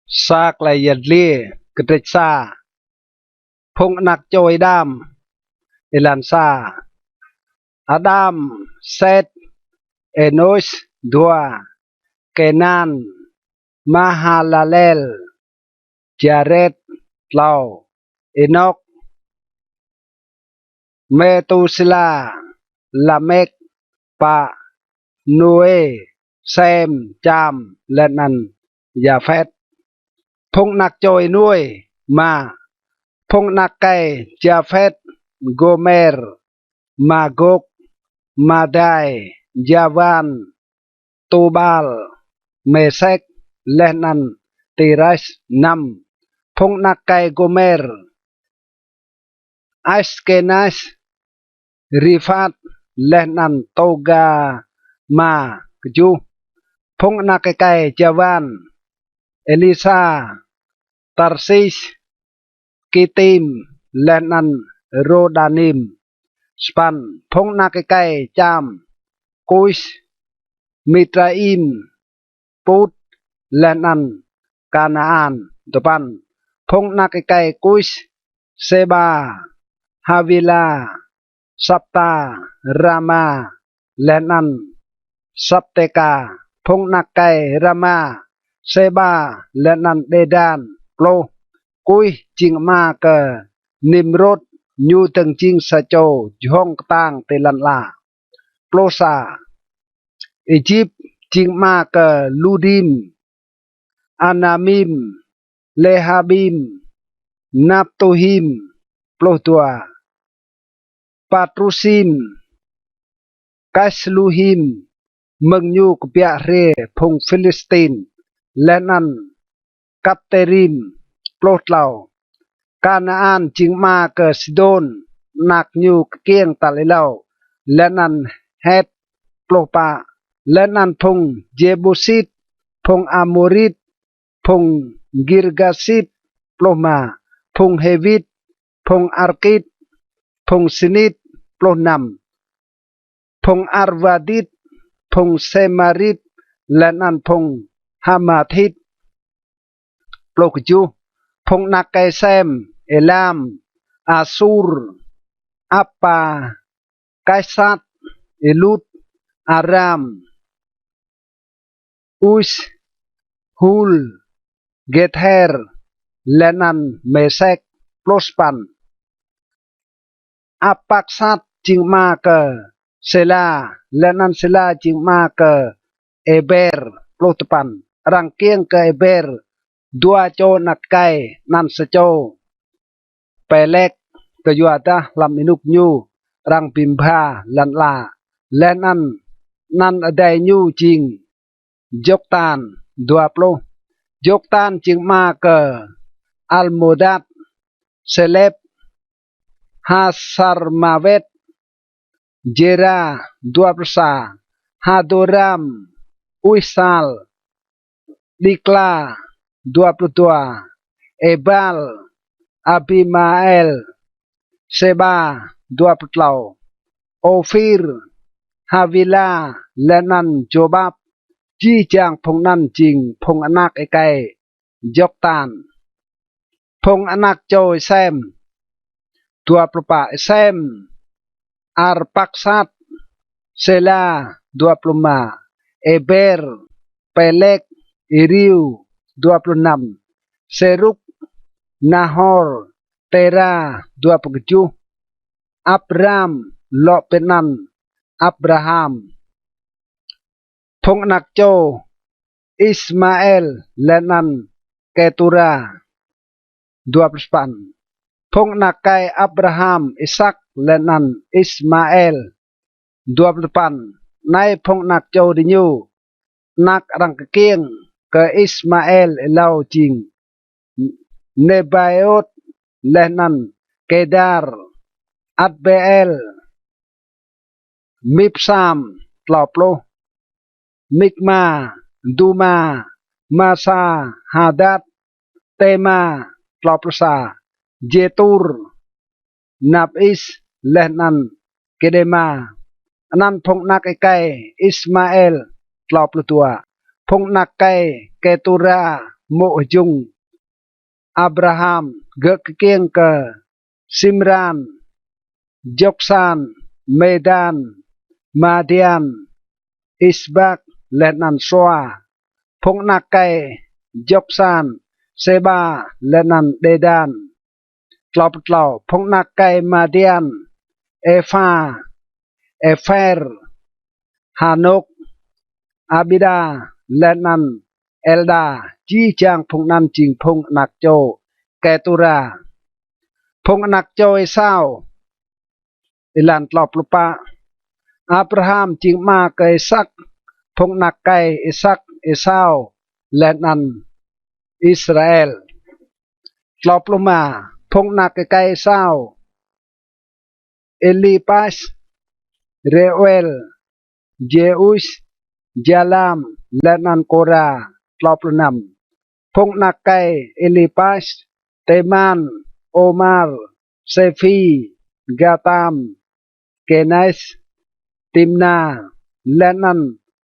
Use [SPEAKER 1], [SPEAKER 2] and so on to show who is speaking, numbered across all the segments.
[SPEAKER 1] Sak lai yad lia kedrik sa phung nak choi dam ilan sa Adam Set Enos dua Kenan Mahalalel Jared Lau Enoch Methuselah Lamek Pa Noe Sem Cham Lenan Japhet phung nak choi nuôi mà phung nak cây Japhet Gomer Magog Madai Javan Tubal Mesek Lenan Tiras năm phung nak cây Gomer Ashkenaz Rifat Lenan Toga Ma Kju phung nak cây Javan Elisa Tarsis Kitim Lenan Rodanim Span phung nak cây Cham Cush Mitraim Put Lenan Canaan Topan phung nak cây Cush Seba Havila Sapta Rama Lenan Sapteka phung nak cây Rama Seba Lenan Dedan Plo Cui Ching Ma Cơ Nimrod Nhu Từng Ching Sa Châu Hong Tang Tê Lan La Plosa Egypt Ching Ma Cơ Ludim Anamim Lehabim Naptohim Plotua Patrusim Kasluhim Mừng Nhu Kupia Re Phung Philistine Lenan Kapterim Plotlau Canaan Ching Ma Cơ Sidon Nak Nhu Kieng Talilau Lenan Het Plopa Lenan Phung Jebusit Phung Amorit Phung Girgasit Ploma Phung Hevit Phung Arkit Phung Sinit Plonam Phung Arvadit Phung Semarit Lenan Phung Hamathit Plokju phung nak cây Sem Elam Asur Appa Kaisat Elut Aram Us Hul Gether Lenan Mesek Plospan Apaksat Ching Ma Cơ Sela Lenan Sela Ching Ma Cơ Eber Plotepan Rang Kieng Ke Eber Dua Cho Nak Kai Nan Secho Pelek Ke Yuata Lam Inuk Nyu Rang Bimbha Lan La Lenan Nan Adai Nyu Ching Joktan Dua Plo Joktan Ching Ma Cơ Almodat Seleb Hasarmavet Jera Dua Prasa Hadoram Uisal Dikla 22 Ebal Abimael Seba 20 Ophir Havila Lenan Jobab Chi Chang Phung Nan Ching Phung Anak Ekai Joktan Phung Anak Choi Sem 20 Sem Arpaksat Sela 25 Eber Pelek Iriu 26 Seruk Nahor Tera 27 Abram Lopenan Abraham Phung Anak Cho Ismael Lenan Ketura 28 Phung Anak Kai Abraham Ishak Lenan Ismael 28 Nay Phung Anak Cho Dinyu Nak Rang Kieng Ke Ismael Elau Ching Nebaiot Lenan Kedar Adbeel Mipsam Tloplo Mikma Duma Masa Hadad Tema Tloplosa Jetur Nabis Lenan Kedema Nan Phung Nak Ekai Ismael Tloplotua Phung Nak Kai Ketura mộ dung Abraham gỡ kiêng cờ Simran Joksan Medan Madian Isbak lên nan xoa phong nạc cây Joksan Seba lên nan Dedan tlop tlop phong nạc cây Madian Epha Epher Hanok Abida lên nan Elda chi chang phong nan ching phong nạc châu Ketura phong nạc châu Esau ilan tlop lupa Abraham ching ma ke Isaac phong nạc cây Isaac Esau lên nan Israel tlop luma phong nạc cây Esau Elipas Reuel Jeus Jalam lên nan Kora tlop lunam phong nạc cây Elipas Teman Omar Sephi Gatam Kenes Timna lên nan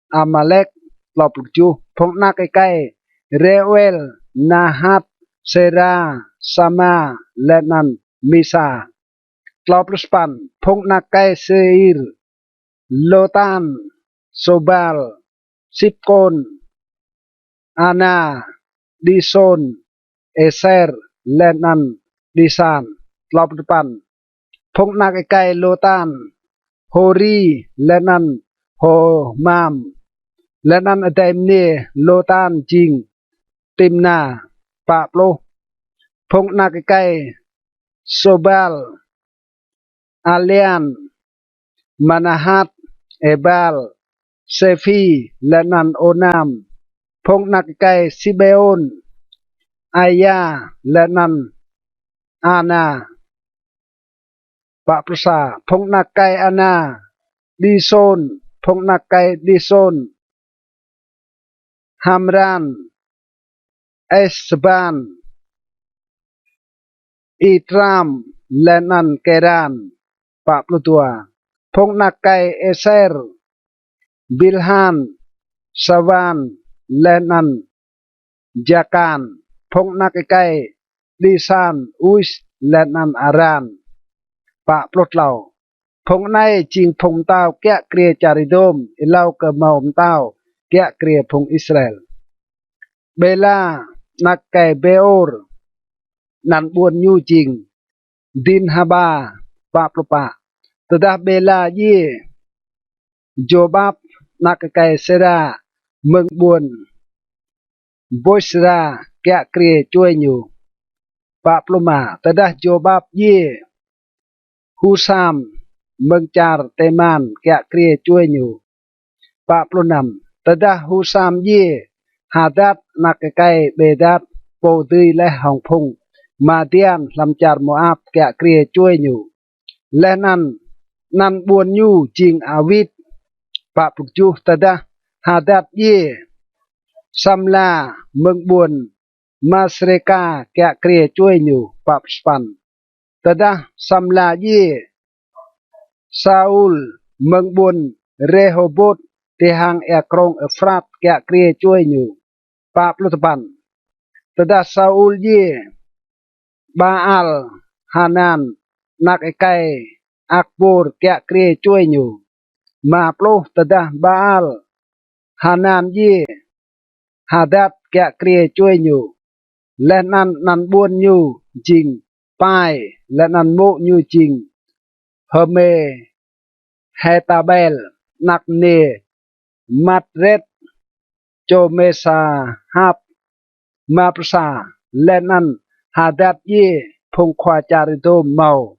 [SPEAKER 1] Amalek tlop chu phong nạc cây Reuel Nahat Sera Sama lên nan Misa tlop span phong nạc cây Seir Lotan Sobal Sipkon Ana Dison Eser lên nan Disan tlop depan phong nạc cây Lotan Hori lên nan Homam lên nan Ademne Lotan Jing Timna Paplo phong nạc cây Sobal Alian Manahat Ebal Sephi lên nan Onam phong nạc cây Sibeon Aya lên nan Ana Paprasa phong nạc cây Ana Dison phong nạc cây Dison Hamran Esban Itram lên nan Keran Paplutua phong nạc cây Eser Bilhan Savan lên nan Jakan phong nạc cây Disan Uis lên nan Aran Paplotlau phong nay ching phong tao kẻ kria charidom ilau ke maum tao kẻ kria phong Israel Bela nak cây Beor nan buồn nhu ching Din Haba Paplopa Tadah Bela ye Jobab nak cây Sera mừng buồn Bosra kẻ kria chuôi nhu Paploma Tadah Jobab ye Husam mừng char Teman kẻ kria chuôi nhu Paplonam Tadah Husam ye Hadad nak cây Bedat po tươi leh hong phung Madian làm char Moab kẻ kria chuôi nhu leh nan buồn nhu ching Avit Papukchu Tadah Hadad ye Samla mừng buồn Masreka kẻ kria chuôi nhu Papspan Tadah Samla ye Saul mừng buồn Rehoboth tehang Ekrong Efrat kẻ kria chuôi nhu Paplutepan Tadah Saul ye Baal Hanan nak cây Akbor kẻ kria chuôi nhu Maplo Tadah Baal Hanan ye Hadad kẻ kria chuôi nhu lên nan buôn nhu jing Pai lên nan mộ nhu jing Home Hetabel nak ne Matret Chomesa Hap Maprsa lên nan Hadad ye phong khoa charidom màu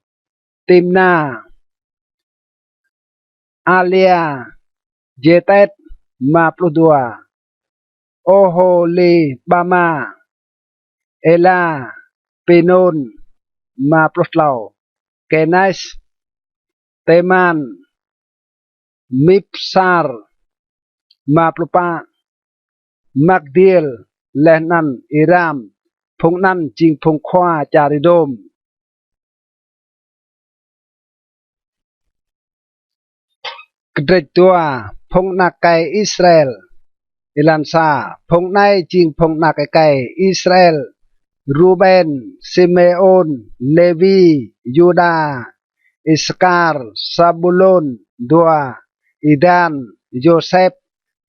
[SPEAKER 1] Timna Alia Jetet Mapludua Oholi Bama Ela Penon Maploslau Kenas Teman Mipsar Maplupa Magdiel lên nan Iram phong nan ching phong khoa charidom Kedua phong nạc cây Israel Ilan sa phong nai jing phong nak kai Israel Ruben Simeon Levi Yuda Iskar Sabulon Dua Idan Joseph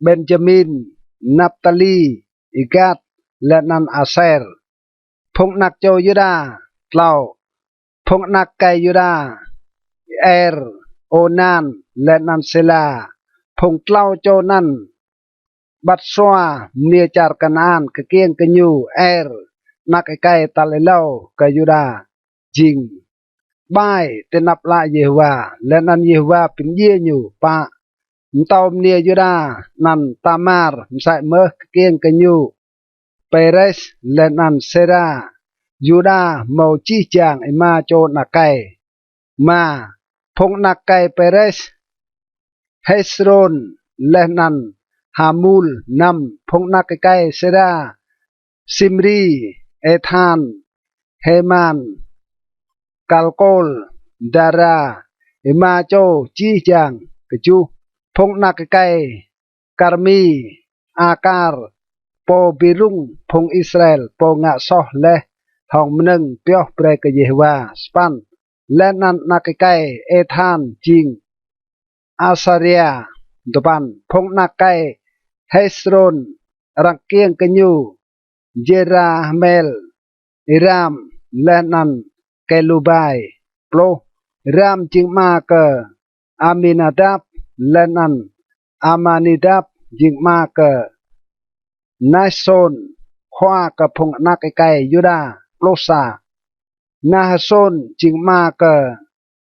[SPEAKER 1] Benjamin Naphtali Gad Lenan Aser phong nak cho Yuda Tlau phong nak kai Yuda Onan Lenan Sela phong tlau cho nan Bat xoa nia char Kanaan ke kieng kenyu nak kai talelau ke Yuda jing bai tenap la Yehwa lenan Yehwa pin ye nyu pa Ntaum nia Yuda nan Tamar msai meh ke kieng kenyu Peres lenan Sera Yuda mau chi chang ima cho nakai ma phong nakai Peres Hezron lenan Hamul nam phong nak kai Sera Simri Ethan Heman Kalkol Dara Ima cho chi chang keju phong nak kai Karmi Akar po birung phong Israel po nga soh leh hong meneng pioh pre ke Yehwa span lenan nak kai Ethan jing Asaria depan phong nak kai Hezron rakieng kenyu Jerahmel Iram lenan Kelubai plo Ram jing ma ke Aminadab lenan Amanidab jing ma ke Nason khoa ke phong nak kai Yuda plosa Nahason jing ma ke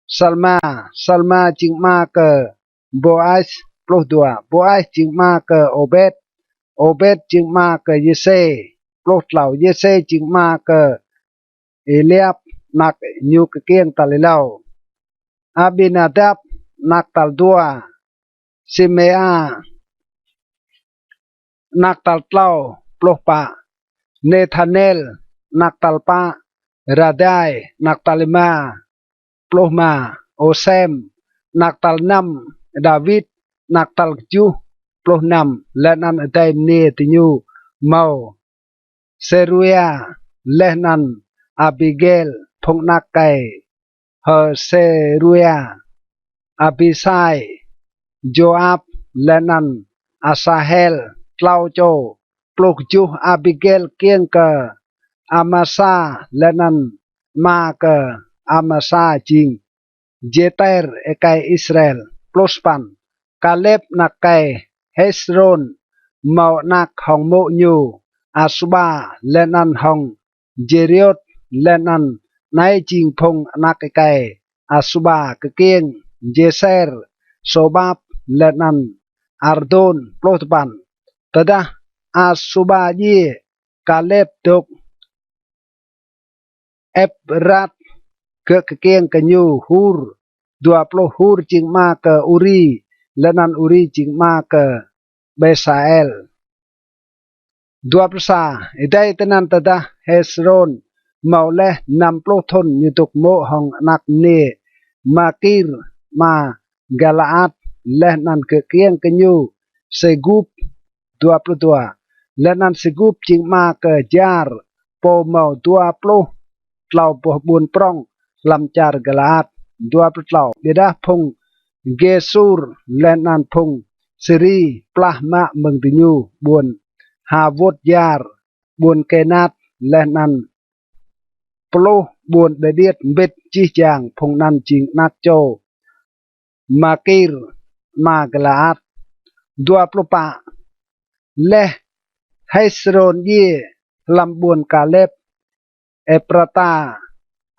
[SPEAKER 1] Salma jing ma ke Boaz ploh dua Boaz jing ma ke Obed jing ma ke Yese ploh tlau Yese jing ma ke Eliab nak nyu ke kieng talilau Abinadab nak tal dua Simea nak tal tlau ploh pa Nethanel nak tal pa Radai nak talima ploh ma Osem nak tal nam David nak tal ju ploh nam lenan adai ne tinyu mau Seruya lehnan Abigail phong nak kai Seruya Abisai Joab lenan Asahel tlau cho ploh ju Abigail kieng ke Amasa lenan ma ke Amasa jing Jeter ekai Israel plospan Kaleb nak kai Hezron mau nak hong mo nyu Asuba lenan hong Jeriot lenan nai jing phong nak kai Asuba ke kieng Jeser Sobab lenan Ardon plospan tadah Asuba ye Kaleb dok Ebrat ke kieng kenyu Hur 20 Hur jing ma ke Uri lenan Uri jing ma ke Besael 20 idai tenan tadah Hezron mau leh 60 thon nyutuk mo hong nak ne Makir ma Galaad leh nan ke kieng kenyu Segup 22 lenan Segup jing ma ke Jar po mau 20 tlau poh bun prong lam jar Galaad 20 tlau bedah phong Gesur lenan phong Siri plah ma meng tinyu bun Havot Yar bun Kenat lenan ploh bun dediet bet chi jang phong nan jing nak cho Makir ma Galaad 20 pa leh Hezron ye lam bun Kaleb Eprata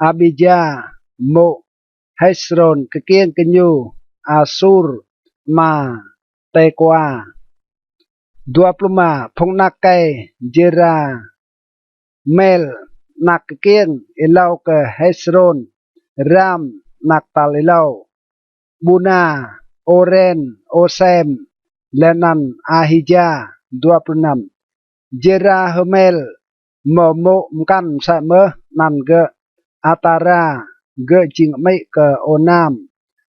[SPEAKER 1] Abija mo Hezron ke kieng kenyu Asur ma Tekoa 25 phong nak kai Jera Mel nak ke kieng Elau ke Hezron Ram nak tal Elau Buna Oren Osem lenan Ahija 26 Jerahmel mo mkan sa me nan ge Atara ge jing mai ke Onam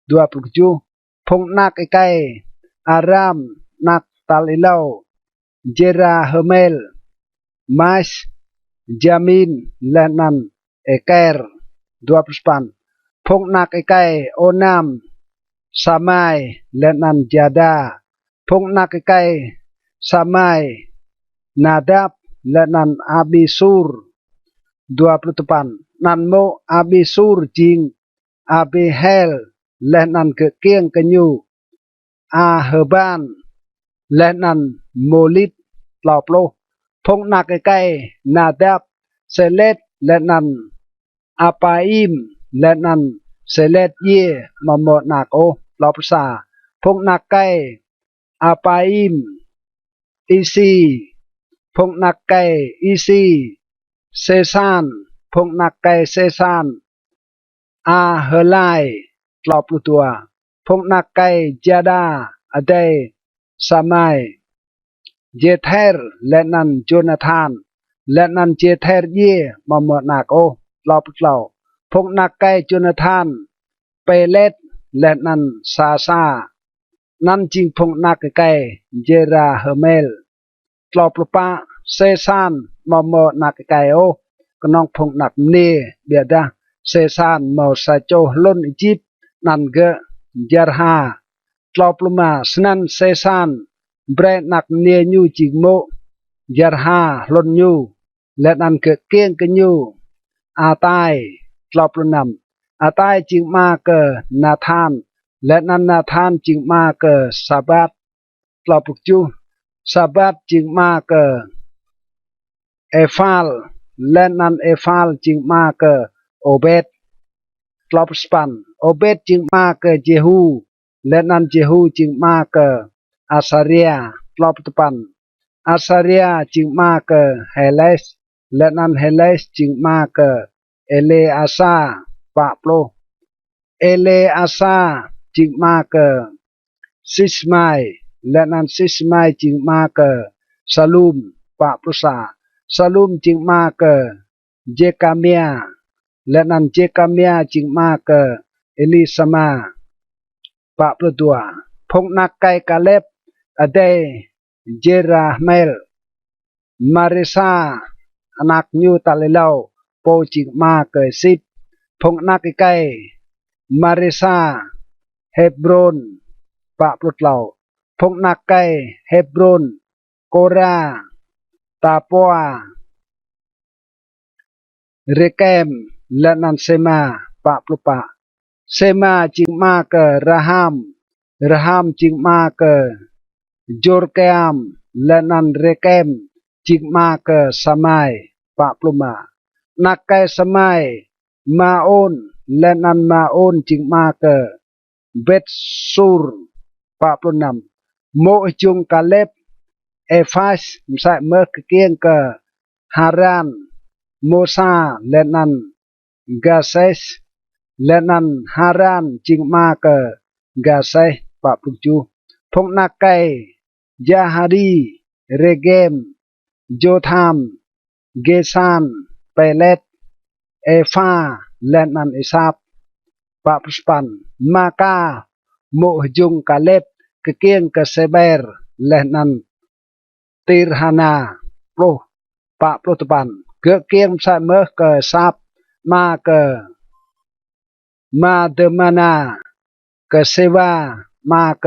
[SPEAKER 1] 27 phong nak kai Aram nak talilau Jerahmeel Mas Jaminและนันเอเกร28พงนักไอไก่โอนามสามัยและนันจาดาพงนักไอไก่สามัยนาดับและนันอาบิสูร28นันโมอาบิสูรจิงอาบิเฮลและนันเกเกียงกันยูอาเฮบานและนันโมลิดเปล่าโปลพงนักไกลๆนาดับเซเลตและนันอาปาอิมและนันเซเลตเยมาหมดนักโอเปล่าภาษาพงนักไกลอาปาอิมอีซีพงนักไกลอีซีเซซานพงนักไกลเซซานอาเฮไลเปล่าปลุตัวพงนักไกลจาดาอเดสามัยเจเทอร์และนันโจนาธานและนันเจเทอร์เย่มาหมดนักโอเราพวกเราพงนักไกโจนาธานเปเลตและนันซาซานันจิงพงนักไกเจราเฮเมลเราพวกปะเซซานมาหมดนักไกโอก็น้องพงนักเนเบียดาเซซานมาซาโจล้นอียิปต์นันเกเจรฮาเราพวกมาสนันเซซานเบรนักเนียญูจิกโมยาร์ฮาลนยูและนันเกเกียงกันยูอาตายกลอบลนำอาตายจิงมาเกนาธานและนันนาธานจิงมาเกซาบัดกลอบปุกจูซาบัดจิงมาเกเอฟาลและนันเอฟาลจิงมาเกโอเบตกลอบสปันโอเบตจิงมาเกเจฮูและนันเจฮูจิงมาเกอาซาเรียปลอบตุปันอาซาเรียจิงมาเกเฮเลสและนันเฮเลสจิงมาเกเอเลอาซาปะโปลเอเลอาซาจิงมาเกซิสไมและนันซิสไมจิงมาเกซาลูมปะปุษาซาลูมจิงมาเกเจกาเมียและนันเจกาเมียจิงมาเกเอลิสมาปะปลตัวพงนักไกกาเล็บอเดเจราเมลมาริซาอนักนิวตาเลเลาโปจิกมาเกสิบพงนักไกมาริซาเฮบรอนปะปลุดเหล่าพงนักไกเฮบรอนโกราตาปัวเรเกมและนันเซมาปะปลุปะเซมาจิกมาเกระหามจิกมาเกจอร์เกมและนันเรเกมจิกมาเกสมัยปะปลุมานักไกสมัยมาโอนและนันมาโอนจิกมาเกเบตซูรปะปลุนำโมจุงกาเล็บเอฟัสมใส่เมื่อเกียงเกฮารานโมซาและนันกาเซสและนันฮารานจิกมาเกกาเซปะปลุจูพงนักไกยาฮารีเรเกมโจธามเกซานเปเลตเอฟาและนันเอซาบปะปุสปันมาคาโมจุงกาเล็บเกียงเกเซเบรและนันติรฮานาโปรปะปลุตปันเกียงใส่เมื่อเกซาบมาเกมาเดมานาเกเซวามาเก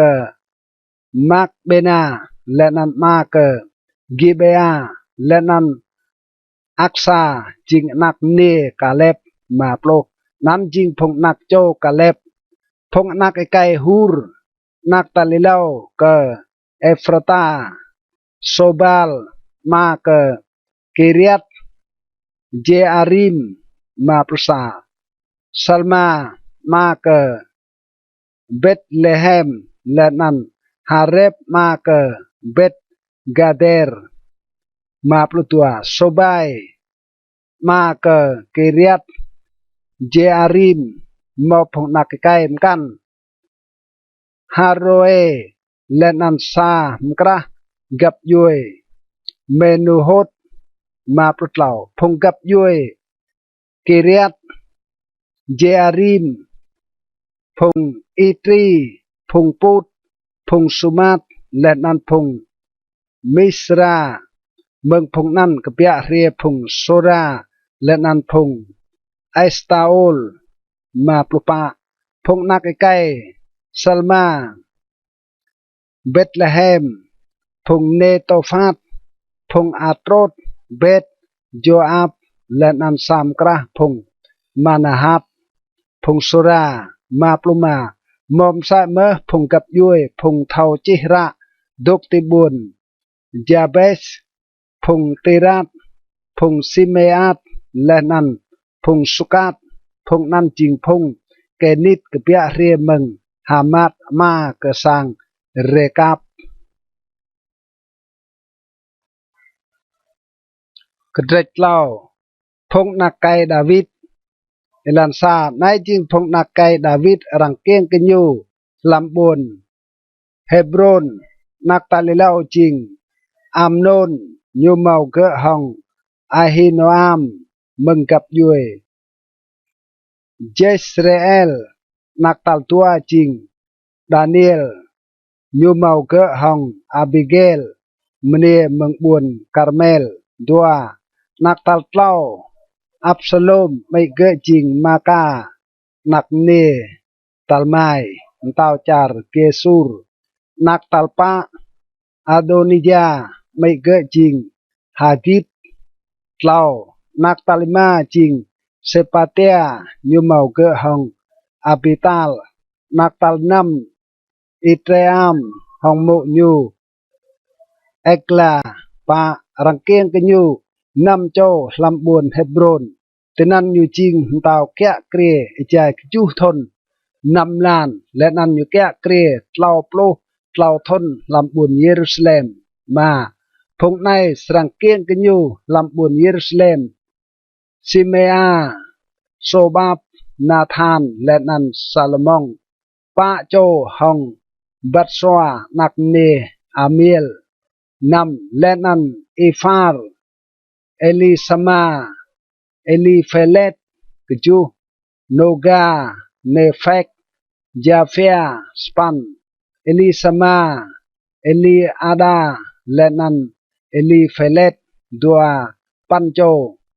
[SPEAKER 1] มักเบนาและนันมาเกกิเบียและนันอักษาจิงนักเนกาเล็บมาโปรนั้นจิงพงนักโจกาเล็บพงนักไกฮูรนักตาลิเลาเกเอฟรตาโซบาลมาเกกิริยตเจอาริมมาปรุษาซัลมามาเกเบตเลเฮมและนันฮาเรบมาเกเบตกาเดรมาปลุตัวโซบายมาเกกิริยตเจอาริมมาพงนักไกมกันฮาโรเอและนันซามกระกับยุยเมนูโฮดมาปลุดเหล่าพงกับยุยกิริยตเจอาริมพงอีตรีพงปูดพงสุมาตและนันพง มิสราเมืองพงนั้นกเปียเรียพงโซราและนันพงไอสตาโอลมาปลุปะพงนักใกล้ซัลมาเบธเลเฮมพงเนโตฟาตพงอาโตรดเบธโยอาบและนันสามกระพงมานาฮับพงโซรามาปลุมามอมซาเมพงกับยุยพงเทาจิระดกติบุญยาเบสพงติรัตพงซิเมอาตและนันพงสุกัดพงนันจิงพงเกนิดกเปียเรียมึงหามัดมากระสังเรกับกระเดกเล่าพงนักไกดาวิดเอลันซานายจิงพงนักไกดาวิดรังเกียงกันอยู่ลำบนเฮบรอนนักตาลิเลาจิงอัมโนนยูเมาเกะฮองอาฮิโนอัมมึงกับยุยเจสเรเอลนักตัลตัวจริงดานิเอลยูเมาเกะฮองอาบิเกลมเนมึงบุญคาร์เมลดัวนักตัลเต้าอับสโลมไม่เกะจริงมากานักเนตัลไมเต้าจาร์เกซูรนักตัลปะอาโดนิยาไม่เกะจริงฮากิบเต้านักตัลิมาจริงเซปาเตียยูเมาเกะฮองอาบิตัลนักตัลนัมอิเตรอัมฮองโมยูเอกลาปะรังเกียงกันยูนำโจลำบวนเฮบรอนแต่นั้นอยู่จริงเต่าแกะเกรียใจจูทนนำลานและนั้นอยู่แกะเกรียเต่าโปลเต่าทนลำบวนเยรูซาเล็มมาพงในสรังเกียงกันอยู่ลำบวนเยรูซาเล็มซิเมอาโซบาบนาธานและนั้นซาโลมองปะโจฮองบัตสวานักเนอาเมียลนำและนั้นอีฟาร์เอลิสมาเอลีเฟเลตกจูโนกาเนเฟกจาเฟียสปันเอลิสมาเอลีอาดาและนั้นเอลีเฟเลตดัวปันโจ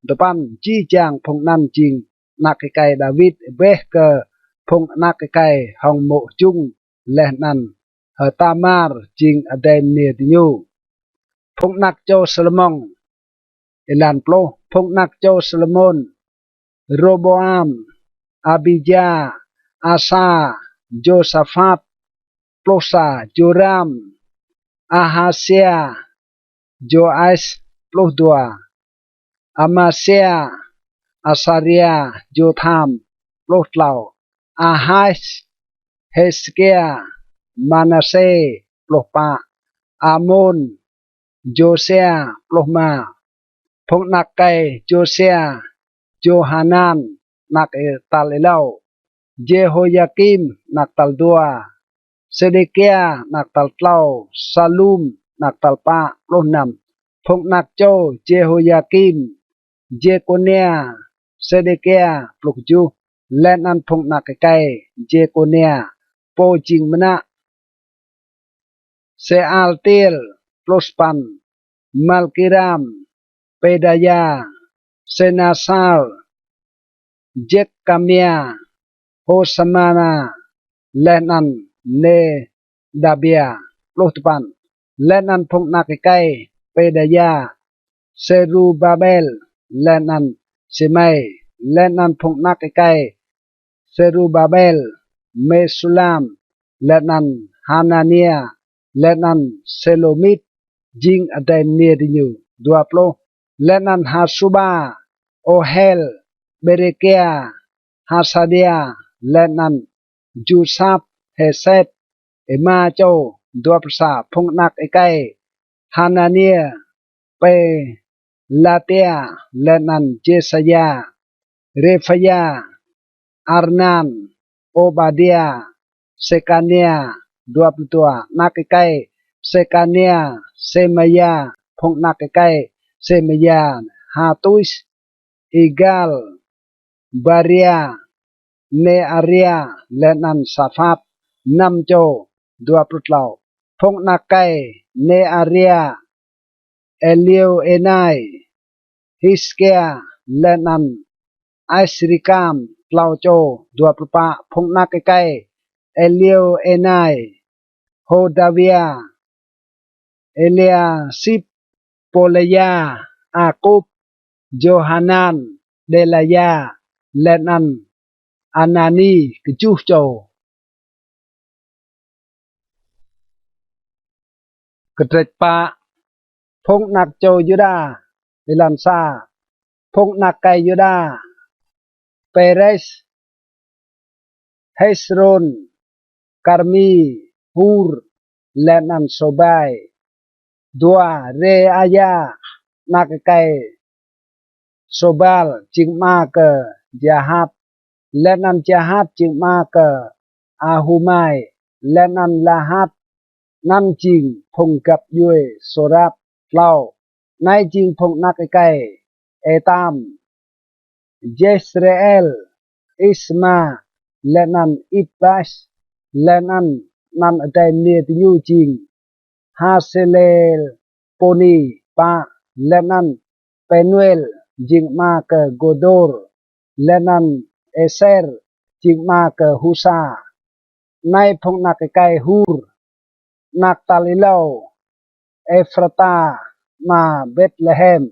[SPEAKER 1] ดปันจีจางพงนันจิงนักไก่ดาวิดเบเกอร์พงนักไก่ฮองโมจุงและนั้นเฮตามารจิงอเดนเนียดยูพงนักโจสลมองเอลันโปลพงนักโจสลมอนโรโบอัมอาบิจาอาซาโจซาฟัตโปลซาจูรามอาฮาเซียโจไอส์โปลดัวอามาเซียอาซาเรียโจธามโปลดเหล่าอาไฮส์เฮสเกียมานาเซโปลปะอามอนโจเซียโปลมาพงนักไก่โจเซียโจฮานานนักตัลเลาเจโฮยากิมนักตัลดัวเซเดเกียนักตัลเต้าซาลูมนักตัลปะโลนำพงนักโจเจโฮยากิมเจโกเนียเซเดเกียปลุกจูและนั้นพงนักไก่เจโกเนียโปจิงมนะเซอัลเตลโปลสปันมัลกิรามเปดายาเซนาซาลเจคกาเมียโฮสมานาและนั้นเนดาเบียโลตปันและนั้นพงนักไก่เปดายาเซรูบาเบลและนั้นเซมัยและนั้นพงนักไก่เซรูบาเบลเมสุลามและนั้นฮานาเนียและนั้นเซโลมิดจิงอเดนเนียดิญูดัวโปลและนั้นฮาสุบาโอเฮลเบเรเกียฮาซาเดียและนั้นจูซับเฮเซตเอมาโจดัวประสาพงนักไก่ฮานาเนียเปลาเตียและนั้นเจสยาเรฟยาอาร์นันโอบาเดียเซกาเนียดัวปตัวนักไก่เซกาเนียเซมายาพงนักไก่เซมายาฮาตุสอิกาลบาเรียเนอาเรียและนั้นซาฟับนำโจดัวปลุกเหล่าพงนักไก่เนอาเรีย Elio Enai Hiskia Lenan Aisrikam Plaucho Dua Papa Phong Na Kai Elio Enai Hodavia Elia Sip Polaya Akub Johanan Delaya Lenan Anani Kejuh Châu Kedret Pa Phong Nak Châu Yuda Ilansa Phong Nak Kai Yuda Perez Hezron Karmi Hur Lenan Sobai Dua Reaya Nakakai Sobal Jingma ke Jahat Lenan Jahat Jingma ke Ahumai Lenan Lahat Nam Jing Phong Gặp Yue Sorap Lau Nai Jing Phong Nakakai Etam Jezreel Isma Lenan Ibas Lenan Nan Adai Nia Tiu Jing Haselel Poni Pa Lenan Penuel Jingma ke Godor Lenan Eser Jingma ke Husa Nai Phong Nakakai Hur Naktalilau Efrata Ma Bethlehem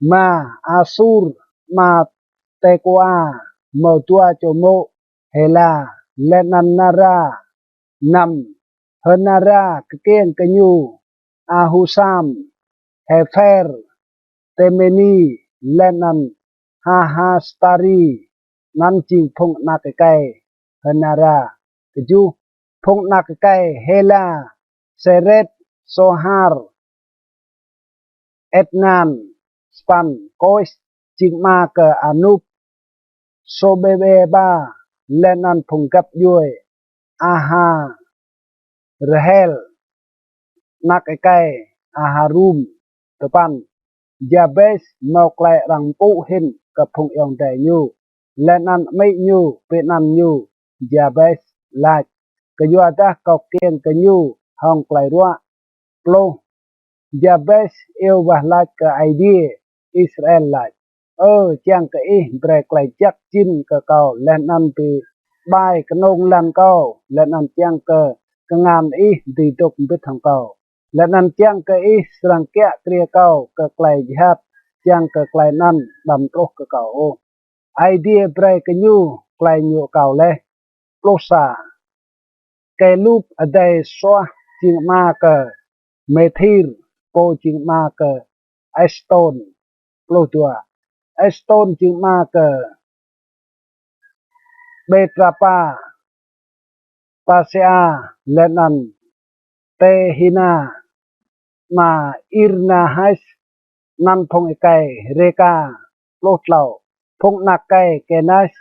[SPEAKER 1] Ma Asur Ma Tekoa Motua Chomo Hela Lenan Nara Nam Henara Kekeng Kenyu Ahusam Hefer Temeni Lenan Hahastari Nanjing Phong Nakakai Henara Keju Phong Nakakai Hela Seret Sohar Etnan Span Kois Jingma ke Anup Sobebeba Lenan Phong Gặp Yue Aha Rahel Nakakai Aharum Tepan Jabez Mauklai Rang Pu Hin ke Phong Yong Dai Nyu Lenan Mei Nyu Vietnam Nyu Jabez Lach Kejuadah Kau Kieng ke Nyu Hong Klai Rua Plo Jabez yêu Vah Lach ke idea Israel Lach Chang ke Bre Klai Chak Chin ke Kau Lenan Pi Bai ke Nong Lan Kau Lenan Chang ke Kengan Di Duk Bit Hong Kau Lenan Chang ke Serang Kia Tria Kau ke Klai Jihad Chang ke Klai Nan Dam Troh ke Kau idea Bre ke Nyu Klai Nyu Kau Leh Plosa Ke Lup Adai Soa Jingma ke Methir Po Jingma ke Eston Plo Tua Eston Jingma ke Betrapa Pasea Lenan Tehina Ma Irna Hais Nan Phong Ikai Reka Plot Lau Phong Nakai Kenas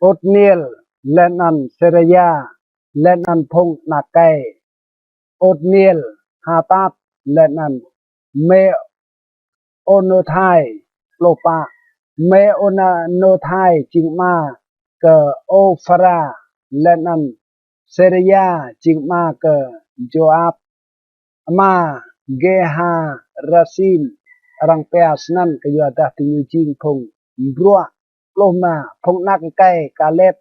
[SPEAKER 1] Otniel Lenan Seraya Lenan Phong Nakai Otniel Hatat Lenan Me Onothai Lopa Me Onothai Jingma ke Ofra Lenan Seraya Jingma ke Joab Ma Geha Rasin Rang Peas Nan ke Yuadah Tinyu Jing Phong Brua Loma Phong Nakakai Kaleb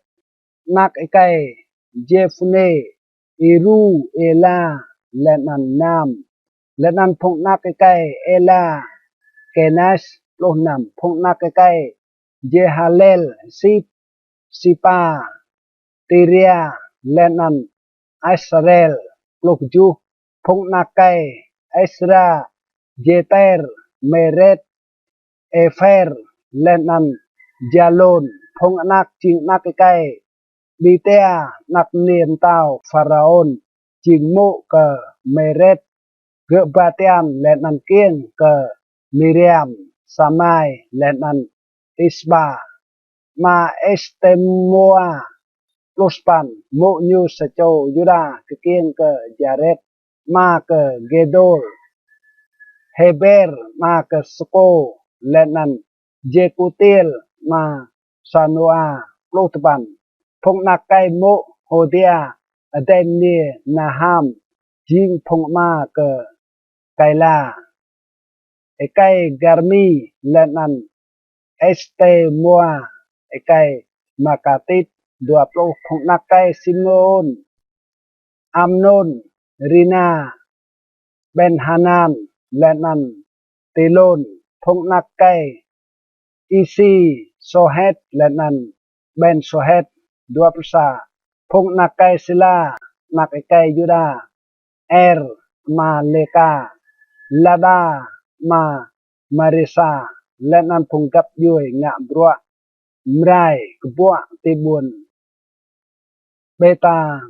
[SPEAKER 1] Nakakai Jefune Iru Ela Lenan Nam Lenan Phong Nakakai Ela Kenas Lohnam Phong Nakakai Jehalel Sip Sipa Tiria Lenan Israel Lokju Phong Nakai Esra Jeter Meret Efer Lenan Jalon Phong Nak Jing Nakakai Bitea Nak Niem Tao Pharaon Jing Mo ke Meret Gebatian Lenan Kieng ke Miriam Samai Lenan Isba Ma Estemoa Lospan Mo Nyu Sacho Yuda Kekieng ke Jaret Ma ke Gedol Heber Ma ke Soko Lenan Jekutil Ma Sanoa Plotban Phong Nakai Mo Hodia Adenia Naham Jing Phong Ma ke cây la cây garmi lên ăn este mua cây makatit 20 phong nạc cây Simon Amnon Rina Ben Hanan lên ăn Telon phong nạc cây Isi Sohet lên ăn Ben Sohet 20 phong nạc cây Sila nạc cây Juda Er ma Leka Lada ma Marisa lên ăn phong gấp vui ngạ brua Mrai kebua tibun Beta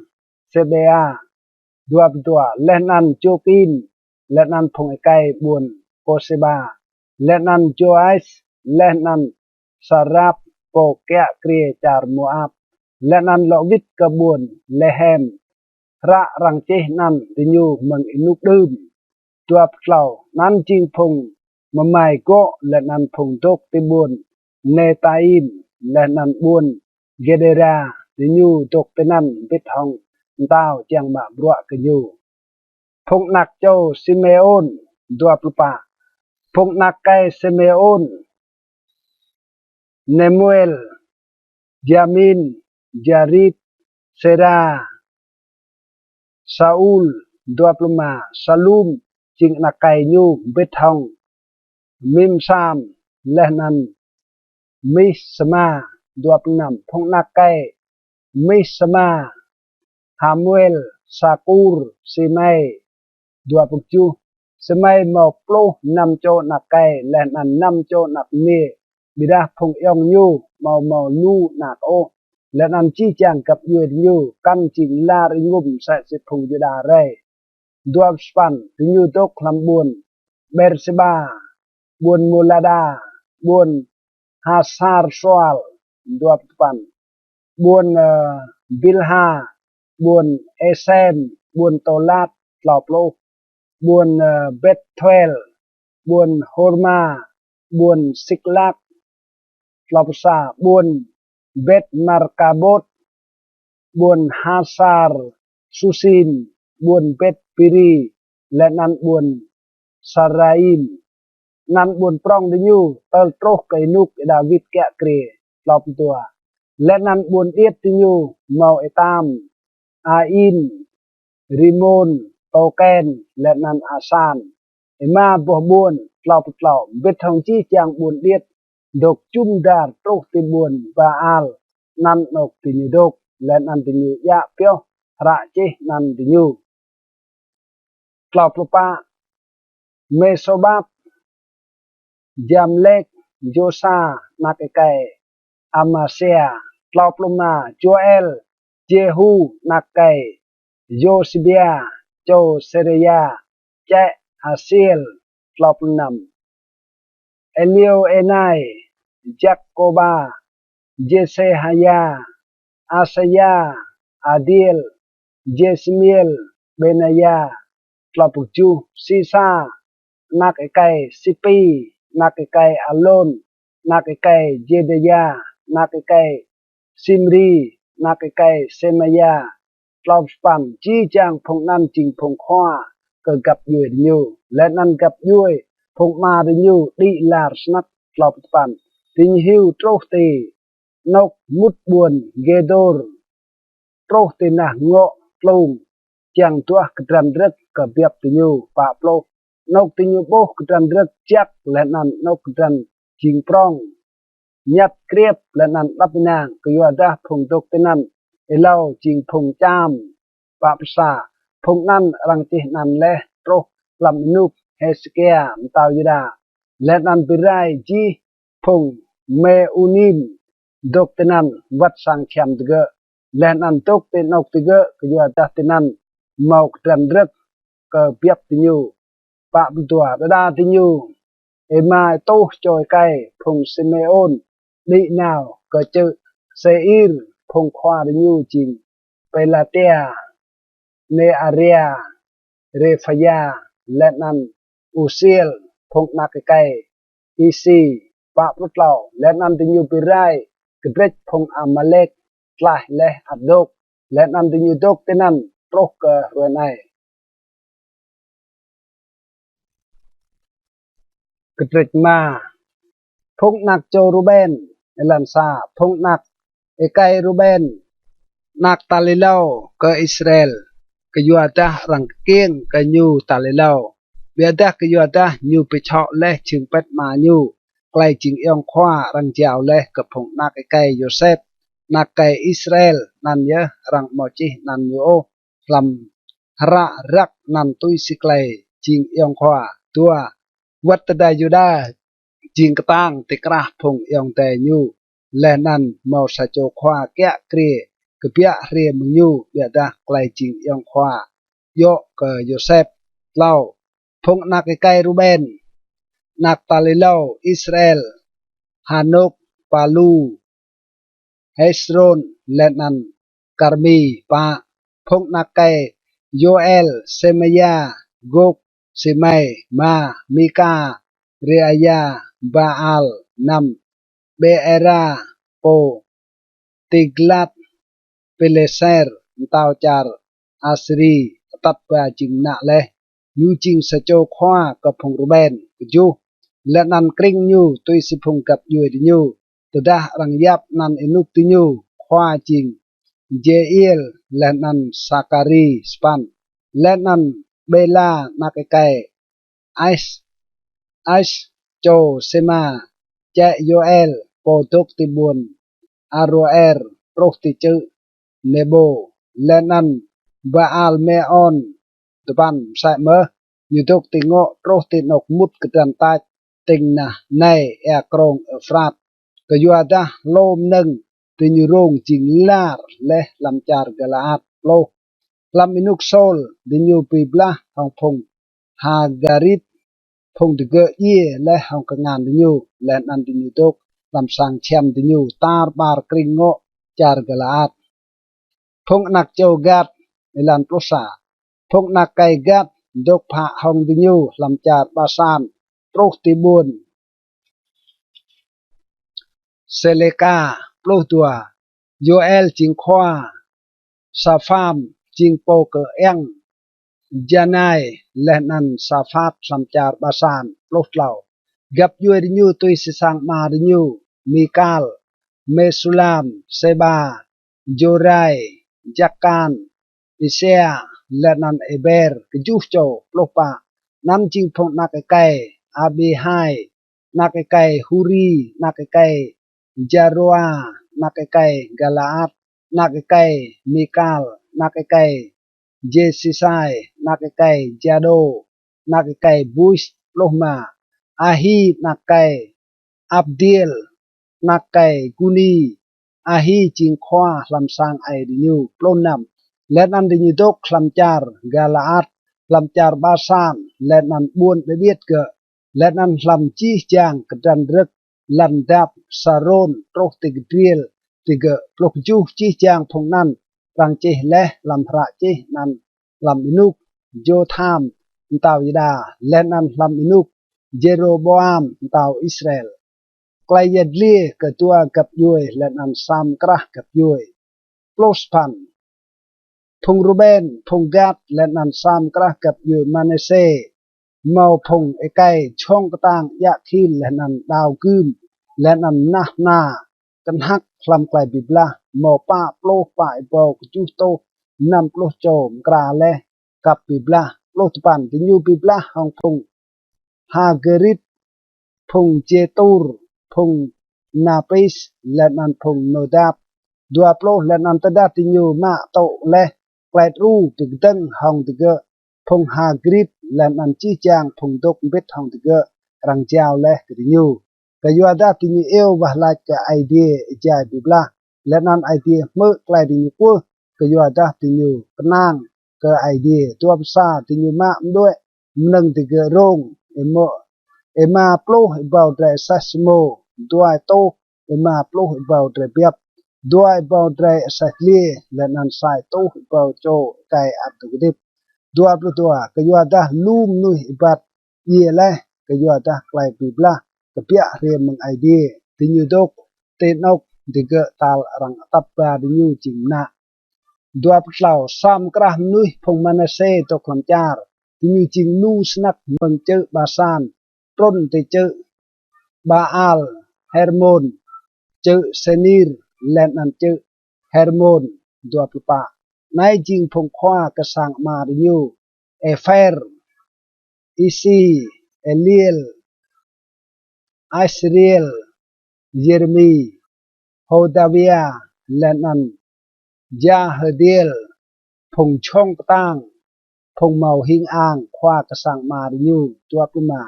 [SPEAKER 1] CBA 22 lên ăn Chokin lên ăn phong cây buồn Koseba lên ăn Joais lên ăn Sarap po kea krie char Moab lên ăn lo vít kebun Lehem ra rang cheh nan tinyu meng inuk dum tuap klau nan ching phong mamai go lên ăn phong tok tibun Netaim lên ăn buồn Gedera tinyu tok tenan bit hong tao chang ma brua kenyu phong nak châu Simeon 24 phong nak kai Simeon Nemuel Jamin Jarit Sera Saul 25 Salum ching nak kai nyu bit hong Mimsam lên ăn Misma 26 phong nak kai Misma Hamuel Sakur Simei 27 Simei mộc plu năm chỗ nạc cây lên ăn năm chỗ nạc nê bida phong yong nhu màu màu lu nạc ô lên ăn chi chàng cập yuệt nhu căn chỉnh la ri ngum sẽ phong yu đà rê duap span nhu tok làm buồn Berseba buồn Mulada buồn Hasar Soal duap span buồn Bilha buồn Esen buồn Tolat lọp lô buồn Bethuel buồn Horma buồn Siklak lọp sa buồn Bet Markabot buồn Hasar Susin buồn Bet Piri lên ăn buồn Saraim nan buồn prong đi nhu tol troh cây nuk David kẹ kre lọp tua lên ăn buồn yết đi nhu màu etam Ain Rimon Token lên ăn Asan Ema boh buồn lọp lọp biết thông chi chàng buồn điết độc chung đàn trúc ti buồn và al nan nọc ti nhu độc lên ăn ti nhu ya pyo ra chi nan ti nhu lọp lupa Mesobat Jamlek Josa Nakekai Amasea lọp luma Joel Jehu Nakai Josibia Châu Sereya Che Asiel lọp năm Elio Enai Jacoba Jesehaya Asaya Adiel Jesmiel Benaya lọp chu Sisa Nakekai Sipi Nakekai Alon Nakekai Jedeya Nakekai Simri Nakekai Semaya lọp span chi chang phong nan ching phong khoa cơ gặp yuệt nhu lên ăn gặp yuôi phong ma đi nhu đi là snack lọp span tình hiu trâu tì nọc mút buồn gedor trâu tì nà ngọ lùng chàng tua kran rất cơ biệp tì nhu pa plo nọc tì nhu bố kran rất chắc lên ăn nọc kran ching prong nhát kriep lên ăn đắp nàng cơ yua đa phong tok tì nan Elau ching phong cham bạp sa phong nan rang chi nan le tro lam nuk Hezekia tao yuda let nan birai ji phong me unim dok tenan wat sang cham tege let nan tok ten ok tege ke yua dah tenan mau tran rek ke biap tinyu pa tua da tinyu ema to choi kai phong Simeon đi nào ke chữ Seir phong khoa đi nhu ching Pelatea Nearia Refaya Lenan Usiel phong Nakekai Isi pa putlau Lenan đi nhu pirai kedrech phong Amalek tlah leh adok Lenan đi nhu dok tenan proh ke ruanai กระตริกมาพงนักโจรูเบนเอลันซาพงนักเอไกรูเบนนักตาลิเลาke Israel ke yuadah rang kieng ke nyu talilau biadah ke yuadah nyu pe chok leh ching pet ma nyu klai ching yong khwa rang jiao leh ke phong nak e kai Joseph nak kai Israel nan ye rang mo chi nan yu o lam hara rak nan tui siklai ching yong khwa tua wat da yuda jing ketang tikrah phong yong te nyu le nan mo sa cho khwa kya kri ke pia re mung nyu biadah klai ching yong khwa yo ke Joseph lau phong nak e kai Ruben nak talilau Israel Hanok Palu Hezron Lenan Karmi pa phong nak kai Joel Semaya Gog Simei Ma Mika Reaya Baal Nam Beera Po Tiglat Pileser Tao Char Asri Tat Ba Ching Na Le Nhu Ching Sa Cho Khwa Ka Phong Ruben Ju Lenan Kring Nhu Tui Si Phong Kap Yue Di Nhu Tudah Rang Yap Nan Inuk Ti Nhu Khwa Ching Jeiel Lenan Sakari Span Lenan Bela Nakekai Ais Cho Sema Che Yoel Po Tok Ti Buon Aroer Proh Ti Chữ Nebo Lenan Baal Meon Tupan Sai Mơ Như Tok Ti Ngọ Proh Ti Nok Mut Ketan Tai Tình Na Nay E Krong Efrat Ke Yuadah Lom Nâng Ti Như Rong Ching Lar Leh Lam Char Galaad Lo Lam Inuk Sol Di Như Pi Blah Hong Phong Hagarit Phong Ti Ge Ye Leh Hong Kangan Di Như Lenan Di Như Tok Lam Sang Chem Di Như Tar Bar Kring Ngọ Char Galaad phong nak châu gat ilan prosa phong nak kai gat dok pha hong di nyu lam chat basan proh ti bun seleka proh tua Joel ching khwa Safam ching po ke eng Janai lenan Safat lam chat basan proh lau gap yue di nyu tui sisang ma di nyu Mikal Mesulam Seba Jorai Jakan Isaiah Lenan Eber kejuh cho lopa nam ching phong nak kai Abihai nak kai Huri nak kai Jaroa nak kai Galaad nak kai Mikal nak kai Jesisai nak kai Jado nak kai Bush lohma Ahi nak kai Abdiel nak kai Guni Ahi ching khwa lam sang ai di nyu plonam Lenan di nyu dok lam char Galaad lam char Basan lenan buon de diet ke lenan lam chi chang kedan rek landap Saron proh ti gedriel tiga plok juh chi chang phong nan rang chi leh lam hra chi nan lam inuk Jotham tau yida lenan lam inuk Jeroboam tau Israel klai yadli ketua kap yue lenan sam krah kap yue plospan phong Ruben phong Gad lenan sam krah kap yue Manase mau phong ekai chong katang ya khil lenan dau kum lenan nah na kan hak lam klai bibla mau pa plo pa ibo ju to nam plo chom kra le kap bibla plo pan ti nyu bibla hong phong Hagerit phong Jetur phong Napis lenan phong Nodab dua plo lenan tada ti nyu ma to le klai ru ti deng hong ti ge phong Hagrit lenan chi chang phong dok bet hong ti ge rang jiao le ti nyu ke yuada ti nyu eo bah la ka idea ja bibla lenan idea me klai ti nyu pu ke yuada ti nyu penang ke idea tua sa ti nyu ma mdoi mneng ti ge rong emo ema plo about the sasmo doai to ema plo about the biap doai about the sakli lenan sai to about cho kai atugdip doa plo doa ke yuada lum nu ibat ye le ke yuada klai bibla ke pia re meng idea ti nyu dok te nok diga tal rang tap ba di nyu chimna doa plau sam krah nu phong Manase to klam char ti nyu ching nu snak meng cheu basan ปล้นติเจอบาอัลเฮอร์โมนเจอเซนีร์และนันเจอเฮอร์โมนตัวปปะในจริงพงคว้ากระสังมาดิยูเอเฟร์อีซีเอเลียลอิสราเอลเยเรมีโฮดาวิอาและนันยาเฮเดียลพงช่องตั้งพงเมาหิงอ่างคว้ากระสังมาดิยูตัวปมา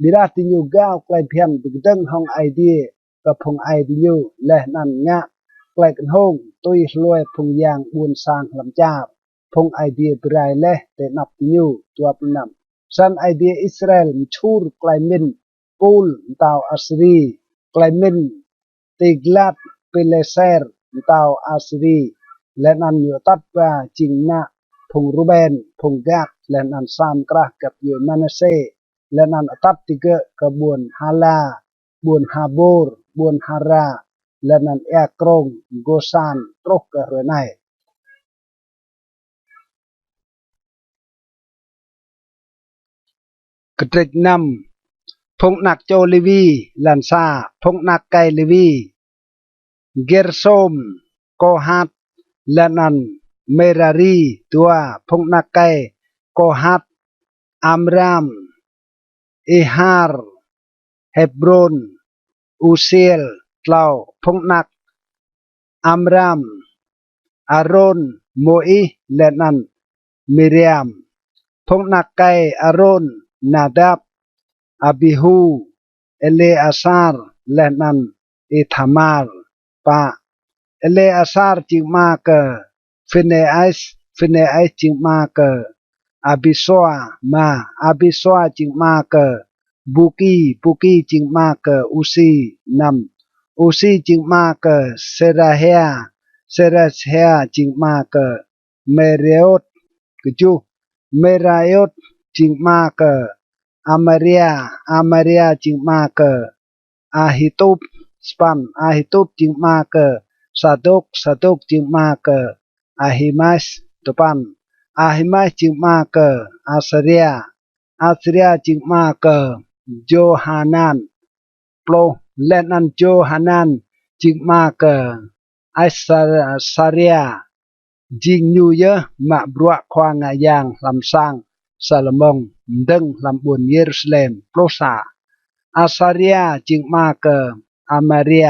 [SPEAKER 1] บิราติยูก้าวไกลเพียงบึกดังห้องไอเดียกับพงไอดิยูและนันงะไกลกันห้องตุยรวยพงยางบุญสร้างลำจาบพงไอเดียบรายเละแต่นับดิยูตัวปนำสันไอเดียอิสราเอลชูรไกลมินปูลตาวอัสรีไกลมินติกลัดเปเลเซอร์ตาวอัสรีและนันอยู่ตัดว่าจิงนะพงรูเบนพงกักและนันซามกระกับอยู่มานาเซและนันตัดติเกะกระบวนฮาลาบวนฮาบูร์บวนฮาราและนันเอกรงโกซานตรกกระเรนัยกระติกนำพงนักโจลิวีลันซาพงนักไกลิวีเกอร์โซมโกฮัตและนันเมรารีตัวพงนักไกโกฮัตอัมรามเอฮาร์เฮบรอนอูเซลเล่าพงนักอัมรามอารอนโมอีและนันมิเรียมพงนักไกอารอนนาดับอบิฮูเอเลอาซาร์และนันอิธามาร์ปะเอเลอาซาร์จิงมาเกฟินเนไอส์จิงมาเกอาบิโซอามาอาบิโซอาจิงมาเกบุกีจิงมาเกอุซีนำอุซีจิงมาเกเซราเฮียจิงมาเกเมเรโอตกจูเมรายอตจิงมาเกอามาเรียจิงมาเกอาฮิตุบสปันอาฮิตุบจิงมาเกซาดกจิงมาเกอาฮิมัสตปันอาฮิมัสจิงมาเกอาสเรียจิงมาเกโจฮานันโปรและนันโจฮานันจิงมาเกอัสเรียจิงยูเยมาบรัวควางายางลำซังซาลมงดึงลำบุญเยรูซาเล็มโปรซาอาสเรียจิงมาเกอามาเรี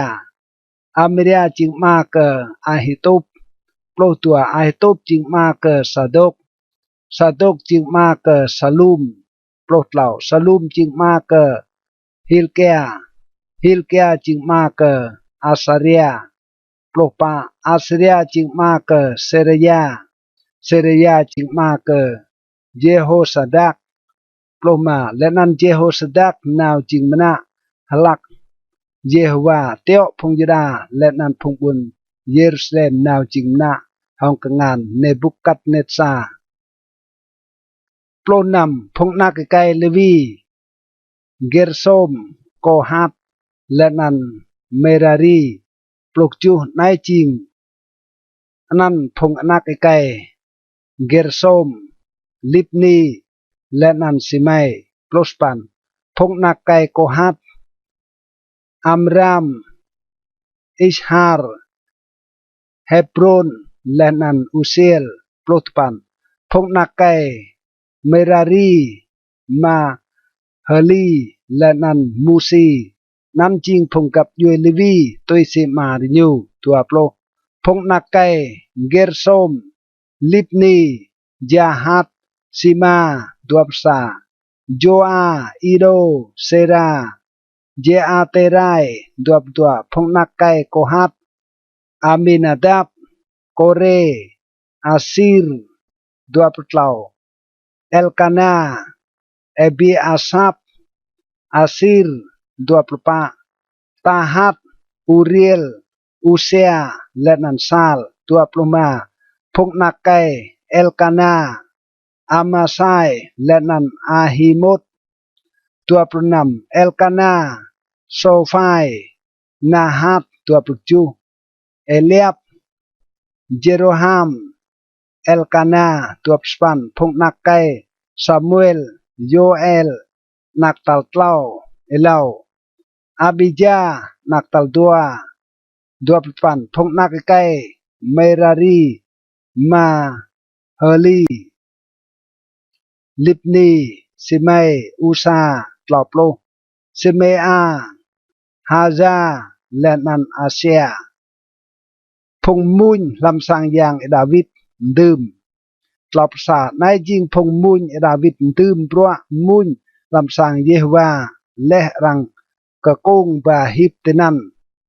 [SPEAKER 1] ยจิงมาเกอาฮิตุบโปรตัวอาฮิตุบจิงมาเกซาดกจิงมาเกซาลุมโปรเหล่าซาลุมจิงมาเกฮิลเกียจิงมาเกอาสเรียโปรปาอาสเรียจิงมาเกเซเรียจิงมาเกเยโฮสดักโปรมาและนันเยโฮสดักนาวจิงมนะฮลักเยโฮวาเตียวพงยดาและนันพงบุญเยรูซาเล็มนาวจิงมนะห้องกงานเนบุกัดเนตซาโปรนำพงนักไกเลวีเกอร์โซมโกฮัตและนันเมรารีปลุกจูนายจิงนันพงนักไกเกอร์โซมลิบนีและนันซิไมโปรสปันพงนักไกโกฮัตอัมรามอิชฮาร์เฮบรอนและนันอุเซลโปรตปันพงนักไกเมรารีมาเฮลีและนันมูซีนันจิงพงกับยูเอลีวีตัวเซมาริญูตัวโปรพงนักไกเกอร์โซมลิบนียาฮัตซิมาตัวภาษาโจอาอีโดเซราเจอาเตไรตัวพงนักไกโกฮัตอามินาดับโกเรอาซิรตัวปลาวเอลกานาเอบีอาซับอาซิรตัวปลปะตาฮัตอูเรียลอูเซียและนันซาลตัวปลมาพงนักไกเอลกานาอามาไซและนันอาฮิมดตัวปลนำเอลกานาโซไฟนาฮัตตัวปลจูเอเลียบเจโรฮามเอลกานาตัวสปันพงนักไกซามูเอลโยเอล นักตัลเต้าเอลาอาบิจานักตัลดัวปปันพงนักไกเมรารีมาเฮลีลิบนีซิเมอูซาตลอปโลซิเมอาฮาซาและนันอาเซียพงมุนลำสังยางดาวิดดื่มตลอปศาสนายจิงพงมุนดาวิดดื่มเพราะมุนลำสังเยฮวาและรังกะกงบาฮิบเตนัน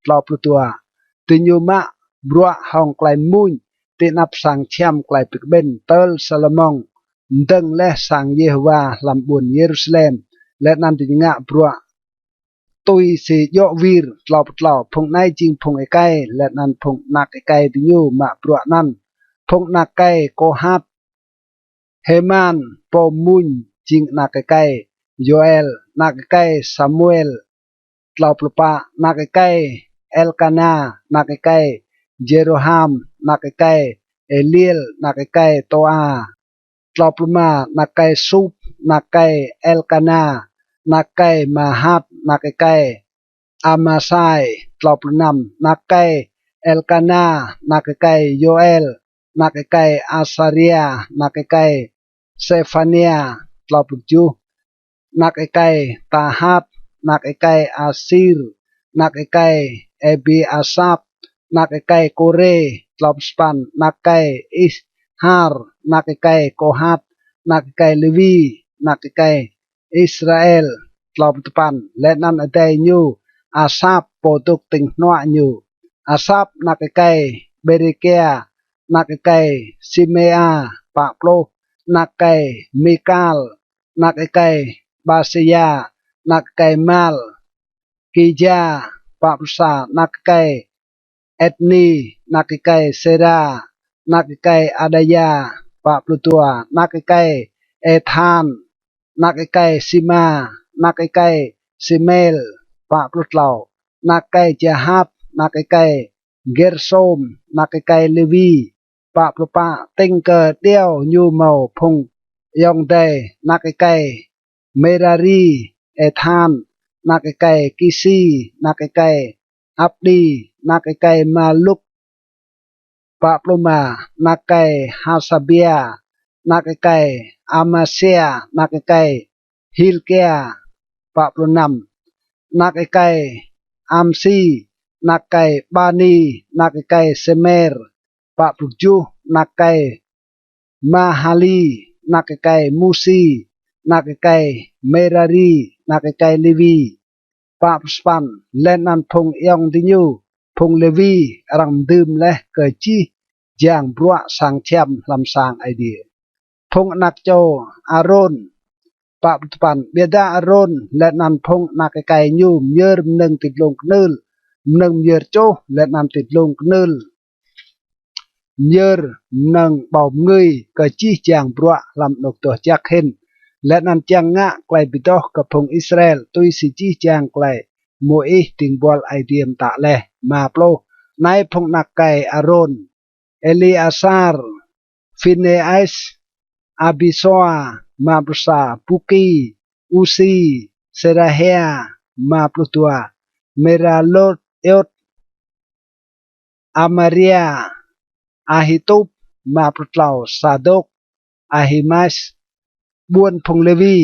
[SPEAKER 1] ตลอปตัวติญมะบรัวห้องไกลมุนตินับสังเชียมไกลปิกเบนเตลซาลมองดังและสังเยฮวาลำบุญเยรูซาเล็มและนันติงะบรัวตุยเสยวีร์ตลอพงนายจิงพงไอไกและนันพงนักไอไกติญูมะบรัวนันพงนักไกโกฮับเฮมันปอมุนจิงนักไกโยเอลนักไกซามูเอลตลอปะนักไกเอลกานานักไกเจโรฮามนักไกเอลีลนักไกโตอาตลอปมานักไกซุปนักไกเอลกานานักไกมาฮับนักไกอามาไซตลอปนำนักไกเอลกานานักไกโยเอลนักไกอาซาเรียนักไกเซฟาเนียตลอปจูนักไกตาฮับนักไกอาซีรนักไกเอบีอาซับนักไกโกเรตลอปสปันนักไกอิสฮาร์นักไกโกฮับนักไกเลวีนักไกอิสราเอลตลอปตปันและนันอเดยญูอาซับโปตุกติงนัวญูอาซับนักไกเบริเกียนักไกซิเมอาปะโปลนักไกมิกาลนักไกบาซิยานักไกมาลกิจาปะปสานักไกเอตนีนักไกเซรานักไกอาดายาปะปลุตัวนักไกเอธานนักไกซิมานักไกซิเมลปะปลุตลานักไกเจฮับนักไกเกรโซมนักไกเลวีปะปลุปะติงเกอเดียวยูเมาพงยองเดนักไกเมรารีเอธานนักไกกิซีนักไกอับดีนักไกมาลุกปะปลุมานักไกฮาซาเบียนักไกอามาเซียนักไกฮิลเกียปะปลุนำนักไกอัมซีนักไกบานีนักไกเซเมรปะปลุจูนักไกมาฮาลีนักไกมูซีนักไกเมรารีนักไกเลวีปะปสปันและนันพงยองดิญูพงเลวีรังดื่มและเกิดจีจางบรัวสังเทียมลำสางไอเดียพงนักโจอารอนปะปสปันเบียดาอารอนและนันพงนักไกญูมเยอร์หนึ่งติดลงนึลหนึ่งเยอร์โจและนันติดลงนึลเยอร์หนึ่งเบาเงยเกิดจีจางบรัวลำนกตัวจักเห็นและนันจางงะไกลบิดอกกับพงอิสราเอลตุยสิจีจางไกลโมเอติงบอลไอเดียมตะเลมาโปลนายพงนักไกอารอนเอลีอาซาร์ฟินเนไอส์อาบิโซอามาปรสาปุกีอูซีเซราเฮียมาปลุตัวเมราโลดเอตอามาเรียอาฮิตุบมาปลุตลาวซาดกอาฮิมัสบวนพงเลวี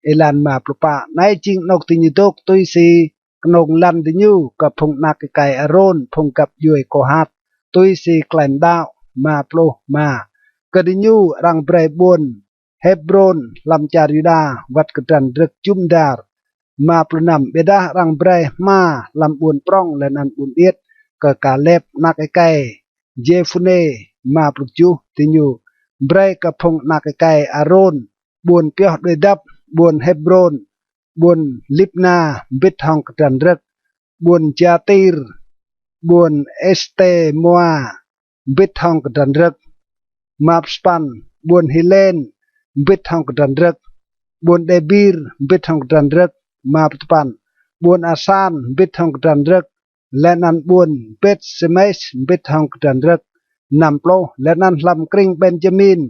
[SPEAKER 1] เอลันมาปลุปะนายจิงนกติญดกตุยซีกนงลันดิญูกับพงนักไกอารอนพงกับยุยโกฮับตุยซีแกลนดาวมาปลุมากดิญูรังเบรบวนเฮบรอนลำจาริดาวัดกระดันรึกจุมดาร์มาปลุนำเบดารังเบรมาลำบุญปร้องและนันบุญเอียดกะกาเล็บนักไกเจฟุเนมาปลุจูติญูเบรกับพงนักไกอารอนบวนเปียดด้วยดับบวนเฮบรอนบวนลิบนาบิดทองกระดันรึกบวนจาตีร์บวนเอสเตมัวบิดทองกระดันรึกมาปสปันบวนฮิเลนบิดทองกระดันรึกบวนเดบีร์บิดทองกระดันรึกมาปสปันบวนอาซานบิดทองกระดันรึกและนันบวนเบตเซเมสบิดทองกระดันรึกนำโปลและนันลำกริงเบนจามิน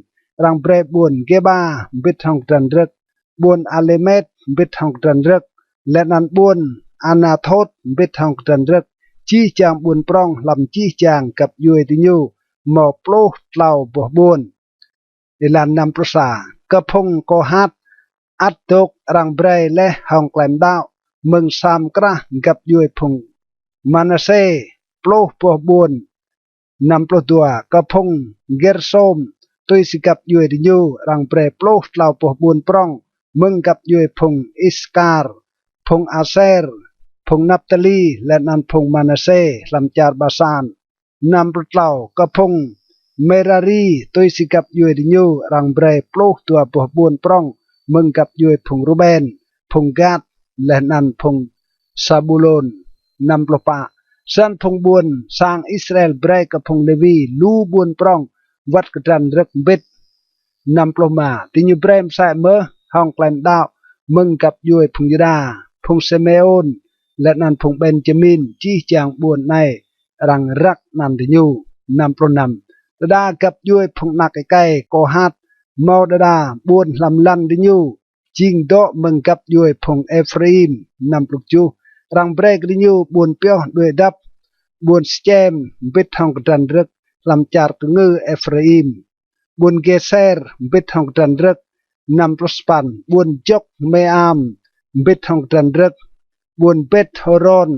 [SPEAKER 1] รังเบรบวนเกบาบิดทองกระดันรึก buôn Alemet biết thong trần rực lệ nan buôn Anathot biết thong trần rực chi chàng buôn prong làm chi chàng cặp yuê tí nhu mò plo tlau bỏ buôn ilan nam prosa cấp hong ko hát át tốc răng bray lê hong klem đạo mừng sam kra gặp yuê phung Manasseh plo bỏ buôn nam plo tua cấp hong Gersom tôi sẽ gặp yuê tí nhu răng bray plo tlau bỏ buôn prong mừng gặp yuê phung Iskar phung Aser phung Naphtaliและนันพงมานาเซลำจาร์บาซานนำปลาวกระพงเมรารีตัวสิกับยูเอดิญูรังเบรปลูกตัวปวบุญปรองมึงกับยูเอพงรูเบนพงกาดและนันพงซาบูโลนนำปลปะสันพงบุญสร้างอิสราเอลเบรกับพงเลวีลูบุญปรองวัดกระดันรักเบ็ดนำปลมาติญูเบรมใส่เมื่อห้องแกลนดาวมึงกับยูเอพงยูดาพงเซเมโอนและนันพงเบนจามินจี้จางบวนในรังรักนันทยูนำโปรนำดากับยุยพงนักไก่โกฮัดมอดาบวนลำลันทยูจิงโดมึงกับยุยพงเอฟรีมนำปลุกจูรังเบรกทยูบวนเปียวด้วยดับบวนสเจมบิดทองกดันรึกลำจาร์กงือเอฟรีมบวนเกเซอร์บิดทองกดันรึกนำปลสปันบวนจกเมอามบิดทองกดันรึกบวนเบทฮอรอน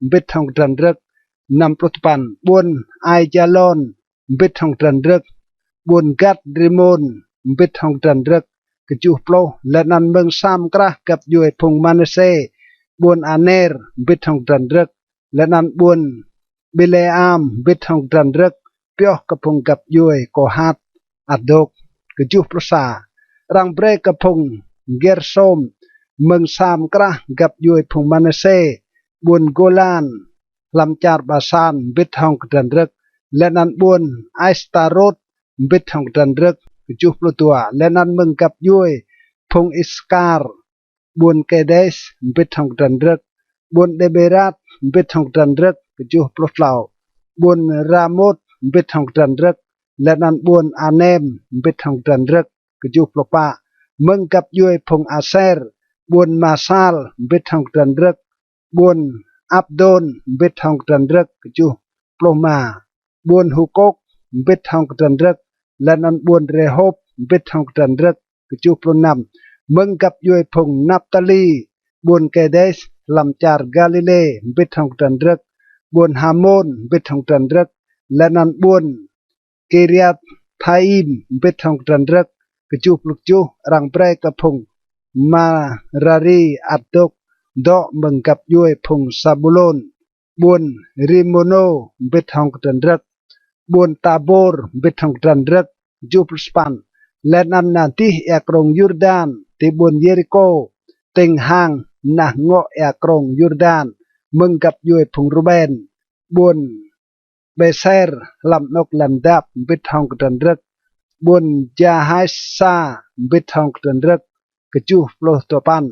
[SPEAKER 1] เบททองตรันรึกนำปลุกปันบวนไอจาลอนเบททองตรันรึกบวนกัดริมอนเบททองตรันรึกกจูโปลและนันเมืองซามกระกับยูเอพงมานาเซบวนอาเนร์เบททองตรันรึกและนันบวนเบเลอามเบททองตรันรึกเปียวกับพงกับยูเอโกฮัดอัดดกกจูโปลซารังเบรกับพงเกอร์โซมเมืองซามกระกับยูเอพงมานาเซบวนโกลานลำจาร์บาซานบิดทองกดันรึกและนันบวนไอสตาโรดบิดทองกดันรึกจูปลตัวและนันเมืองกับยูเอพงอิสการบวนเกเดสบิดทองกดันรึกบวนเดเบรัตบิดทองกดันรึกจูปลตลาวบวนรามดบิดทองกดันรึกและนันบวนอาเนมบิดทองกดันรึกจูปลปะเมืองกับยูเอพงอาเซร์บวนมาซาลเบ็ดทองตรันรึกบวนอับโดนเบ็ดทองตรันรึกจูปลมาบวนฮุกกเบ็ดทองตรันรึกและนันบวนเรโฮบเบ็ดทองตรันรึกจูปลนำเมืองกับยูเอพงนับตาลีบวนเกเดสลำจาร์กาลิเลเบ็ดทองตรันรึกบวนฮามอนเบ็ดทองตรันรึกและนันบวนเกเรียตไทอิมเบ็ดทองตรันรึกจูปลุกจูรังเปรกับพงมารารีอัดดกดอกมึงกับยุยพงซาบุลนบวนริโมโนเบทองกตันรักบวนตาโบร์เบทองกตันรักจูปสปันและนันนาที่เอกรงยูรดานที่บวนเยริโกเต็งหางนะเงาะเอกรงยูรดานมึงกับยุยพงรูเบนบวนเบเซอร์ลำนกลำดับเบทองกตันรักบวนจาไฮซาเบทองกตันรักกจูปลตัวปัน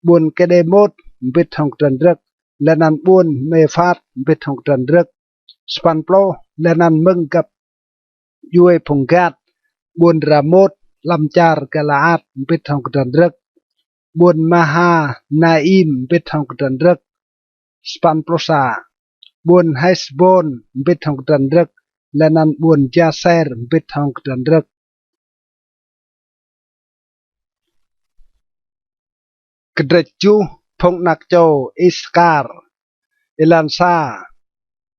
[SPEAKER 1] บวนเกเดโมดเบ็ดทองตรันรึกและนันบวนเมฟาดเบ็ดทองตรันรึกสปันโปลและนันมึงกับยูเอพงกาดบวนรามดลำจาร์กะลาดเบ็ดทองตรันรึกบวนมหานาอิมเบ็ดทองตรันรึกสปันโปลซาบวนไฮสบอนเบ็ดทองตรันรึกและนันบวนจาเซร์เบ็ดทองตรันรึกกระจูพงนักโจอิสการ์เอลันซา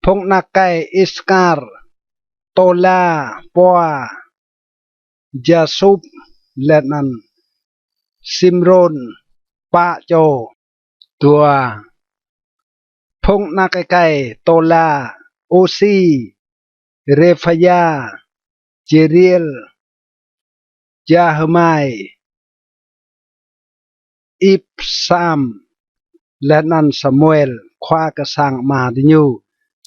[SPEAKER 1] พงนักไกอิสการ์โตลาปัวจาซุบและนันซิมรอนปะโจตัวพงนักไกโตลาโอซีเรฟยาเจเรียลจาฮมายอิบซามและนันซามูเอลควากระสังมาดิญู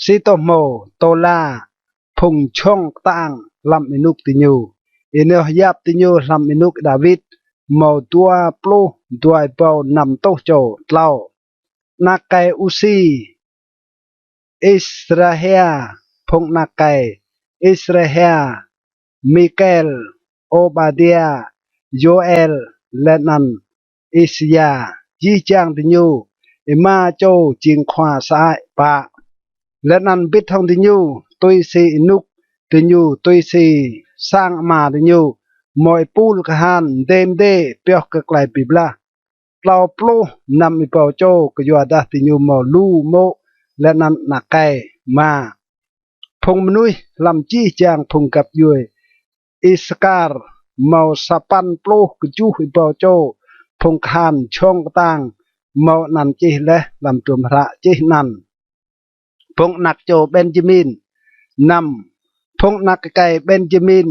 [SPEAKER 1] ซิโตโมโตลาพงช่องตั้งลำมินุกดิญูอินเนยับดิญูลำมินุกดาวิดเมาตัวปลูตัวเปานำโตโจเล่านักไกอุซีอิสราเอลพงนักไกอิสราเอลมิเกลโอบาเดียโยเอลและนัน อิสยาจีจางติญูมาโจจิงควาสายปะและนั้นบิดทองติญูตุยสีนุกติญูตุยสีสร้างมาติญูมอยปูลกหันเดมเดเปียกกะไกลปิบลาเราปลูนำอิปาโจกยัวดาติญูมอลูโมและนั้นนักไกมาพงมนุยลำจีจางพงกับยุยอิสการเมาสปันปลูกจูอิปาโจพงคานช่องต่างเมานันจีและลำตุมระจีนันพงนักโจเบนจามินนำพงนักไก่เบนจามิน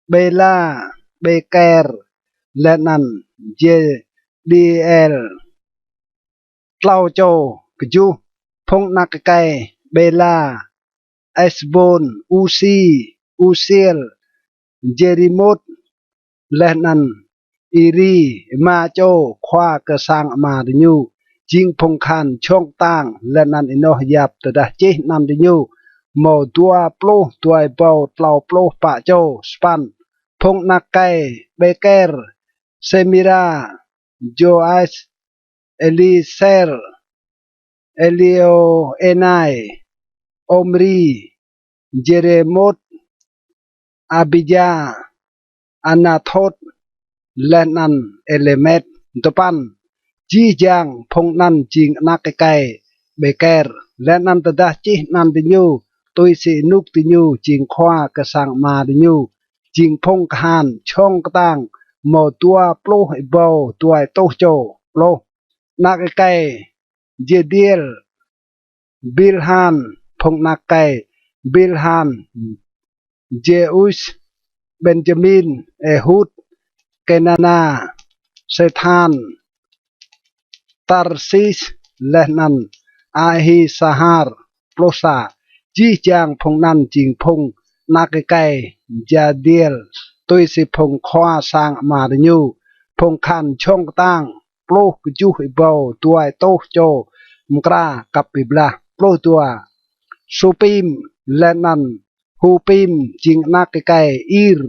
[SPEAKER 1] เบลาเบเกอร์และนันเจดีเอลเต้าโจกจูพงนักไก่เบลาเอสโบนอูซีอูเซลเจริโมตและนันอีรีมาโจควากระสังมาดิญูจิงพงคันช่องต่างและนันอินโนยับตะดาเจนันดิญูโมตัวปลูตัวเบาเต้าปลูปะโจสปันพงนักไก่เบเกอร์เซมิราโจไอส์เอลิเซอร์เอลิโอเอนายอมรีเจเรโมตอาบิยาอนาโทตและนันเอเลเมตตปันจีจางพงนันจิงนักไก่เบเกอร์และนันตดาจีนันติญูตุยสีนุกติญูจิงควากระสังมาติญูจิงพงคานช่องกตังโมตัวปลูไอโบตัวโตโจโปลนักไก่เจเดียลบิลฮันพงนักไก่บิลฮันเจอุสเบนจามินเอฮุดเกนานาเซธานตาร์ซิสและนันอาฮิสหาร์โปลซาจีจางพงนันจิงพงนักไก่จาเดียลตุยสิพงควาสางมาดญูพงคันช่องตั้งปลูกจูฮิโบตัวโตโจมกรากับปิบลาปลูตัวซูปิมและนันฮูปิมจิงนักไก่อีร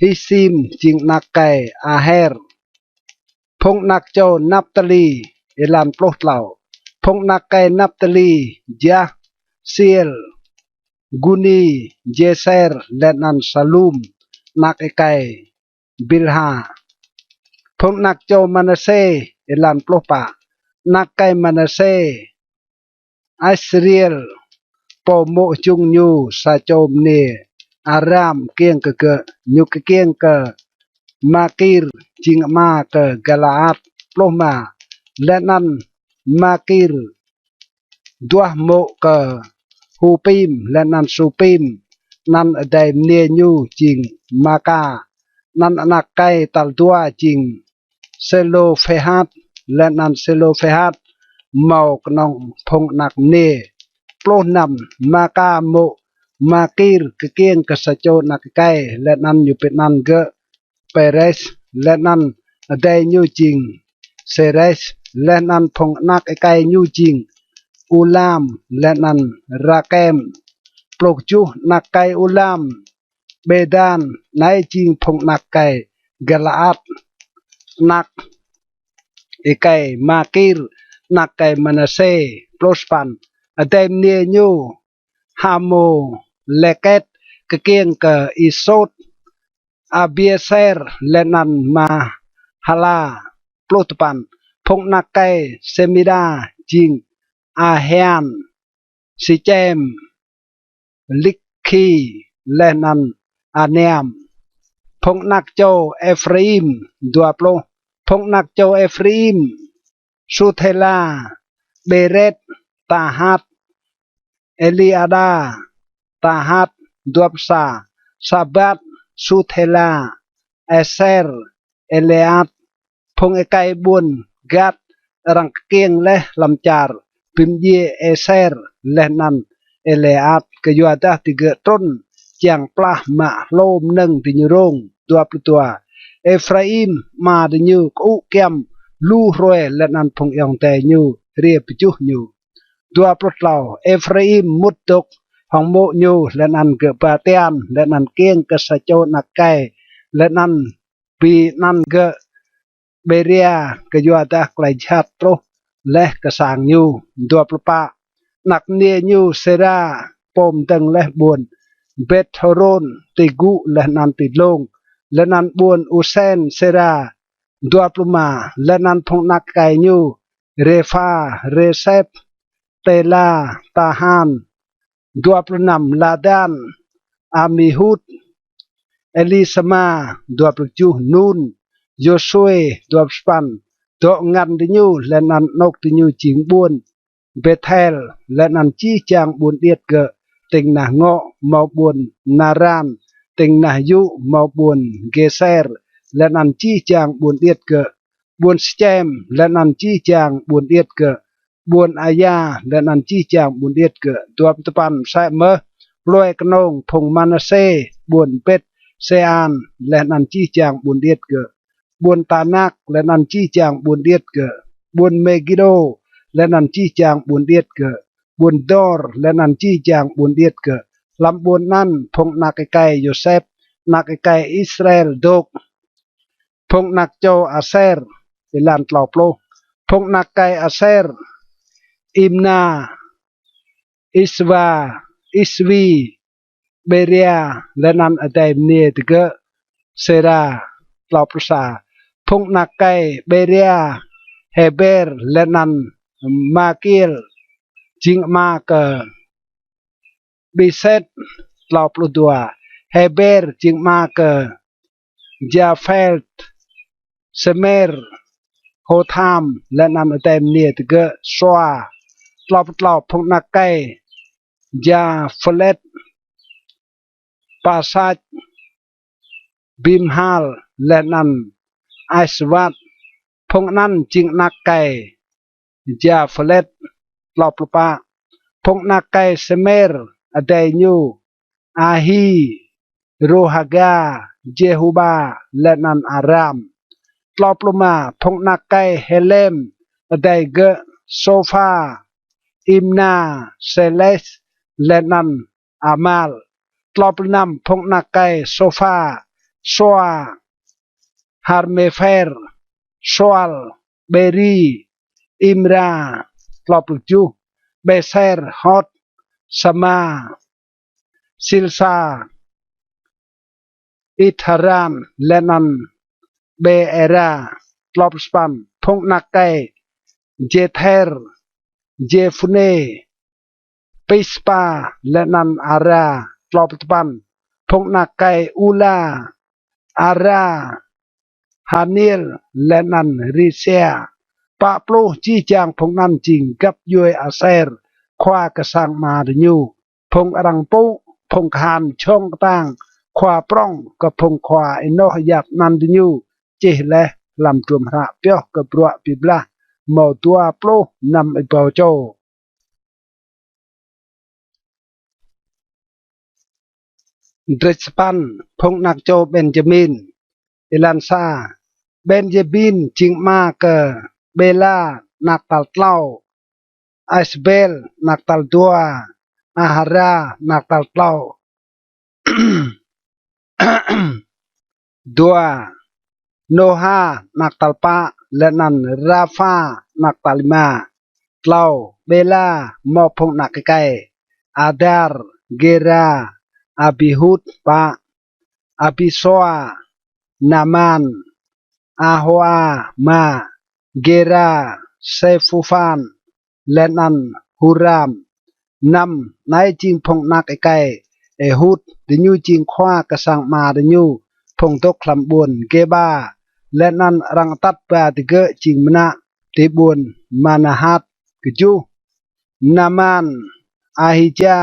[SPEAKER 1] ฮิซิมจิงนักไก่อาเฮร์พงนักโจนับตลีเอลันปลูเหล่าพงนักไก่นับตลียาเซียลกุนีเจเซร์และนันซาลูมนักไก่บิลฮาพงนักโจมานาเซเอลันปลูปะนักไก่มานาเซอิสราเอลปอโมจุงยูซาโจมเนอารามเกียงกะยุกเกียงกะมากิรจิงมากะกะลาอัดปลมาและนันมากิรดัวโมกะฮูปิมและนันซูปิมนันไดเนยูจิงมากานันนักไกตัลตัวจิงเซโลเฟฮัดและนันเซโลเฟฮัดเมากนองพงนักเนปลนำมากาโมมากิรกเกียงกษโจนักไก่และนันอยู่เป็นนันเกเปเรสและนันได้ยูจิงเซเรสและนันพงนักไก่ยูจิงอุลามและนันราเกมปลุกจูนักไก่อุลามเบดานในจิงพงนักไก่กลาอัดนักไก่มากิรนักไก่มานาเซปลสปันได้เนียยูฮาโมเลเกตกเกียงกอิโซดอาเบียเซร์และนันมาฮาลาปลุตปันพงนักไก่เซมิดาจิงอาเฮียนซิเจมลิกคีและนันอาเนียมพงนักโจเอฟรีมดัวปลพงนักโจเอฟรีมสุเทลาเบเรตตาฮัดเอลีอาดาตาฮัดดวบซาซาบัดสุเทลาเอเซร์เอเลอัดพงไกบุญกัดรังเกียงและลำจาร์พิมเยเอเซร์และนันเอเลอัดกยัวดาติเกต้นเจียงปลามาโลมหนึ่งติญรงตัวปตัวเอฟราอิมมาดิญูกุเกมลูรวยและนันพงยองแต่ญูเรียบจุญูตัวปลดเหล่าเอฟราอิมมุดตกของโมญูและนันเกปาเตียนและนันเกียงกษโจนักไก่และนันปีนันเก เบเรียก็ยัวตะไกลชัดโตและกษางยูดัวปลปะนักเนียยูเซราปมตึงและบวนเบทโทรนติกุและนันติดลงและนันบวนอุเซนเซราดัวปลมาและนันพงนักไกยูเรฟาเรเซปเตลาตาฮานดัวปลนำลาดานอามิฮุดเอลิสมาดัวปลจูนูนโยชวยดัวสปันตัวงันดิญูและนันนกดิญูจิงบวนเบเทลและนันจีจางบุญเดียดเกะติงนาเงาะมาบุญนารานติงนายุมาบุญเกเซร์และนันจีจางบุญเดียดเกะบุญสเจมและนันจีจางบุญเดียดเกะบุญอายาและนันจีจางบุญเดียดเกะตัวปัตปันใส่เมอรวยกนงพงมานาเซบุญเป็ดเซอานและนันจีจางบุญเดียดเกะบุญตานักและนันจีจางบุญเดียดเกะบุญเมกิโดและนันจีจางบุญเดียดเกะบุญดอร์และนันจีจางบุญเดียดเกะลำบุญนั้นพงนักไกโยเซฟนักไกอิสราเอลดกพงนักโจอาเซร์อิลันตลอปโลพงนักไกอาเซร์อิมนาอิสวาอิสวีเบเรียและนันอเดมเนียตเกะเซราตลอปรสาพงนักไกเบเรียเฮเบร์และนันมาเกิลจิงมาเกบิเซตตลอปลุดัวเฮเบร์จิงมาเกจาเฟลต์เซเมร์โฮทามและนันเต็มเนียตเกสวาตลอปตลอปพงนักไกจาเฟลตปาซัดบิมฮาลและนันไอสวัตพงนั้นจิงนักไกจาเฟลตตลอปปะพงนักไกเซเมร์อเดยูอาฮีโรฮากาเจฮูบาและนันอารามตลอปลมาพงนักไกเฮเลมอเดเกโซฟาอิมนาเซเลสและนันอามาลตลอปนำพงนักไกโซฟาชัวฮาร์เมเฟร์ชัวลเบรีอิมราตลอปจูเบเซร์ฮอตสมาซิลซาอิทารามและนันเบเอราตลอปสปันพงนักไกเจเทร์เจฟุเนปิสปาและนันอาราตลอปสปันพงนักไกอูลาอาราฮานิลและนันริเซียปะปลูจีจางพงนั้นจริงกับยุยอาเซร์ขวากระสังมาดยูพงอรังปุพงคานช่องตั้งขวาปร้องกับพงขวาอินโนหยับนันดยูเจเลลำจุมระเปียวกับรัวปิบลาหมอตัวปลูนำไอเปาโจดริสปันพงนักโจเบนจามินอิลันซาเบนจามินจิงมาเกเบลานักตัลเต้าไอสเบลนักตัลดัวอาฮารานักตัลเต้าดัวโนฮานักตัลปะและนันราฟานักตัลมาเต้าเบลามอพงนักไกอาดาร์เกราอาบิฮุดปะอาบิโซอานามันอาโฮอามาเกราเซฟูฟานและนันฮูรามนำนายจิงพงนักไกเอฮุดดิญูจิงขวากระสังมาดิญูพงตกคลำบุญเกบาและนันรังตัดปาติเกจิงมนะติบุญมานาฮัดกจูนามันอาฮิจา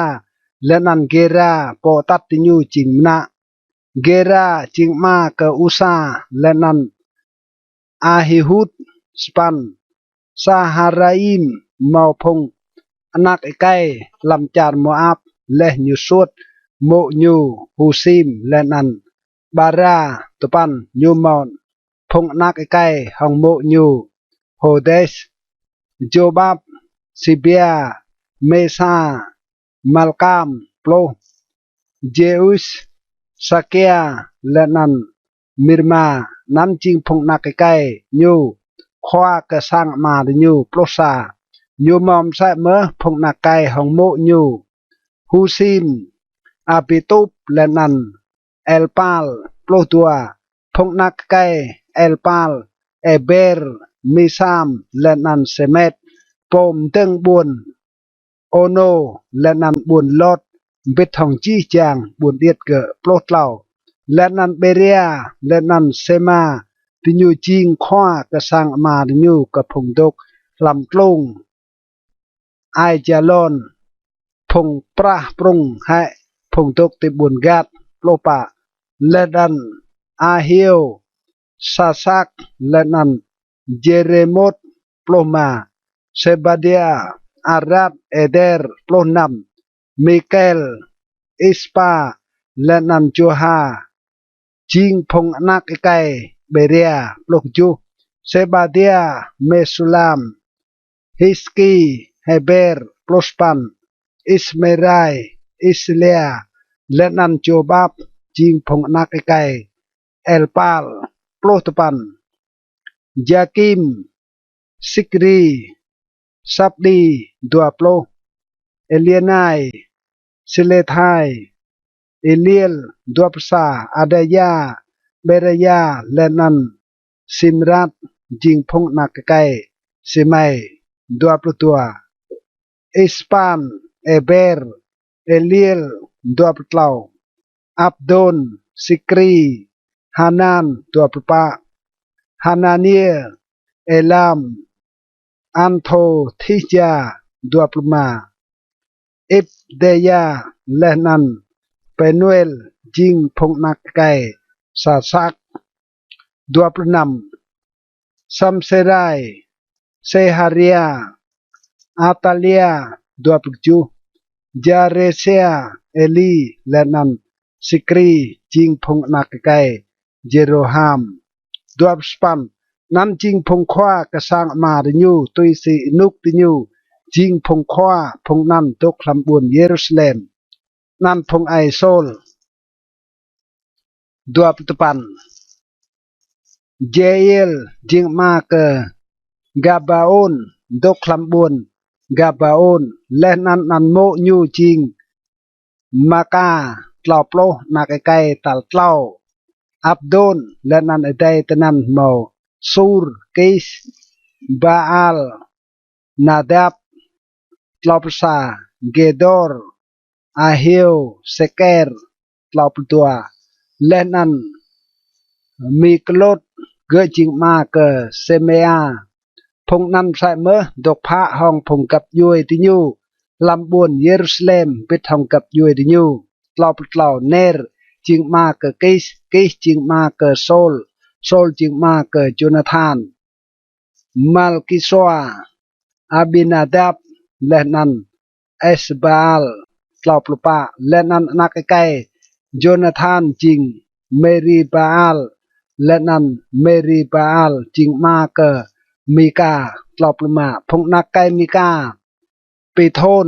[SPEAKER 1] และนันเกราปอตัดดิญูจิงมนะเกราจิงมาเกอุซาและนันอาฮิฮุดสปันซาฮาราอิมเมาพงนักไกลำจารโมอาบและยูสุดโมยูฮูซิมและนันบาราตุปันยูมอนพงนักไกฮองโมยูโฮเดสโจบับซิเบียเมซามัลกามโปลเจอุสสักยาและนันมิรมา นั้นจริงพงนักไกลยูคว้ากระสังมาดยูโปรซายูมอมใส่เมื่อพงนักไกหองโมยูฮูซิมอาปิตุบและนันเอลปาลโปรตัวพงนักไกเอลปาลเอเบร์มิซามและนันเซเมตปมเตึงบุญโอโนและนันบุญลดบิดทองจี้จางบุญเดียดเกะโปรดเล่าและนันเบเรียและนันเซมาติญูจิงคว้ากระสังมาติญูกับพงดกลำกลุงไอจาลอนพงปราปรุงให้พงดกติบุญกัดโลปะและนันอาเฮียวซาซักและนันเจเรมดโปรมาเซบาเดียอารัดเอเดร์โปรนัมมิเกลอิสปาและนันโจฮาจิงพงนักไกเบเรียโปรจูเซบาเดียเมสุลามฮิสกีเฮเบร์โปรสปันอิสเมไรอิสเลียและนันโจบับจิงพงนักไกเอลปาลโปรตปันยากิมซิกรีซับดีดัวโปรเอเลียนายซิเลทายเอเลียลดัวปซาอาดายาเบรยาและนันซิมรัตจิงพงนักไกซิไมดัวปรตัวอิสปานเอเบร์เอเลียลดัวปรเตลาอับดอนซิกรีฮานานดัวปรปะฮานาเนียเอลามอันโททิจาดัวปรมาอิบเดียและนันเปนูเอลจิงพงนักไกซาซักดัวปรนำซัมเซไรเซฮาริยาอาตาเลียดัวปรจูจาเรเซียเอลีและนันสิกรีจิงพงนักไกเจโรฮามดัวปรสปันนั้นจิงพงคว้ากระสังมาดยูตุยสีนุกติยูจิงพงคว้าพงนันตกลำบุญเยรูซาเล็มนั้นพงไอโซลดัวปรตปันเจเอลจิงมาเกกาบาโอนดกลำบุญกาบาโอนและนันโมยูจิงมากาตลาโปลนักไกตัลเต้าอับดอนและนันไอไดตนันโมซูรกิสบาอัลนาดับตลาปซาเกดอร์อาเฮียวเซเกร์ตลาปตัวและนันมีกลดเกจิงมาเกเซเมียพงนันใส่เมื่อดอกพระห้องพงกับยุยติยูลำบุญเยรูซาเล็มปิดห้องกับยุยติยูตลาปตลาเนรจิงมาเกกิสจิงมาเกโซลจิงมาเกโจนาธานมัลกิซัวอาบินาดับและนันเอสบาลตลาปลุปะและนันนักไกโจนาธานจิงเมรีบาลและนันเมรีบาลจิงมาเกมิกาตลาปลุมาพงนักไกมิกาปิโทน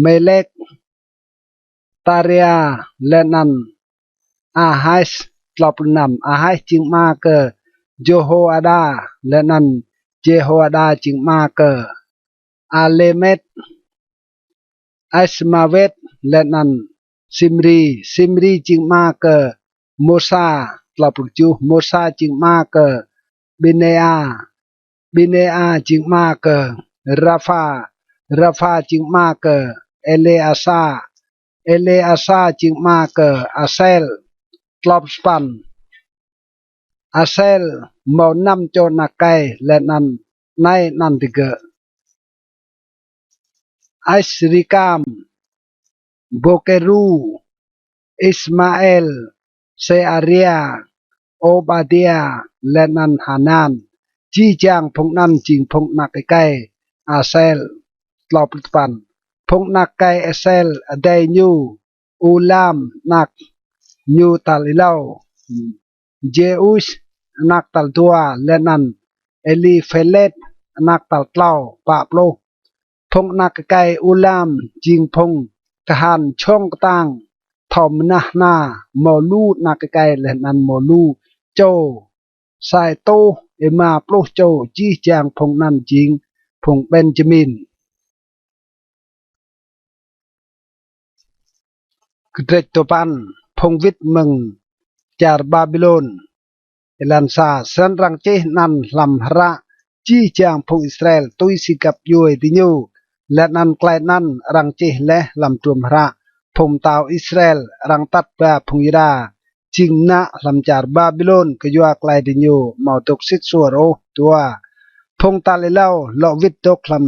[SPEAKER 1] เมเล็กตาเรียและนันอาไฮส์ตลาปลุนำอาไฮส์จิงมาเกโจโฮอาดาและนันเจโฮอาดาจิงมาเกอาเลเมตอัสมาเวตและนันซิมรีจิงมาเกโมซาตลาปลุจูโมซาจิงมาเกบิเนอาจิงมาเกราฟาจิงมาเกเอเลอาซาจิงมาเกอาเซลตลาปสปันอาเซลมานำโจนักไกและนันในนันติเกไอสริกามโบเกรูอิสมาเอลเซอาเรียโอบาเดียและนันฮานานจีจางพงนันจิงพงนักไกอาเซลตลอดปันพงนักไกอาเซลอเดยูอูลามนักยูตัลเลาเจอุสนักตัลตัวและนันเอลีเฟเลตนักตัลเต้าปาโปลพงนักไกอูลามจิงพงทหารช่องตังทอมนาโมลูนักไกและนันโมลู châu sai tô mà plo châu chi chàng phong nan chính phong Benjamin Kretopan phong vít mừng char Babylon Elan sa san rang che nan lam hara chi chang phong Israel tôi si gặp yui ti nhu let nan klai nan rang che le lam tuam hara phong tao Israel rang tat ba phong ira ching na lam char Babylon ke yua klai ti nhu mau tok sit suaro tua phong ta le lao lo vít tok lam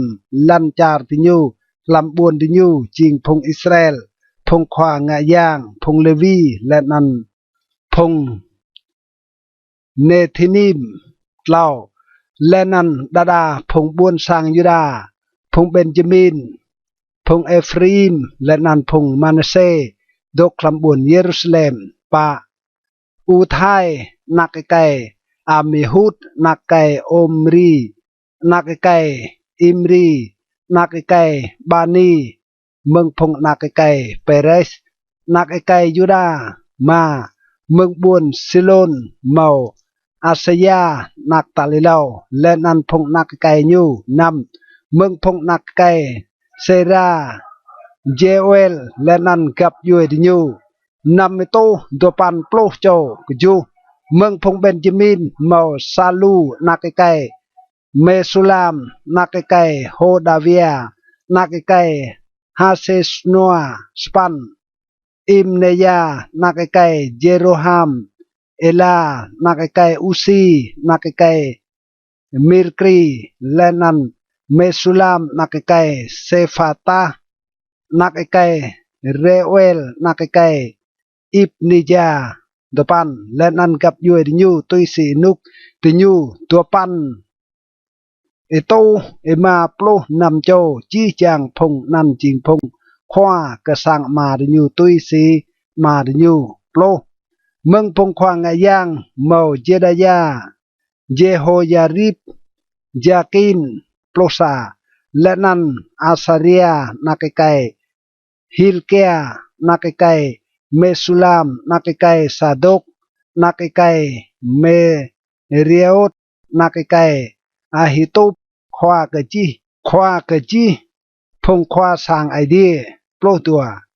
[SPEAKER 1] lan char ti nhu lam buồn ti nhu ching phong Israel phong khoa ngạ yang phong Levi let nan phong Nethinim lao Lenan Dada phong buôn sang Juda phong Benjamin phong Ephraim Lenan phong Manasseh dok lam buôn Jerusalem pa Uthai nakai Amihud nakai Omri nakai Imri nakai Bani mừng phong nakai Perez nakai Juda ma mừng buôn Silon màu Asaya nak talilau lenan phong nak kai nyu nam mừng phong nak kai Sera Joel lenan gặp yue di nyu nam to dopan ploh châu ju mừng phong Benjamin màu Salu nak kai Mesulam nak kai Hodavia nak kai Hasesnoa Span Imneya nak kai Jeroham Ela nakai Usi nakai Mirkri Lenan Mesulam nakai Sefata nakai Reuel nakai Ibnija depan Lenan gặp yue di nyu tôi si nuk di nyu tua pan itu ema plo nam châu chi chang phong nan ching phong khoa ke sang ma di nyu tôi si ma di nyu plo mừng phong khoa ngài yang màu Jedaya Jehoyarib Jakin Plosa Lenan Asaria nakai Hilkia nakai Mesulam nakai Sadok nakai Meriot nakai Ahitub khoa ke chi phong khoa sang ai đi plo tua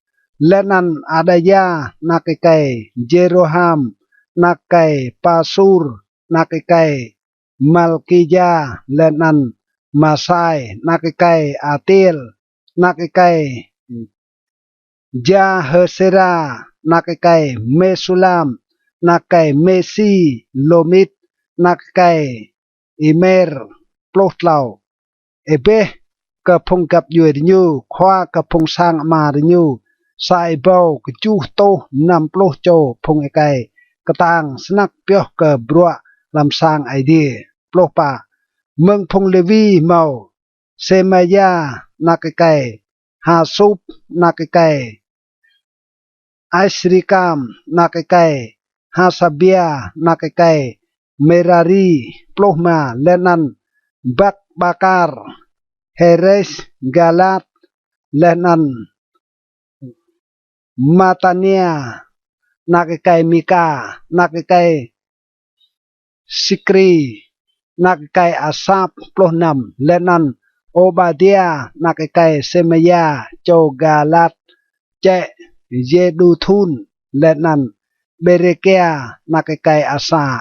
[SPEAKER 1] Lenan Adaya nakai Jeroham nakai Pasur nakai Malkija Lenan Masai nakai Atil nakai Jahesera nakai Mesulam nakai Mesi Lomit nakai Imer Plotlau ebe ke phong gặp yue nyu khoa ke phong sang ma nyu sai bao ke chu to nam plo cho phong ekai ketang snak pyo ke brua lam sang ai di plo pa meng phong Levi mau Semaya nakai Hasub nakai Asrikam nakai Hasabia nakai Merari plo ma Lenan Bak Bakar Heres Galat Lenan Matania nakai Mika nakai Sikri nakai Asap ploh nam Lenan Obadiah nakai Semaya cho Galat che Jeduthun Lenan Berekia nakai Asa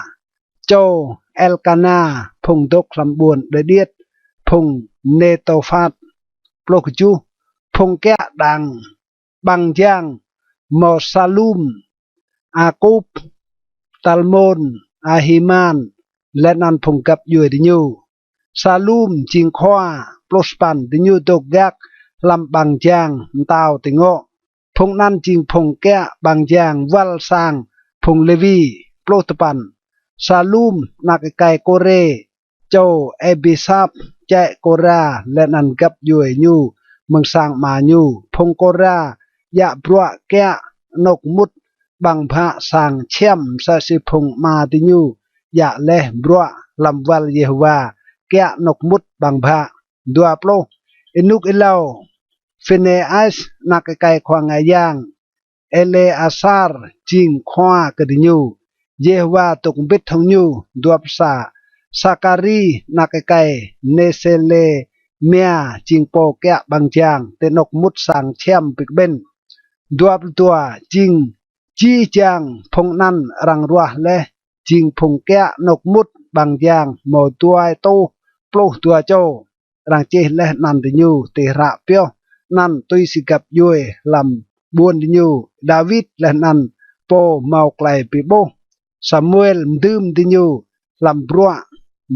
[SPEAKER 1] cho Elkana phong đốc làm buồn để điết phong Netophat ploh chu phong kẹ đằng bằng giang mò Salum Akub Talmon Ahiman Lenan phong gặp yue di nyu Salum ching khoa Plospan di nyu dok gak làm bằng giang tao ti ngọ phong nan ching phong kẹ bằng giang val sang phong Levi Plotapan Salum nakai Kore châu Ebisap chạy Kora Lenan gặp yue nyu mừng sang mà nyu phong Kora dạ brua kẹ nọc mút bằng phạ sang chem sa si phong ma ti nyu dạ le brua làm val Yehovah kẹ nọc mút bằng phạ dua plo inuk ilau Phineas nakai khoa ngài yang Eleazar ching khoa ke di nyu เยวาตุกบิดทงยูดวบสาสาการีนักไกเนเซเลเมียจิงโปแกะบางจางเตนกมุดสังเชียมปิกเบนดวบตัวจิงจีจางพงนั้นรังรัวเลจิงพงแกะนกมุดบางจางโมตัวไอโตปลุกตัวโจรังเจเลนันติยูเตระเปียวนั่นตุยสิกับยุยลำบวนดิยูดาวิดและนันโปเมาไกลปิโบซามูเอลดื่มดิยูลำบัว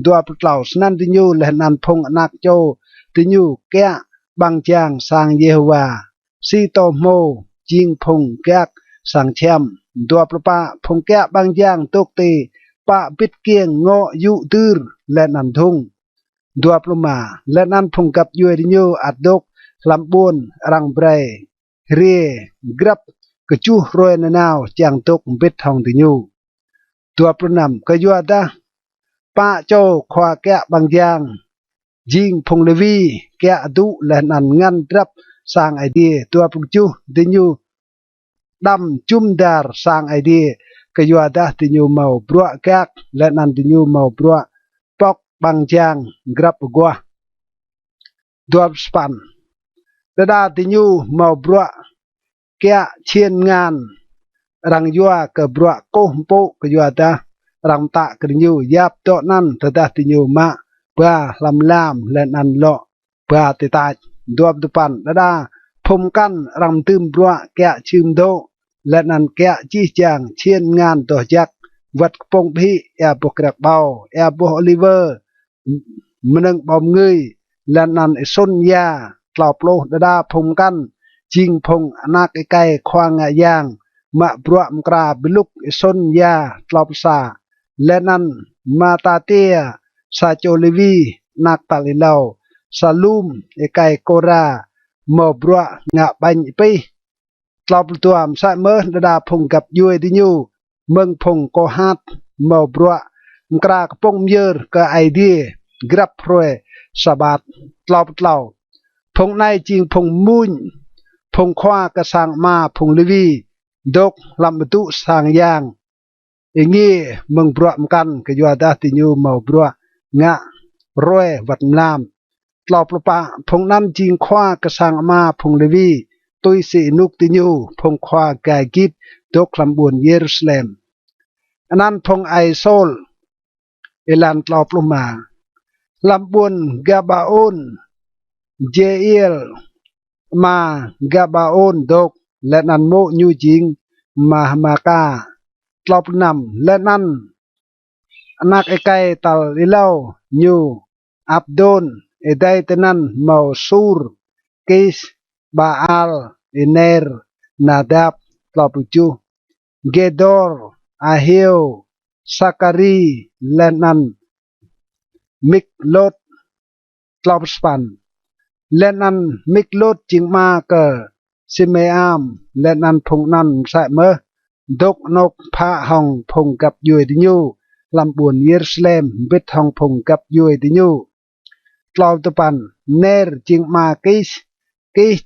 [SPEAKER 1] ดัวปลาวสนันดิยูและนันพงนักโจดิยูแกะบางจางสางเยวาซีโตโมจิงพงแกะสังเชมดัวปลปะพงแกะบางจางตกตีปะปิดเกียงโงยุดืรและนันทุงดัวปลมาและนันพงกับยูดิยูอัดดกลำบุญรังเบรเรียกรับกระจูรวยนนาวจางตกบิดทองดิยูตัวปนำก็ยัวดาป้าโจควาแกะบางอย่างยิงพงเลวีแกะดุและนันงันรับสร้างไอเดียตัวปจูดิยูดำจุ่มดาร์สร้างไอเดียก็ยัวดาดิยูเมาบรัวแกะและนันดิยูเมาบรัวปอกบางอย่างกรับกัวตัวสปันดาติยูเมาบรัวแกะเชียนงานรังยัวกับบรัวโกมโปก็ยัวดารังตะกริยูยับโตนั้นดาติยูมาเพื่อลำลามและนันโลเพื่อติตาดวบตุปันดาพมกันรังตืมบรัวแกะชิมโดและนันแกะจีจางเชียนงานตัวจักวัดปงพีแอบกระเบาแอบโอลิเวอร์มันนึงบอมเงยและนันไอซนยากล่าวโปรดาพมกันจิงพงอนาคไกควางยางมะบรัวมกราบิลุกไอซนยากล่าวซาและนันมาตาเตียซาโจลิวีนักตาลิเลาซาลุมไอไกโกรามะบรัวงะบัญปีกล่าวตัวมสายเมื่อดาพงกับยุยดิยูเมืองพงโกฮัดเมาบรัวมกรากปงเยอร์กับไอเดียกรับพรวยสบัดเล่าเล่าพงในจริงพงมุนพงคว้ากระสังมาพงเลวีดกลำบตุสางยางอย่างงี้เมืองบรัวมกันก็ยัวดาติยูเมาบรัวงะรวยวัดลามเล่าประปะพงนั้นจริงคว้ากระสังมาพงเลวีตุยสีนุกติยูพงคว้ากายกิดดกลำบุญเยรูซาเล็มอันนั้นพงไอโซลเอลันเล่าประมาลำบุญกาบาอุนเจเอลมากาบาอุนดกและนันโมยูจิงมาฮมากาตลบนำและนันนักไอไกตัลลิเลายูอับโดนเอไดตนันเมาซูรกิสบาอัลเอเนรนาดับตลบจูเกดอร์อาเฮวสักการีและนันมิกโลดกลอบสปันและนันมิกโลดจิงมาเกอซิเมอามและนันพงนันใส่เมดกนกพระหองพงกับยูดิยูลำบุญเยรูซาเล็มบิดหองพงกับยูดิยูกลอบตะปันเนรจิงมากิส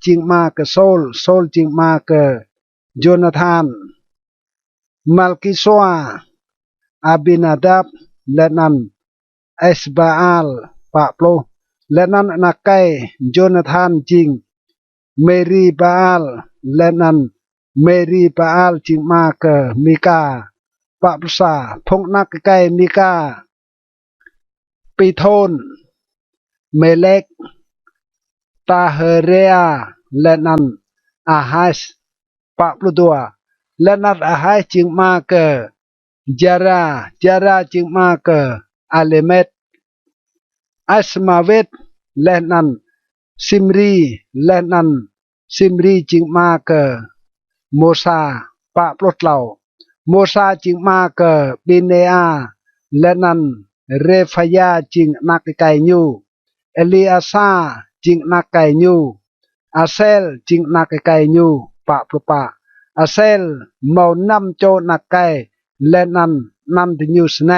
[SPEAKER 1] จิงมาเกโซลจิงมาเกโจนาธานมัลกิสวาอาบินาดับและนันเอสบาอัลปะโปลและนันนักไกโจนาธานจิงเมรีบาอัลและนันเมรีบาอัลจิงมาเกมิกาปะปสาพงนักไกมิกาปิโทนเมเล็กตาเฮเรียและนันอาฮัสปะปลุตัวและนัดอาฮัสจิงมาเกจาราจิงมาเกอาเลเมตอัสมาเวตและนันซิมรีและนันซิมรีจิงมาเกโมซาปะปลดเหล่าโมซาจิงมาเกบิเนอาและนันเรฟายาจิงนักไกยูเอลีอาซาจิงนักไกยูอาเซลจิงนักไกยูปะปลปะอาเซลเมานำโจนักไกและนันดิยูสไน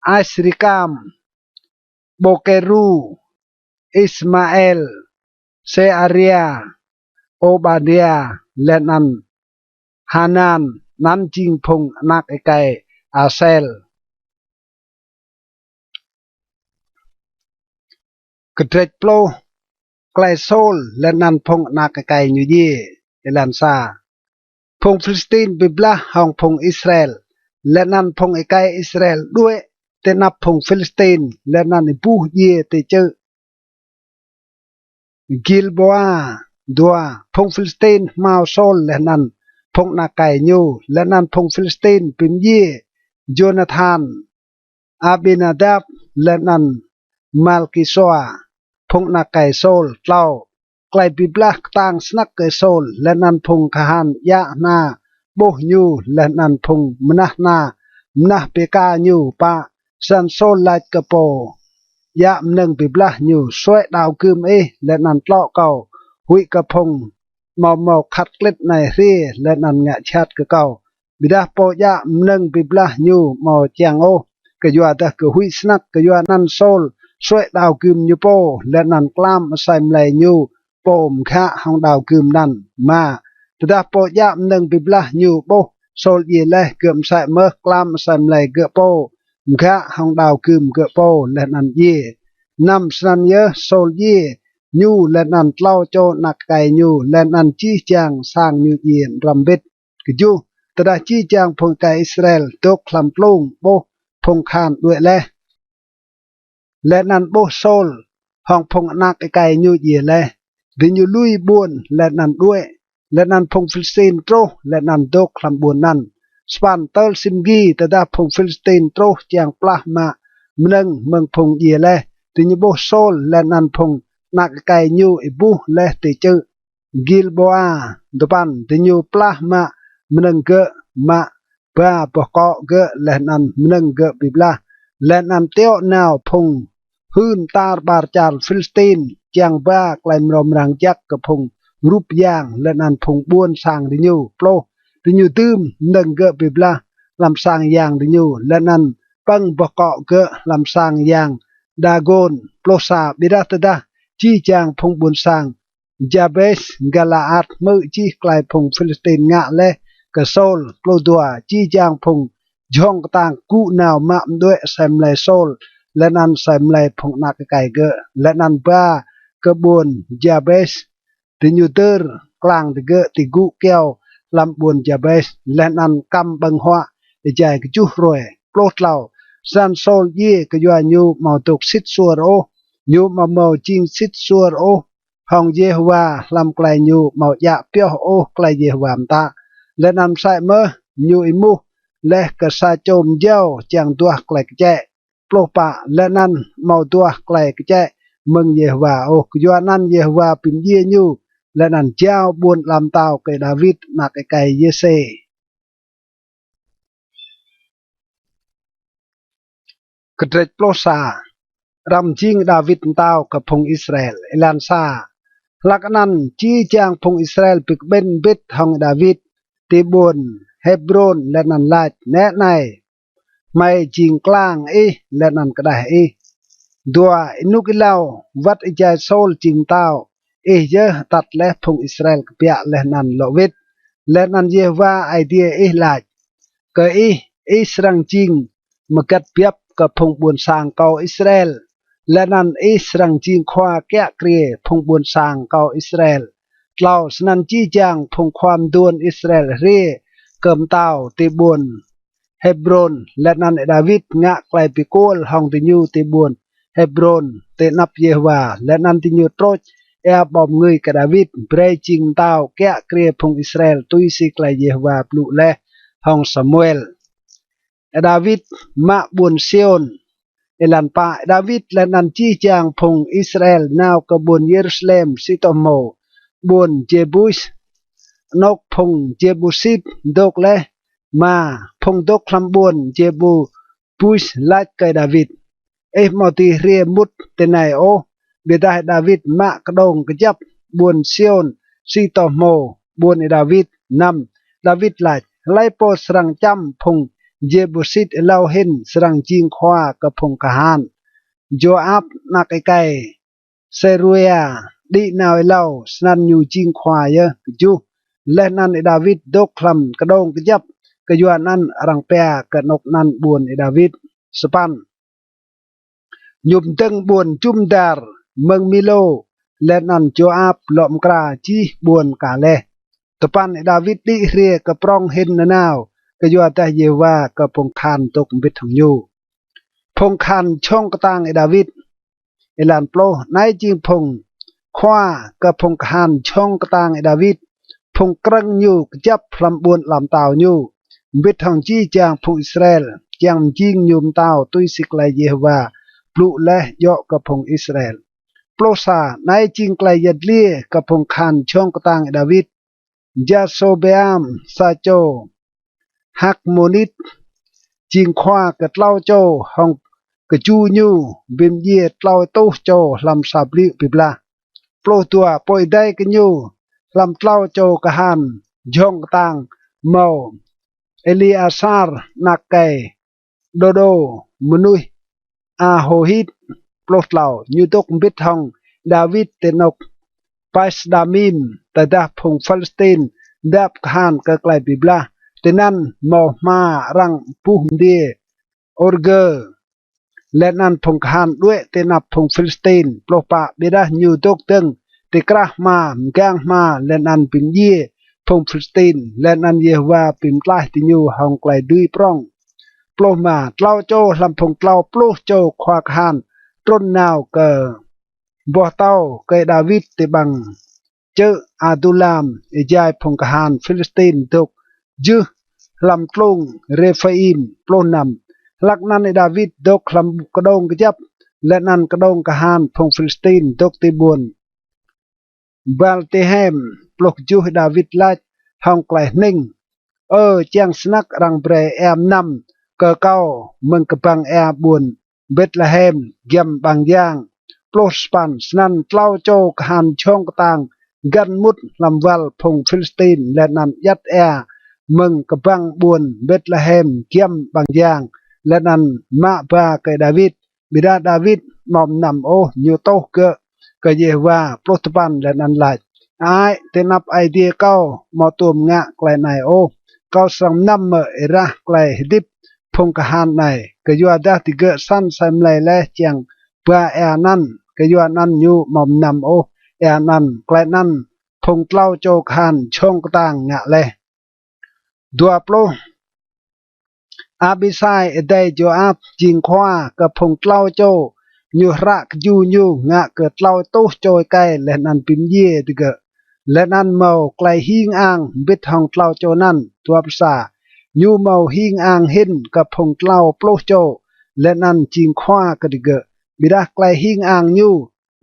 [SPEAKER 1] อัสริกามโบเกรูอิสมาเอลเซอาเรียโอบาเดียและนันฮานาน นั้นจิงพงนักไกอาเซลกระเทรโปลไกลโซลและนันพงนักไกยูเยเอลันซาพงฟิลิสตีนบิบลาห้องพงอิสราเอลและนันพงไกอิสราเอลด้วยแต่นับพงฟิลิสตีนและนันบูเยเตเจกิลบัวดัวพงฟิลิสตีนมาโซลและนันพงนักไกยูและนันพงฟิลิสตีนปิมเยโยนาธานอาบินาดับและนันมาลกิโซอาพงนักไกโซลเล่าไกลบิบลาต่างสนักไกโซลและนันพงคหานยะนาโบยูและนันพงมนะนามนะเปกายูปะสันโซลลายกะโปยะมนึงบิบลายูสวยดาวคืมและนันเล่าเก่าหุยกะพงเมาขัดเกล็ดในเรีและนันงะชัดกะเก่าบิดาโปยะมนึงบิบลายูเมาเจียงโอกะยัวตะกะหุยสนักกะยัวนันโซลสวยดาวคืมยูโปและนันกล้ามใส่มไลยูโปมคะห้องดาวคืมนันมาตดาโปยะมนึงบิบลายูโปโซลเยเลเกือมใส่เมื่อกล้ามใส่มไลเกือโปมคะห้องดาวคืมเกือโปและนันเยนำสนันเยโซลเยยูและนันเล่าโจนักไกยูและนันจี้จางสร้างยูเยียนรำบิดกจูตดาจี้จางพงไกอิสราเอลตกคลำปลุงโปพงคานด้วยและนันโบโซลห้องพงนักไกยูเยียดินยูลุยบุญและนันด้วยและนันพงฟิลิสตีนโตรและนันโดกคลำบุญนันสปันเตลซิมกีตดาพงฟิลิสตีนโตรจางปลามาเมืองพงเยียดินยูโบโซลและนันพงนักไกยูอิบูและเตจืกิลโบอาดปันดินยูปลามาเมืองเกะมาปะปะกอเกะและนันเมืองเกะบิบลาและนันเตียวนาวพงฮืนตาบาร์จาร์ฟิลิสตีนจางบ้ากลายมรมรังจักกระพงรูปย่างและนันพงบ้วนสร้างดิญูโปรดิญูตื้มนังเกะบิบลาลำสร้างย่างดิญูและนันปังบกเกาะเกะลำสร้างย่างดาโกนโปรซาบิดาตดาจี้จางพงบุญสร้างจาเบสกาลาอัดมือจี้กลายพงฟิลิสตีนงะและกะโซลโปรดัวจี้จางพงจองกต่างกูนาวมาด้วยแซมไลโซลและนันแซมไลพงนักไก่เกะและนันบ้ากระบวนจาเบสติญูเตอร์กลางติเกะติกุเกียวลำบวนจาเบสและนันกำบังหัวใจกจุรวยโปรดเล่าซันโซลเย่กยัวยูมาตกซิดซัวโอยูมาจิงซิดซัวโอห้องเยฮวาลำไกลยูมายะเปียวโอไกลเยฮวามตาและนำใส่เมื่อยูอิมูและกษาโจมเย้าจางตัวไกลกแจโปรปะและนันมาตัวไกลกแจมึงเยฮวาโอกยัวนันเยฮวาปิมเยยูและนันเจ้าบวนลำเต้าเกดาวิดนักไกเยเซกระเทรโปรซารำจิงดาวิดเต้ากับพงอิสราเอลเอลันซาหลักนั้นจี้จางพงอิสราเอลปิกเบนบิดของดาวิดตีบนเฮบรอนและนันลาดแนะในไม่จิงกลางและนันกระได้ดัวนุกิลาววัดอิจายโซลจิงเต้าเยอะตัดและพงอิสราเอลกเปียและนันโลวิดและนันเยว่าไอเดียลาดก็สรังจิงมกัดเปียบกับพงบุญสร้างเก่าอิสราเอลและนั้นสรังจิงขวาแก่เกลียพงบุญสร้างเก่าอิสราเอลเล่าสนันจี้จางพงความดวนอิสราเอลเร่เกิมเต้าตีบุญเฮบรอนและนั้นดาวิดงะไกลปิโกลห้องติญูตีบุญเฮบรอนเตนับเยวาและนั้นติญูโตรบอมเงยกับดาวิดเบรจิงเต้าแก่เกลียพงอิสราเอลตุยสิไกลเยวาปลุและห้องซามูเอลดาวิดมาบุญเซียนเอลันปาดาวิดและนันจี้จางพงอิสราเอลนาวกบุญเยรูซาเล็มซิโตโมบุญเจบุสนกพงเจบุสิดดกและมาพงดกคลำบุญเจบูปุสลัดไกดาวิดมอติเรียมุดเตนายโอเบดาดาวิดมากระดงกระจับบุญเซียนซิโตโมบุญดาวิดนำดาวิดลัดไล่โปสรังจำพงเจบุสิตเล่าเห็นสรังจิงขวากับพงกหานโจอับนักไกเซรุยาดีนาวเล่าสนันยูจิงขวาเยอะจูและนันดาวิดดกคลำกระดงกระจับ ก็ยัวนั่นรังเปียกนกนั่นบุญดาวิดสปันยุบตึงบุญจุมดาร์เมืองมิโลและนั่นโจอาบหลอมกราจีบุญกาเลตปันดาวิดดิเรียกปรองเห็นนาวก็ยัวแต่เยว่าก็พงคานตกบิดของยูพงคานช่องกตางดาวิดลานโปรนายจิงพงขว้ากับพงคานช่องกตางดาวิดพงกรังยูจับพลำบุญลำเต่ายูบิดทองจีจางพงอิสราเอลจางจิงยูมเต่าตุยสิกลายเยว่าปลุและยอกับพงอิสราเอลโปรซานายจิงไกลยัดเลี่ยกับพงคานช่องกตางดาวิดยาโซเบอัมซาโจฮักโมนิตจิงขว้ากับเล่าโจฮองกจูยูบิมเย่เล่าตู้โจลำซาบลิปิบลาโปรตัวปอยได้กันยูลำเล่าโจกะฮันช่องกตางเมาเอลีอาซาร์นักไกโดโดมนุยอาโฮฮิตปลดเหล่ายูตกบิดทองดาวิดเตนกไปสดามิมแต่ดาพงฟาลสตินดับขานก็ไกลบิบลาแต่นั้นมอมารังปุมเดียออร์เกอร์และนั้นพงขานด้วยเตนับพงฟิลสตินปลปะเบดายูตกตึงเตกระมามแกงมาและนั้นปิมเย่พงฟิลสตินและนั้นเยว่าปิมไลติยูหองไกลดุยปรองปลมาเล่าโจลำพงเล่าปลุโจควาขานต้นนาวเกอบัวเต้าเกดาวิดเตบังเจออาดูลามยายพงกหานฟิลิสตินตกจื้อลำตรงเรฟาอิมปล้นนำลักนั้นดาวิดดกลำกระดงกระจับและนั้นกระดงกหานพงฟิลิสตินตกตีบุญบาลเตเฮมปลุกจูดาวิดไล่ทองไกลนิ่งเจียงสนักรังเบรแอมนำเกเก้าเมืองกบังแอบุญเบตละเฮมเกียมบางย่างโปรสปันสนันเล่าโจกหันช่องต่างกันมุดลำวัลพงฟิลิสตินและนันยัดแอเมืองกบังบุญเบตละเฮมเกียมบางย่างและนันมาบาเกดาวิดบิดาดาวิดมอมนำโอยูโตเกเยว่าโปรตปันและนันไลไอเตนับไอเดียเก้ามาตัวมงะไกลนายโอเก้าสังนำเมเอระไกลดิบพงกหันในกยัวดาติเกสันไซมไลและเจียงเพื่อแอนันกยัวนันยูมอมนำโอแอนันไกลนันพงเล่าโจคันช่องต่างงะเลดัวโปรอาบิไซเดโจอาบจิงควากับพงเล่าโจยูรักยูงะเกิดเล่าตู้โจยไกและนันปิมเย่ดิเกและนันเมาไกลหิงอ่างบิดทองเล่าโจนันตัวภาษายูเมาหิงอ่างหินกับพงเล่าโปรโจและนันจิงควากดิเกบิดาไกลหิงอ่างยู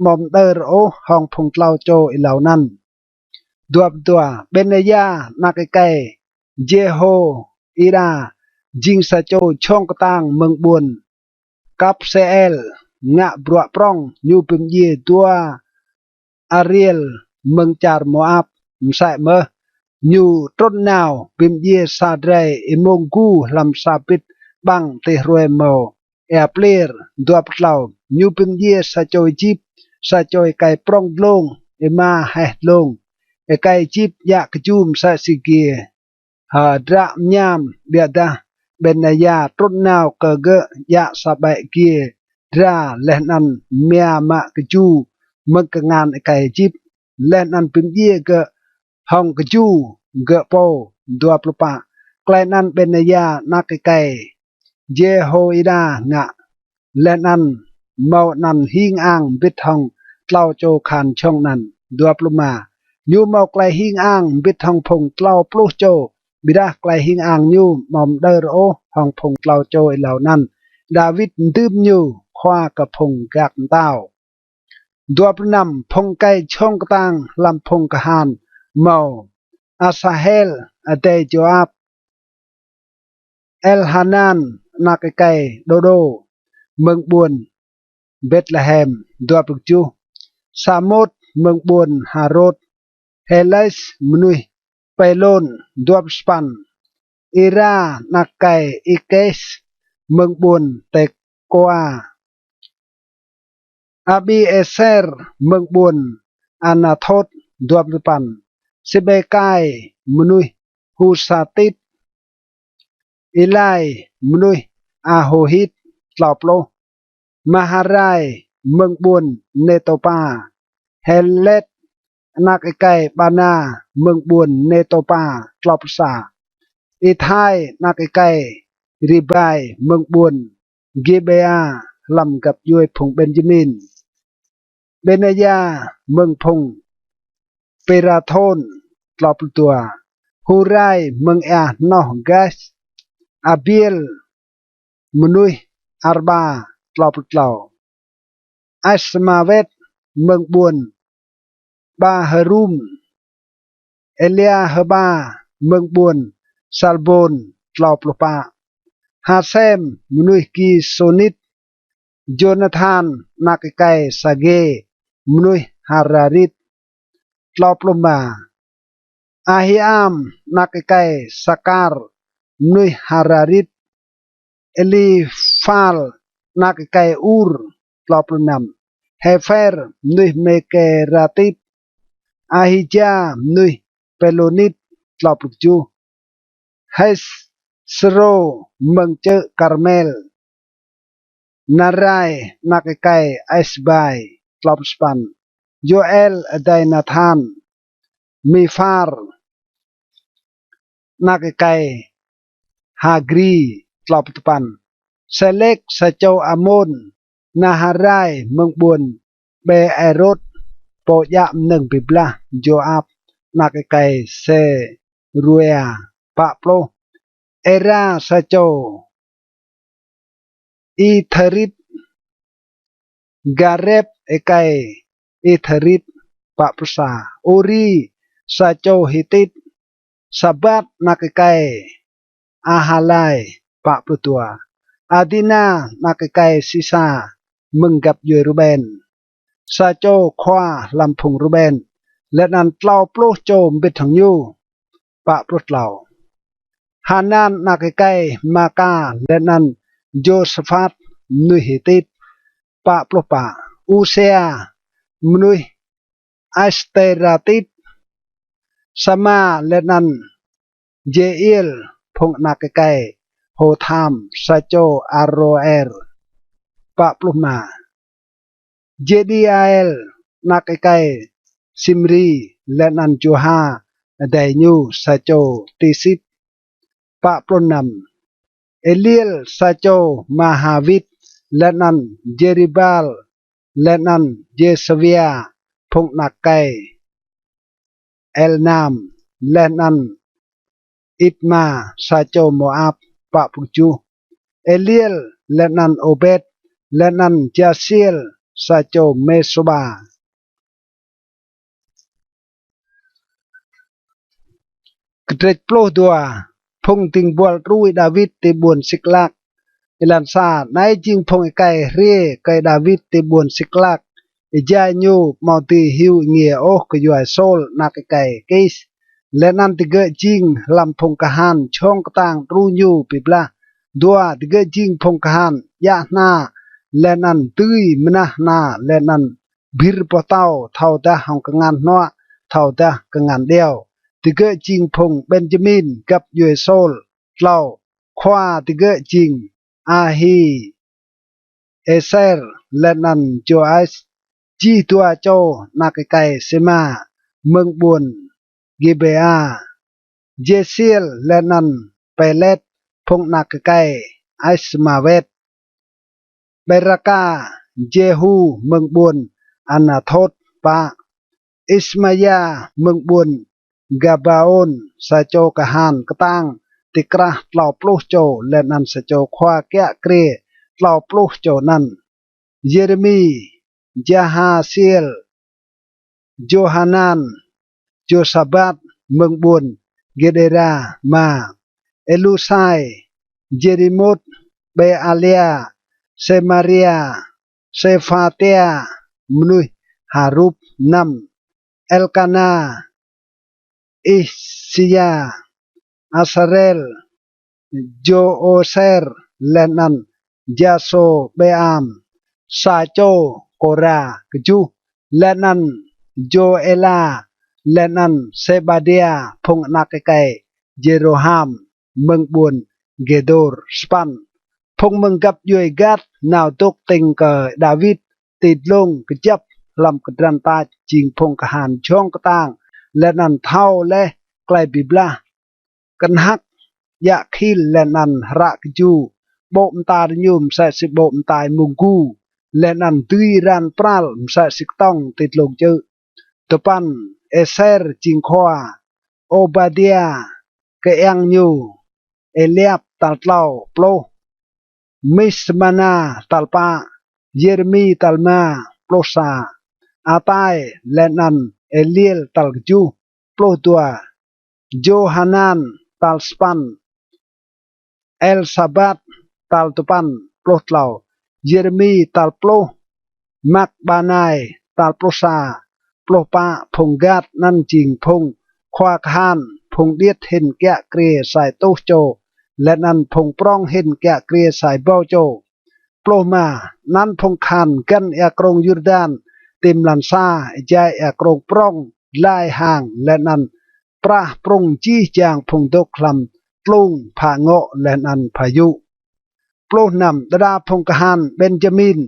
[SPEAKER 1] มอมเดอร์โอห้องพงเล่าโจเหล่านั้นตัวเบเนยานักไกเจโฮอีราจิงซาโจช่องกตางเมืองบุญกับเซเอลงะบรัวปรองยูปิมเยตัวอาเรียลเมืองจาร์โมอาบมใส่เมยูต้นนาวปิมเยซาเดรอิมงกูลำซาปิดบังเตรวยโมเอเปลียร์ดัวปลาวยูปิมเยซาโจจิบซาโจยไก่ปรองลงเอมาเฮลงไก่จิบยากจุมซาสิเกียดระมยามเบียดาเบนยาต้นนาวเกเกยะสบายเกียดราและนันเมียมะกจูมังกงานไก่จิบและนันเป็นเยี่ยเกห้องกจูเกโปดัวปลปะไกลนันเป็นยานักไก่เจโฮอิดางะและนันเมานันหิงอ่างบิดทองเล่าโจคันช่องนันดัวปลมายูเมาไกลหิงอ่างบิดทองพงเล่าปลุโจบิดาไกลหิงอ่างยูมอมเดอร์โอห้องพงเล่าโจเหล่านั้นดาวิดดื่มยูคว้ากับพงกักเต้าดัวปนำพงไกช่องต่างลำพงกหานเมาอาซาเฮลอเดโจอาบเอลฮานันนักไกโดโดเมืองบุญเบตละเฮมดัวปกจูสามดเมืองบุญฮารดเฮลัสมนุยไปโลนดัวสปันอิรานักไกอิเกสเมืองบุญเตกวาอาบีเอเซอร์เมืองบุญอานาทดดัวปันสิเบกายมนุยฮูซาติด อิไลมนุยอาโหหิตตลอปโลมหารายเมืองบุญเนโตปาเฮเลตนักไก่บานาเมืองบุญเนโตปาตลอปสาอิทายนักไก่ริบายเมืองบุญเกเบอาลำกับยุยพงเบนจามินเบเนยาเมืองพงเปราโทนตลอปตัวฮูไรเมืองแอนอกัสอาเบียลมนุยอาร์บาตลอปตลออัสมาเวตเมืองบุญบาฮารุมเอเลียฮบาเมืองบุญซัลโบนตลอปลปาฮาเซมมนุยกีโซนิตโจนาธานนักไก่สาเกมนุยฮาราริตตลอปลมาอาฮิอามนักไก่สการมนุยฮาราริตเอลีฟาลนักไก่อูรตลอปลนำเฮเฟอร์มนุยเมเกราติตอาฮิจามนุยเปโลนิตตลอปลจูเฮสสโรเมืองเจคาร์เมลนารายนักไก่ไอส์บายตลอปสปันโยเอลไดนาธานมีฟาร์นักไก่ฮากรีตลอปตปันเซเล็กสโจอามอนนาฮารายเมืองบุญเบเอรดโปยะหนึ่งปิบลาโยอาบนักไก่เซรัวปะโปรเอราสโจอีเทริตกาเรบเอไกอีเทริตปะปรสาโอรีสโจฮิติตสบัดนักไก่อาฮาไลปะปรตัวอาดินานักไก่ซิซามึงกับยูรูเบนสโจควาลำพุงรูเบนและนันเล่าโปรโจมบิดถังยูปะปรดเหล่าฮานานนักไก่มากาและนันโจสฟัดนุยฮิติตปะปลปะอูเซียมนุยอัสเตราติตสมาและนันเจเอลพงนักไก่โฮธามสโจอารโรเอลปะปลุมาเจดีอาเอลนักไก่ซิมรีและนันจูฮาไดยูสโจติสิตปะปลนำเอเลียลสโจมหาวิทและนันเจริบาลและนันเจสเวียพงนักไก่เอลนามและนันอิตมาสโจโมอาบปะปุจูเอเลียลและนันโอเบตและนันจาเซียลสโจเมโซบากระเดปโปรดัวพงติงบัวรุยดาวิดติบุนสิกลักอิลันซานายจิงพงไกเรียไกดาวิดติบุนสิกลักอิจายูมอติฮิวเงียโอกยวยโซลนักไกเกสและนันติเกจิงลำพงกะฮันช่องกตางรูยูปิบลาดัวติเกจิงพงกะฮันยะนาและนันตุยมนะนาและนันบิรปะเต้าเท่าตาหองกงานนัวเท่าตากงานเดียวติเกจิงพงเบนจามินกับยูเอโซลเล่าควาติเกจิงอาฮีเอเซอร์และนันโจไอส์จีตัวโจนักไก่เซมาเมืองบุญเกเบอาเจเซียลและนันเปเลตพงนักไก่ไอสมาเวตเบรากาเจฮูเมืองบุญอนาโทษปะอิสมายาเมืองบุญกาบาโอนสะโจกะฮานกะตังติกระเหล่าปลุกโจและนันสะโจควาแกะเกรเหล่าปลุกโจนันเยเรมีจาฮาเซียลโจฮานันโจซาบัดเมืองบุญเกเดรามาเอลูไซเจริมุตเบอาเลียเซมาเรียเซฟาเตียมนุยฮารุปนัมเอลกานาอิซิยาอาซาเรลโจโอเซอร์และนันจาโซเบอามซาโจโกรากจูและนันโจเอลาและนันเซบาเดียพงนักไกเจโรฮามเมืองบุญ เกโดร์สปันพงมึงกับยวยกัดนาวตกติงกับดาวิดติดลงกระจับลำกระดันตาจิงพงกหันช่องกระต่างและนันเท่าและไกลบิบลากันฮักยะคิลและนันรักจูโบมตาดยุมใส่สิโบมตายมุงกูและนันตุยรันปราลใส่สิกต้องติดลงเจอตปันเอเซอร์จิงขวาโอบาเดียเกยังยูเอเลียบตัลเล่าโปรมิสมานาตัลปาเยเรมีตัลมาโปรซาอาตายและนันเอเลียลตัลจูโปรตัวโจฮานันตัลสปันเอลซาบัตตัลตุปันโปรเล่าเยเรมีตัลโปรมักบานายตัลโปรซาโปรปาพงกัดนั่นจิงพงควาคานพงเดียดเห็นแกะเกรียสายโตโจและนันพงปร้องเห็นแกะเกรียสายเบาโจโปรมานั้นพงคานกันเอกรงยูรดานเต็มลันซาใจเอกรงปร้องลายห่างและนันปราปรงจี้จางพงดกคลำกลุงผาเงาะและนันพายุโปรนำดาพงกหานเบนจามิน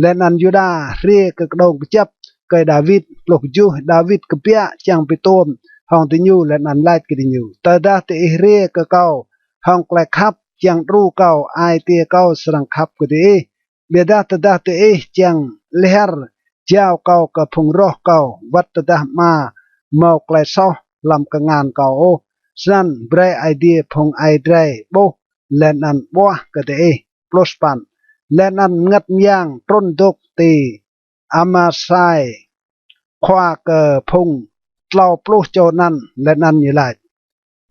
[SPEAKER 1] และนันยูดาเรียกกระดงจับเกยดาวิดปลกจูดาวิดกเปียจังไปต้มห้องติญูและนันไล่กินยูแต่ดาเตเรียกเก่าห้องแกลคับจังรู้เก่าไอเตียเก่าสรังคับก็ดีเบียดาตดาเตจังเลหร์เจ้าเก่ากับพงรอเก่าวัดดามาเมาแกลซอลำกงานเก่าโอสันเบรไอเดียพงไอเดรโบและนันบัวก็ดีปลสปันและนันงัดย่างต้นดกตีอามาไซควาเกอพงเล่าปลุกโจนันและนันอยู่ไร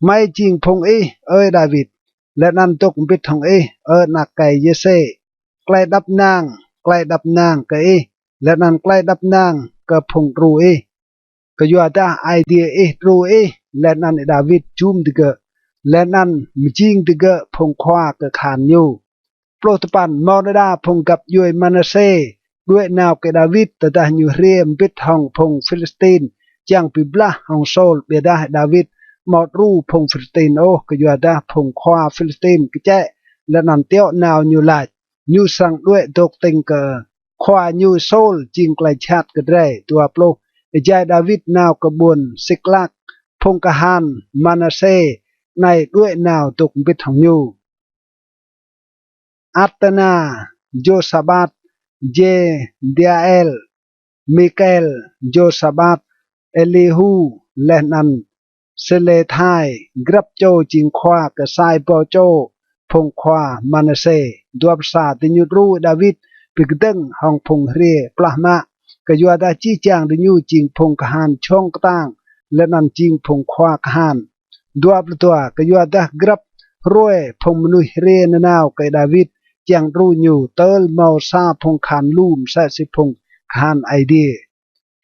[SPEAKER 1] ไม่จริงพงเอ้ยดาวิดและนันตกบิดของนักไก่เยเซใกล้ดับนางใกล้ดับนางก็และนันใกล้ดับนางก็พงรู้ก็อยู่อาไอเดียรู้และนันดาวิดจุ่มดิเกและนันมจริงดิเกพงควาก็ขานอยู่โปรตปันมอนาดาพงกับยวยมานาเซด้วยนาวเกดาวิดแต่ได้อยู่เรียมบิดห้องพงฟิลิสตินจังปิบลาห้องโซลเบียดาดาวิดมอดรูพงฟิลิสตินโอก็อยู่ดาพงควาฟิลิสตินก็แจและนันเตียวนาวอยู่หลายอยู่สั่งด้วยดกติงเกอควาอยู่โซลจิงไกลชาติก็ได้ตัวโปรใจดาวิดนาวกระบวนสิกลักพงกหานมานาเซในด้วยนาวตกบิดห้องอยู่อัตนาโยซาบัตเจเดียเอลมิเกลโยซาบัตเอลิฮูและนันเซเลไทกรับโจจิงควากระไซปอโจพงความานาเซดวบซาติญูรู้ดาวิดปิกดึงห้องพงเรียปลามาก็อยู่ได้จี้จางดิญูจิงพงกหานช่องกตั้งและนันจิงพงควากหานดวบตัวก็อยู่ได้กรับรวยพงมนุษย์เรียนนาวก็ดาวิดจังรู้อยู่เติลเมาซาพงคานลูมใส่สิพงคานไอเดีย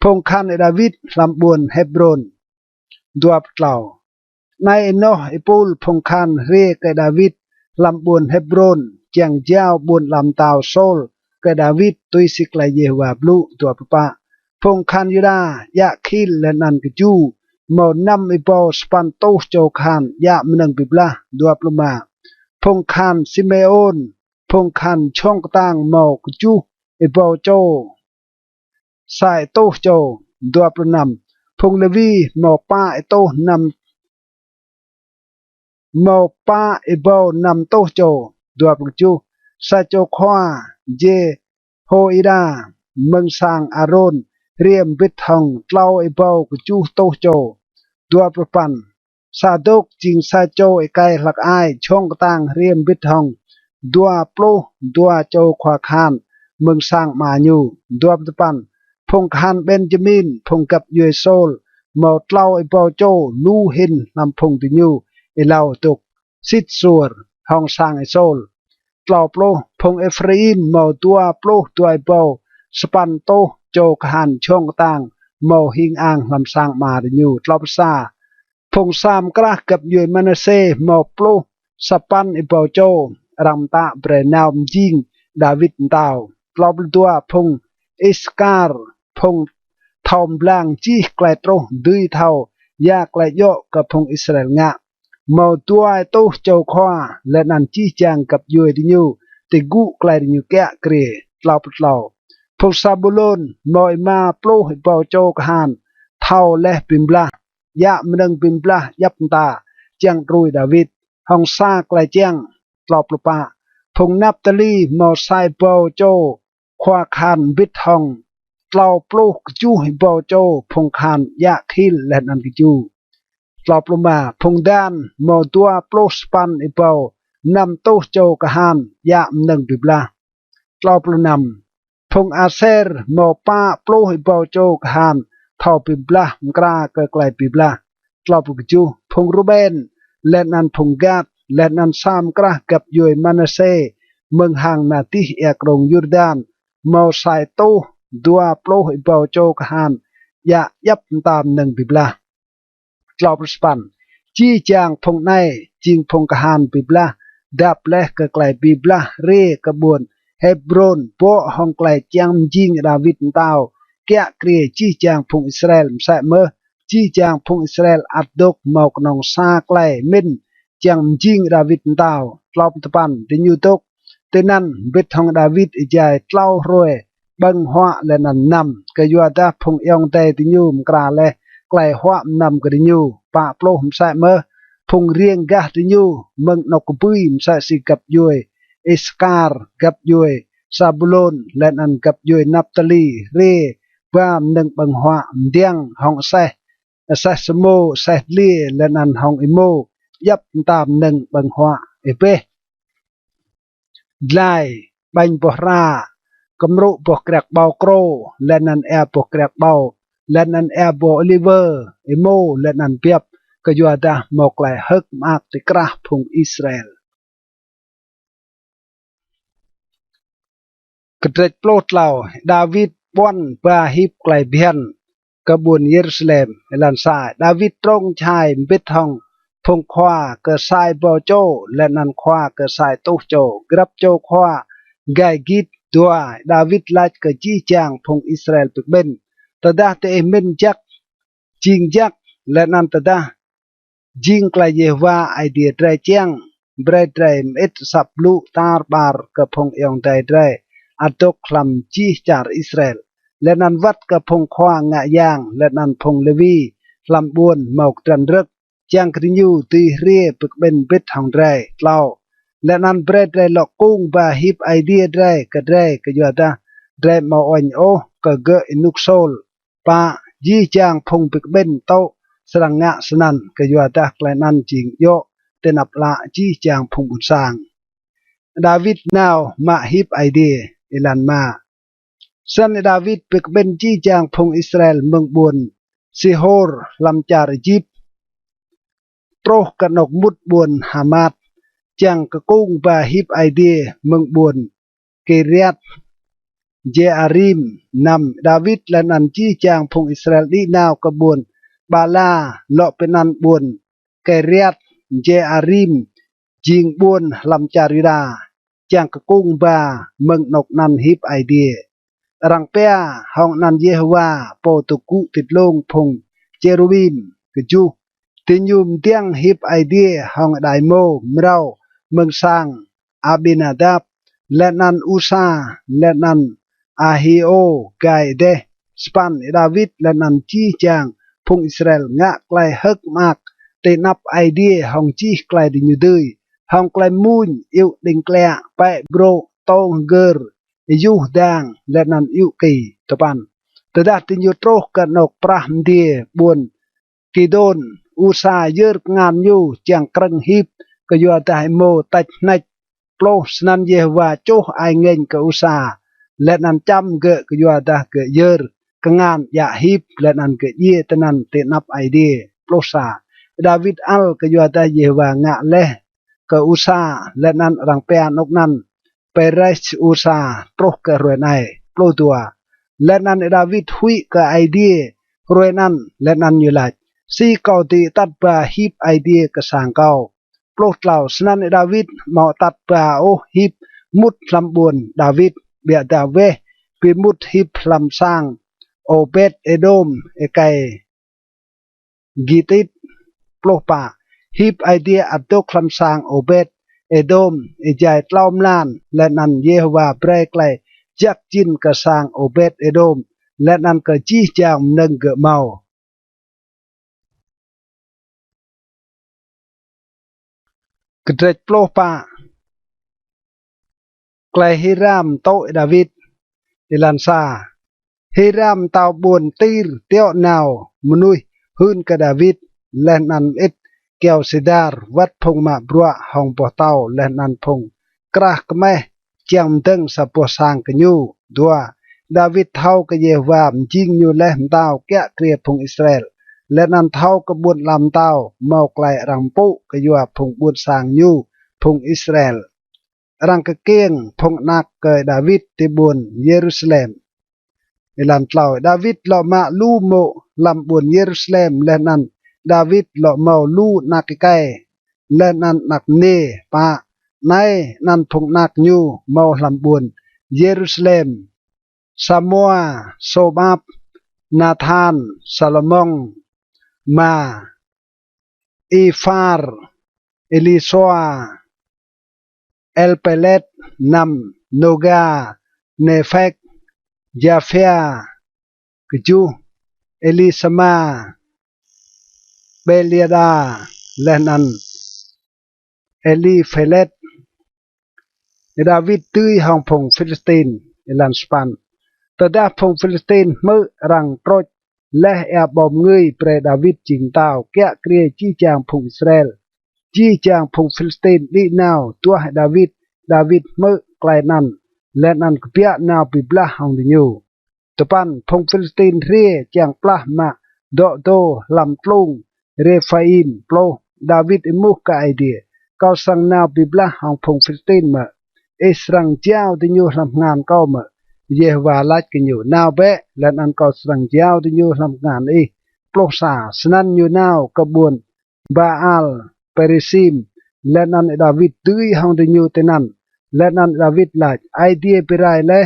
[SPEAKER 1] พงคานดาวิดลำบวนเฮบรอนดวบเล่าในโนไอปูลพงคานเรียกดาวิดลำบวนเฮบรอนจังเจ้าบวนลำตาวโซลกดาวิดตุยสิกลายเยวาบลูตัวปะพงคานยูดายะคิลและนันกจูเมานำไอปอสปันโตโจคานยะมนังบิบลาดวบลมาพงคานซิเมโอนพงคันช่องต่างหมอกจูไอโบโจสายโตโจดัวประนำพงเลวีหมอป้าไอโตนำหมอป้าไอโบนำโตโจดัวประจูสายโจขวาเจโฮอิดาเมืองสางอารอนเรียมบิดทองเล่าไอโบกจูโตโจดัวประปันซาดกจิงสายโจไอไกหลักไอช่องต่างเรียมบิดทองดัวโปรดัวโจควาคานเมืองสร้างมาอยู่ดัวปปันพงคานเบนจามินพงกับยูโซลหมอเล่าไอปอโจลูหินนำพงติญูไอเล่าตกซิดสัวห้องสร้างไอโซลเล่าโปรพงเอฟรีมหมอตัวโปรตัวไอปอสปันโตโจคานช่องต่างหมอหิงอ่างลำสร้างมาติญูเล่าภาษาพงสามกระกับยูมานาเซหมอโปรสปันไอปอโจรำตาเปรนาวจิงดาวิดดาวปลอบตัวพงอิสการพงทอมบลางจีไกลโตรดุยเท่ายากไกลโยกับพงอิสราเอลงะ màu tua tô châu khoa lệ nan chi chang cặp yuôi đi nhu te gu klai đi nhu kẹ kre tlau phong sabulon mọi ma plo hi bao châu khan thao leh pimbla ya mneng pimbla yap ta chang rui David hong sa klai chang tlau pa phong Naphtali màu sai bao châu khoa khan bit hong tlau plo chu hi bao châu phong khan ya khil lệ nan chu tlau ma phong dan màu tua plo span hi bao nam tô châu khan ya mneng pimbla tlau nam phong Aser màu pa plo hi bao châu khan thao pimbla mkra ke klai pimbla tlau chu phong Ruben len an phong Gad len an sam kra kap yoi Manasseh mừng hàng na ti ekrong Jordan màu sai tô dua plo hi bao châu khan ya yap tam neng pimbla tlau span chi chang phong nai ching phong khan pimbla dap leh ke klai pimbla re kabun Hebron po hong klai chang jing David tao kya kre chi chang phong Israel sa mơ chi chang phong Israel adok mau knong sa klai min chang jing David tao tlop tapan ti nyu tok tenan bit hong David ijai tlau roe bang hwa le nan nam ke yua da phong yong te ti nyu mkra le klai hwa nam ke nyu pa plo sa mơ phong riêng ga ti nyu meng nok pui sa si kap yoi Iskar gap yoi Sabulon len an gap yoi Naphtali re bam neng bang hwa diang hong sa smo sa li len an hong imo yap tam neng bang hwa epe dlai bang pohra kamru poh krak bau kro len an poh krak bau len an bo Oliver imo len an piap ke yuada mok lai hek mak ti krah phung Israel Kedret plot lau David pon ba hip klai bian kebun Yerusalem lan sa David trong chai bit hong phong khoa ke sai bo cho len an khoa ke sai tu cho grab cho khoa gai git dua David lach ke chi chang phong Israel pek ben tada te min jak jing jak len an tada jing klai Yehwa idea drai chang bre drai et saplu tar bar ke phong yong dai drai atok klam chi char Israel lenan wat ka phong khoa nga yang lenan phong Levi klam buon mok tran rek chang krinyu ti rie pek ben bit hong drai tlau lenan bread drai lok kung ba hip idea drai ka yada drai ma on o ka ge inuk sol pa ji chang phong pek ben to serang nga sanan ka yada klenan jing yo tenap la ji chang phong bun sang David now ma hip idea ilan ma san David pek ben chi chang phong Israel meng buồn Sihor lam char Egypt troh kanok mut buồn Hamat chang ka kung ba hip idea meng buồn Kiriat Jearim nam David lan an chi chang phong Israel đi nào ka buồn Bala lo penan buồn Kiriat Jearim jing buồn lam charida chang ka kung ba meng nok nan hip idea rang pea hong nan Yehwa po tu ku tit long phong cherubim ke ju tinyum tiang hip idea hong dai mo mrau meng sang Abinadab lenan Usa lenan Ahio gai de span David lenan chi chang phong Israel nga klai hek mak te nap idea hong chi klai di nyu dui hong klai mun yêu đinh klea pe bro tong ger yu dang lenan yu ki topan tada tin yu troh kanok prah die buồn Kidon Usa yer ngan yu chang kreng hip ke yu tai mo tach nách plo snan Yehwa cho ai ngeng ke Usa lenan cham ge ke yu da ke yer kengan ya hip lenan ke ye tenan te nap idea plo sa David al ke yu da Yehwa nga leh ke Usa lenan rang pea nok nan Perez Usa troh ke ruenai plo tua lenan David hui ke idea ruenan lenan yulaj si kau ti tat ba hip idea ke sang kau plo tlau snan David mau tat ba o hip mut lam buồn David bia da ve pi mut hip lam sang Obed Edom e kai gitit plo pa ฮิบไอเดียอัตโตคลำสางโอเบตเอโดมเอใจตลอมลานและนันเยโฮวาเปรกไลจักจินกระสางโอเบตเอโดมและนันก็จี้จางนึงเกเมากระเดจโปลปะไกลฮิรามโตดาวิดอิลันซาฮิรามเตาบวนตีรเตียวนาวมนุยหืนกระดาวิดและนันเอ็ดแก้วสิดาร์วัดพงมาบรัวห้องปอเต้าและนันพงกระกแม่เจียมตึงสะปวสางกันอยู่ดัวดาวิดเท่ากะเยวามจิงอยู่และเต้าแกะเกลียพงอิสราเอลและนันเท่ากระบุญลำเต้าเมาไกลรังปุกะยัวพงบุญสางอยู่พงอิสราเอลรังกะเกียงพงนักเกยดาวิดที่บุญเยรูซาเล็มในลำเต้าดาวิดหล่อมาลูโมลำบุญเยรูซาเล็มและนันดาวิดหล่อเมาลูนักไกและนันนักเนปะในนันพงนักยูเมาลำบุญเยรูซาเล็มซามัวโซบับนาธานซาโลมองมาอีฟาร์เอลิโซอาเอลเปเลตนัมโนกาเนเฟกยาเฟียกจูเอลิสมาเบเลียดาและนันเอลีเฟเลตดาวิดตื้อห้องพงฟิลิสตินอิลันสปันแต่ดาพงฟิลิสตินเมื่อรังโปรดและแอบบอมเงยเปรดาวิดจิงเต้าแกะเกลียจี้จางพงอิสราเอลจี้จางพงฟิลิสตินลีนาวตัวดาวิดเมื่อไกลนั้นและนันกเปียนาวปิบลาห้องดิญูตปันพงฟิลิสตินเรียจางปลามาโดโดลำกลุงเรฟาอิมโปรดาวิดอิมุกกะไอเดียเขาสั่งนาวปิบลาห้องพงฟิลิสตินมาอิสรังเจ้าดิญูทำงานเขามาเยโฮวาลัดกันอยู่นาวเบะและนันก็สังเจ้าที่อยู่ทำงานอีโปรสาสนันอยู่นาวกบวนบาอัลเปริซิมและนันดาวิดตื้อห้องที่อยู่ที่นั่นและนันดาวิดลัดไอเดียไปไรเลย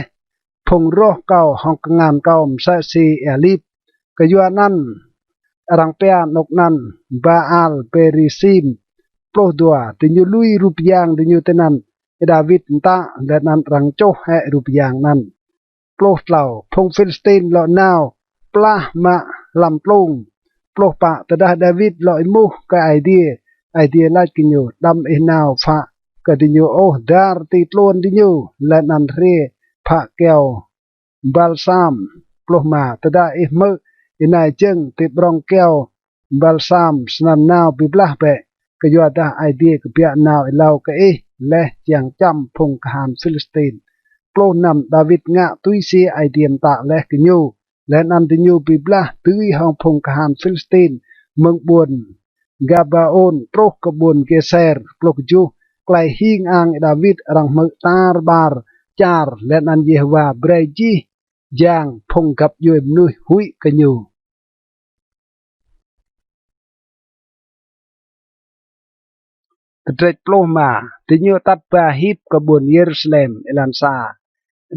[SPEAKER 1] พงรอเก่าห้องงานเก่าเสซีเอลิบก็อยู่นั่นรังเปียนกนั้นบาอัลเปริซิมโปรดัวที่อยู่ลุยรูปยางที่อยู่ที่นั่นดาวิดตาและนันรังโจให้รูปยางนั้นโปรดเหล่าพงฟิลิสตินเหล่านาวปลามาลำปลุงโปรดปะแต่ดาวิดเหล่าอิมูกับไอเดียไล่กินอยู่ดำเอนาวฟ้าก็ดิญูโอดาร์ติดล้วนดิญูและนันเรพะแก้วบัลซามโปรดมาแต่ได้อิมืออินายจึงติดรองแก้วบัลซามสนันนาวบิบลาเปก็อยู่ได้ไอเดียกับเปียนาวเหล่าก็และยังจำพงกหานฟิลิสตินโปรนำดาวิดงะตุยเสียไอเดียมตะและกินยูและนันดิญูบิบลาตุยห้องพงกหานฟิลิสตินเมืองบุญกาบาโอนโปรกบุญเกเซร์โปรกจูไกลหิงอังดาวิดรังมือตาร์บาร์จาร์และนันเยโฮวาเบรจีจางพงกับยูมนุยหุยกินยูเตรดโปรมาดิญูตัดปาฮิบกบุญเยรูซาเล็มเอลันซา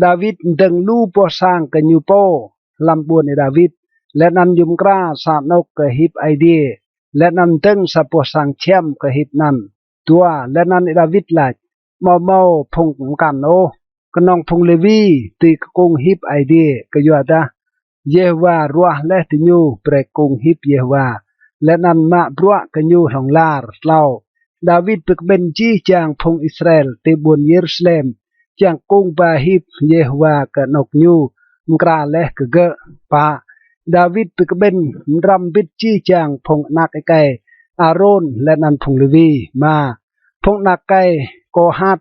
[SPEAKER 1] ดาวิดดึงลูปสร้างกันยูโปลำบุญดาวิดและนันยุมกราสานกกฮิบไอเดียและนันตึงสปสร้างเชื่อมกฮิบนันตัวและนันดาวิดหลักเมาพงกันโอกนองพงเลวีตีกงฮิบไอเดียก็อยู่ดาเยโฮวารัวและติญูเปรกงฮิบเยโฮวาและนันมาบรัวกันยูหองลาร์เล่าดาวิดเป็นเบนจีจางพงอิสราเอลตีบุญเยรูซาเล็มจางกงบาฮิบเยโฮวากับนกยูมกราเลกเกะปาดาวิดเป็นเบนรัมบิดจีจางพงนักไก่อารอนและนันพงเลวีมาพงนักไก่โกฮัด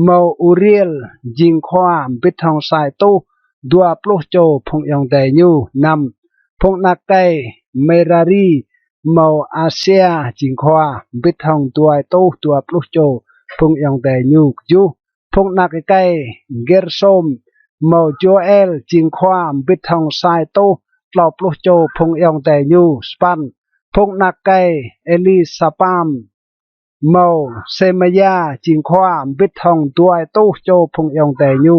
[SPEAKER 1] เมาอูเรียลจิงความบิดทองสายโตดัวปลุกโจพงยองแต่ยูนำพงนักไก่เมรารีเมาอาเซียจิงควาบิดทองตัวโตตัวปลุกโจพงยองแต่ยูจูพงนักไก่เกอร์ซอมเมาโจเอลจิงความบิดทองสายโตปลอบปลุกโจพงยองแต่ยูสปันพงนักไก่เอลิซาปามเมาเซมายาจิงความบิดทองตัวโตโจพงยองแต่ยู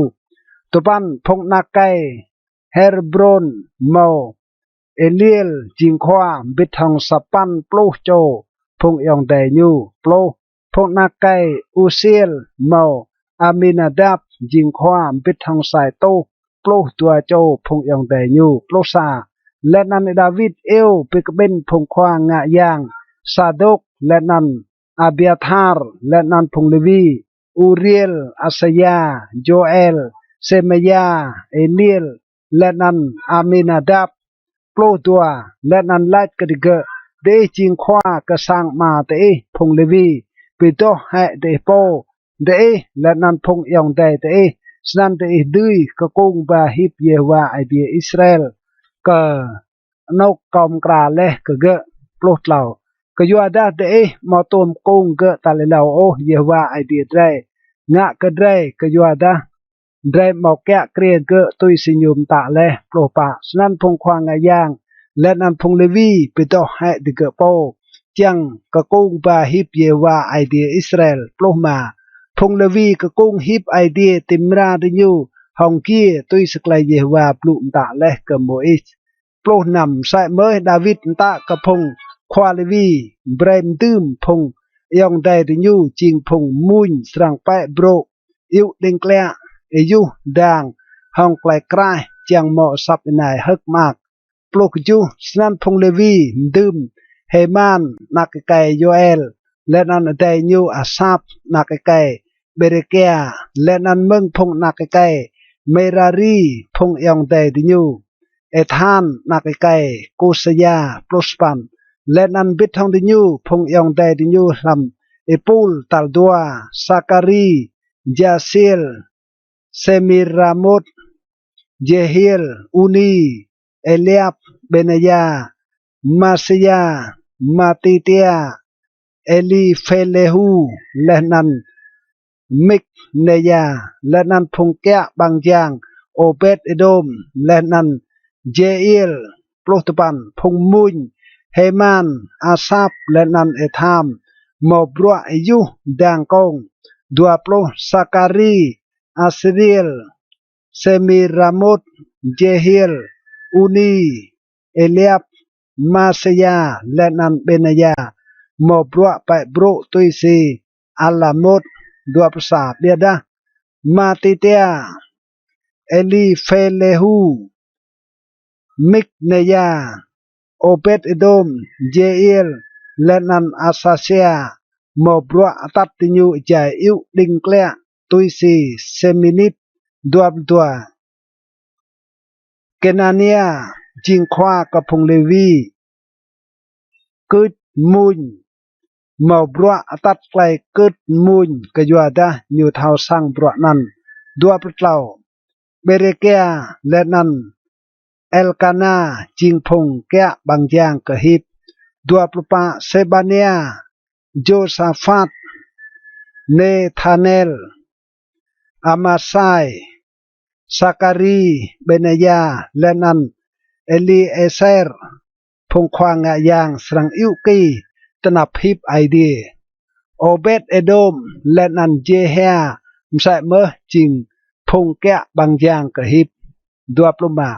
[SPEAKER 1] ตุปันพงนักไก่เฮร์บรอนเมาเอเลียลจิงความบิดทองสปันปลุกโจพ พงยองแต่ยูโปรพงนักไกอุเซียลเมาอามินาดับยิงความปิดทางสายโตโปรตัวโจพงยองแต่ยูโปรซาและนันดาวิดเอลปิกเบนพงควางงะยางซาดกและนันอาเบียธาร์และนันพงเลวีอูเรียลอาสยาโจเอลเซเมียเอเลียลและนันอามินาดับโปรตัวและนันไลท์กระดิกเดจิงขวากระสังมาเตะพงเลวีปิโตให้เดโปเดและนันพงยองเดเตะสนันเตะดุยกะกงบาฮิบเยวาไอเดียอิสราเอลก็นกกอมกราเลก็เกะโปรดเหล่าก็ยัวดาเตะมาตมกงเกะตาเลเหล่าโอเยวาไอเดียไดงะก็ไดก็ยัวดาไดหมอกแกะเกรียเกะตุยสิญุมตาเลโปรปะสนันพงควางงายางและนันพงเลวีปิโตให้ดิเกะโปจังกะกงบาฮิบเยวาไอเดียอิสราเอลโปรมาพงเลวีกะกงฮิบไอเดียติมราดิยูฮองเกียตุยสกลายเยวาปลุมตาเลกะโมอิสโปรนำใส่เมยดาวิดตากะพงควาเลวีเบรมตืมพงยองไดดิยูจิงพงมุนสรังไปโบรอิวดิงแกลเอยูดังฮองไกลกรายจังเหมาะสับในฮึกมากปลุกจูสนันพงเลวีดื่มเฮมานนักไก่โยเอลและนันไดยูอาซาบนักไก่เบเรเกียและนันเมืองพงนักไก่เมรารีพงยองไดดิยูเอธานนักไก่กุสยาปลุสปันและนันบิดทองดิยูพงยองไดดิยูลำเอปูลตัลดัวซาการีจาเซลเซมิรามดเจเฮลอูนีเอเลียบเบเนยามาเซียมาติเตียเอลีเฟเลหูและนันมิกเนยาและนันพงแกะบางอย่างโอเบตเอโดมและนันเจเอลโปรตปันพงมุนเฮมันอาซาบและนันเอธามมอบรัวอายุดังกงดัวโปรซาการีอาสเรียลเซมิรามดเจเฮลอูนีเอเลียบมาเซียและนันเบเนยามอบรัวไปโบรตุยซีอัลลามดดัวภาษาเบียดามาติเตียเอลีเฟเลหูมิกเนยาโอเบตเอโดมเจเอลและนันอาซาเซียมอบรัวตัดติญูใจอิวดิงเกลตุยซีเซมินิตดัวดัวเกนาเนียจิงควากะพงเลวีกึดมุนมอบรัวตัดไกลกึดมุนกะยัวดาอยู่เท่าสังบรัวนั้นดัวปลาเบเรเกียและนันเอลกานาจิงพงแกะบางอย่างกะฮิบดัวปลปะเซบาเนียโจซาฟัดเนธาเนลอามาไซซาการีเบเนยาและนันเอลีเอเซรพงควางงะยางสรังอิวกีตนับฮิบไอเดียโอเบตเอโดมและนันเจเฮียมใส่เมอจิงพงแกะบางอย่างกะฮิบดัวปลุมา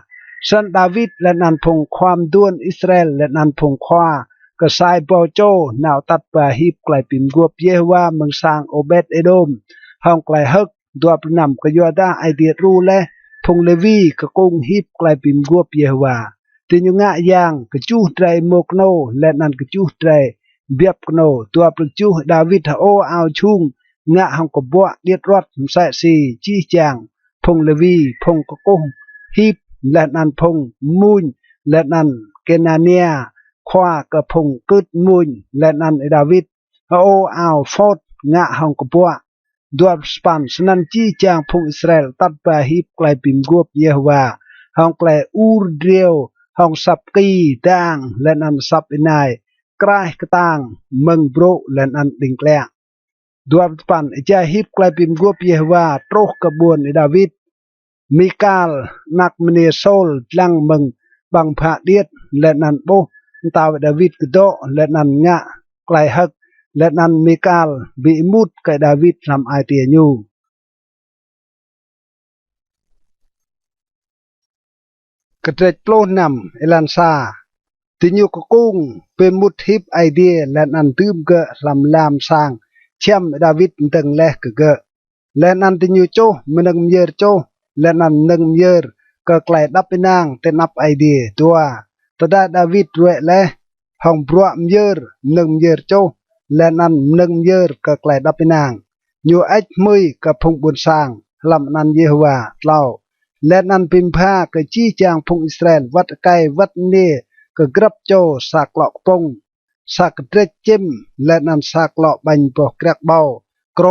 [SPEAKER 1] สันดาวิดและนันพงความด้วนอิสราเอลและนันพงควากระสายบอโจนาวตัดปะฮิบไกลปิมกวบเยว่าเมืองสร้างโอเบตเอโดมห้องไกลฮึกดัวปนำกยัวดาไอเดียรู้และพงเลวีกะกงฮิบไกลปิมกวบเยว่าติญงะยางกะจูไตรโมกโนและนันกะจูไตรเบียบโนตัวปรจูดาวิดโอเอาชุงงะห้องกบัวเดียดรอดใส่สีจี้จางพงเลวีพงกะกงฮิบและนันพงมุนและนันเกนาเนียควากะพงกึดมุนและนันดาวิดโอเอาฟอดงะห้องกบัวดวบสปันสนันจี้จางพงอิสราเอลตัดไปฮิบไกลปิมกวบเยฮวาห้องไกลอูรเดียวห้องสับกีด่างและนันสับอินายกลายกระตังเมืองโบรและนันดิงแกลดวบสปันใจฮิบไกลปิมกวบเยฮวาโตรกบวนดาวิดมิกาลนักมเนโซลลังเมืองบังพะเดียดและนันโบตาวดาวิดกโดและนันงะไกลฮักและนันมิกาลบิมุดกับดาวิดทำไอเตียยูกระเตจโปลนำเอลันซา ที่อยู่ก็กุ้งเป็นมุดทิพไอเดียและนันตื้มเกะลำลามสร้างเชื่อมดาวิดตึงแลกเกะและนันที่อยู่โจมันนึงเยอโจและนันนึงเยอก็ไกลดับไปนางแต่นับไอเดียตัวตได้ดาวิดรวยและห้องปลวกเยอนึงเยอโจและนันนึงเยอก็ไกลดับไปนางอยู่ไอ้มือกับพงบุญสร้างลำนันเยโฮวาเล่าและนันพิมพาก็จี้จางพงอิสราเอลวัดไกวัดเนก็กรับโจสักหลอกปงสักเดรจิมและนันสักหลอกบัญปกเกรกเบาโกร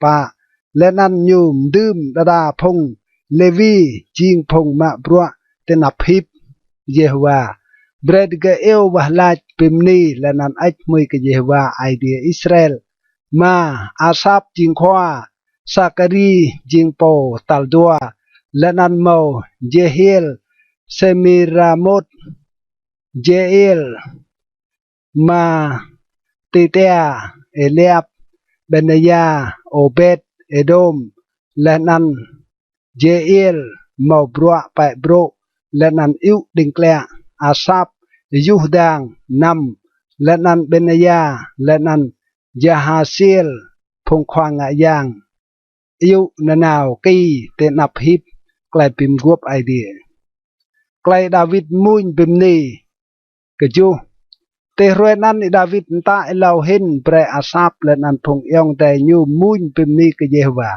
[SPEAKER 1] ปะและนันยูมดื่มดาดาพงเลวีจิงพงมะบรัวเตนับฮิบเยโฮวาเบรดกเอววะลาจปิมนีและนันไอมือก็เยโฮวาไอเดียอิสราเอลมาอาซาบจิงขวาสักรีจิงโปตัลดัวและนันเมาเจเฮลเซมิรามดเจเอลมาติเตียเอเลียบเบเนยาโอเบตเอโดมและนันเจเอลมาบรัวไปบรและนันอิวดิงแกลอาซาบยูฮดังนำและนันเบเนยาและนันยาฮาเซลพงควางยางอิวนานากีเตนับฮิบไกลปิมกวบไอเดียไกลดาวิดมุนปิมนีกจูเตรวยนั้นดาวิดตาเอลาเห็นเปรอาซาบและนันพงยองแต่ยูมุนปิมนีกเยฮวา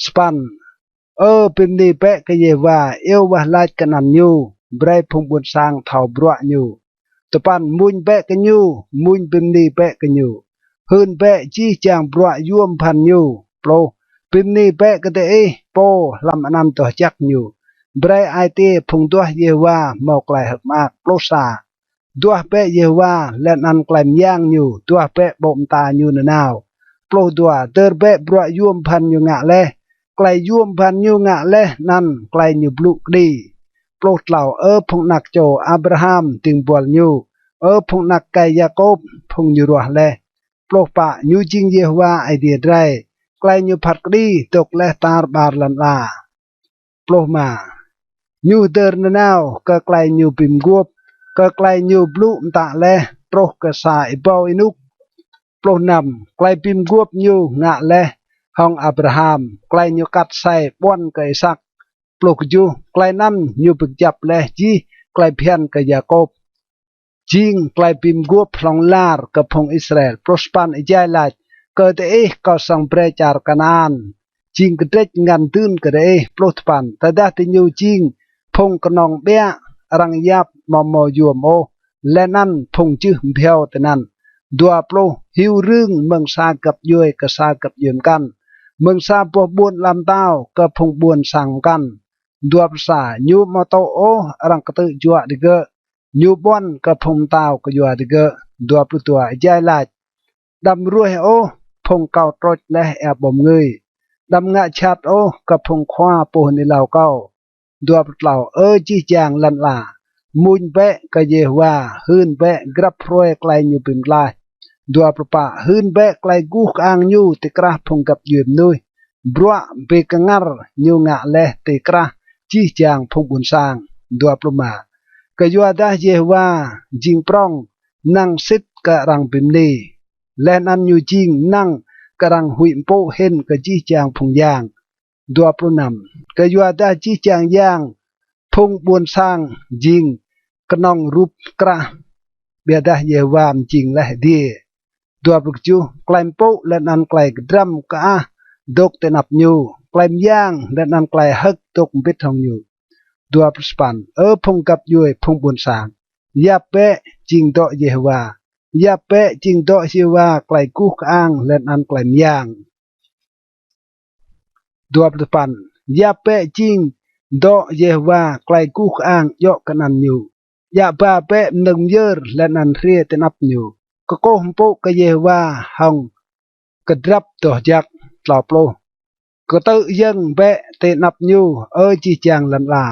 [SPEAKER 1] สปันปิมนีเปะกเยฮวาเอววะลาดกันนันยูเบรพงบุญสร้างเท่าบรัวยูตปันมุนเปะกันยูมุนปิมนีเปะกันยูฮืนเปะจี้จางบรัวยวมพันยูโปรปิมนีเปะกเตเอโปลำอนันตัวจักยูเบรไอเตพงตัวเยฮวาเมาไกลหักมากโปรซาตัวเปะเยฮวาและนันไกลมย่างยูตัวเปะบ่มตายูนนาวโปรตัวเตอร์เปะบรัวยวมพันยูงะเลไกลยวมพันยูงะเลนันไกลยูบลุกดีโปรดเหล่าพงนักโจอับราฮัมติงบวลยูพงนักไกยาโกบพงยูรัวเลโปรปะยูจิงเยฮวาไอเดียไรไกลยูผัดกดีตกและตาบาร์ลันลาโปรมายูเดินนาวก็ไกลยูปิมกวบก็ไกลยูบลุมตะเลโปรกษาอิบาอินุกโปรนำไกลปิมกวบยูงะเลห้องอับราฮัมไกลยูกัดใส่ป้อนไกสักปลุกยูไกลนั้นยูปึกจับเลจีไกลเพียนกยาโกบจิงไกลปิมกวบพลองลาร์กับพงอิสราเอลโปรสปันอิจายลัดก็เตะก็สังเปรจารกันนานจิงกระเดกงานตื่นกระเดโปรสปันแต่ได้ติยูจิงพงกนองเบียรังยับมอมยัวโมและนั่นพงจื้อเพียวแต่นั้นดัวโปรหิวรึงเมืองซากับย้อยกับซากับยืมกันเมืองซาปวบวนลำเต้ากับพงบวนสั่งกันดัวภาษายูมอโตโอรังกตือจัวดิเกยูบอนกับพงเต้ากับยัวดิเกดัวปลุตัวใจลาดดำรวยโอพงเก่าตรดและแอบบมเงยดำงะชัดโอกับพงคว้าปูนิเหล่าเก้าดัวปล่าจีจางลันลามุนเปะกเยฮวาฮืนเปะกรับรวยไกลยูปิมลายดัวประปะฮืนเปะไกลกูกอังยูติกระพงกับยืมนุยบรัวเบกงัรยูงะเลติกระจีจางพงบุญสร้างดัวประมากยัวดาเยฮวาจิงปรองนั่งซิดกะรังปิมนีและนันยูจิงนั่งกะรังหุยโปเห็นกะจีจางพงยางดัวประนำกยัวดาจีจางยางพงบุญสร้างจิงกนองรูปกระเบียดาเยวามจริงและดีดัวปลุกจูไกลมโปและนันไกลดรัมกะดกเตนับยูไกลมย่างและนันไกลฮักตกปิดทองยูดัวปสปันพงกับยุยพงบุญสางยาเปะจริงโตเยวายาเปะจริงโตเยวาไกลกุกอังและนันไกลมย่างดัวปสปันยาเปะจริงโตเยวาไกลกุกอังยกกันนันยูยาบาเปะหนึ่งเยอร์และนันเรียเตนับยูก็โกหมโปกเยวาห้องกระดับตัวจักเล่าโปรก็ตื้อยังเปะเตนับยูจีจางลันลา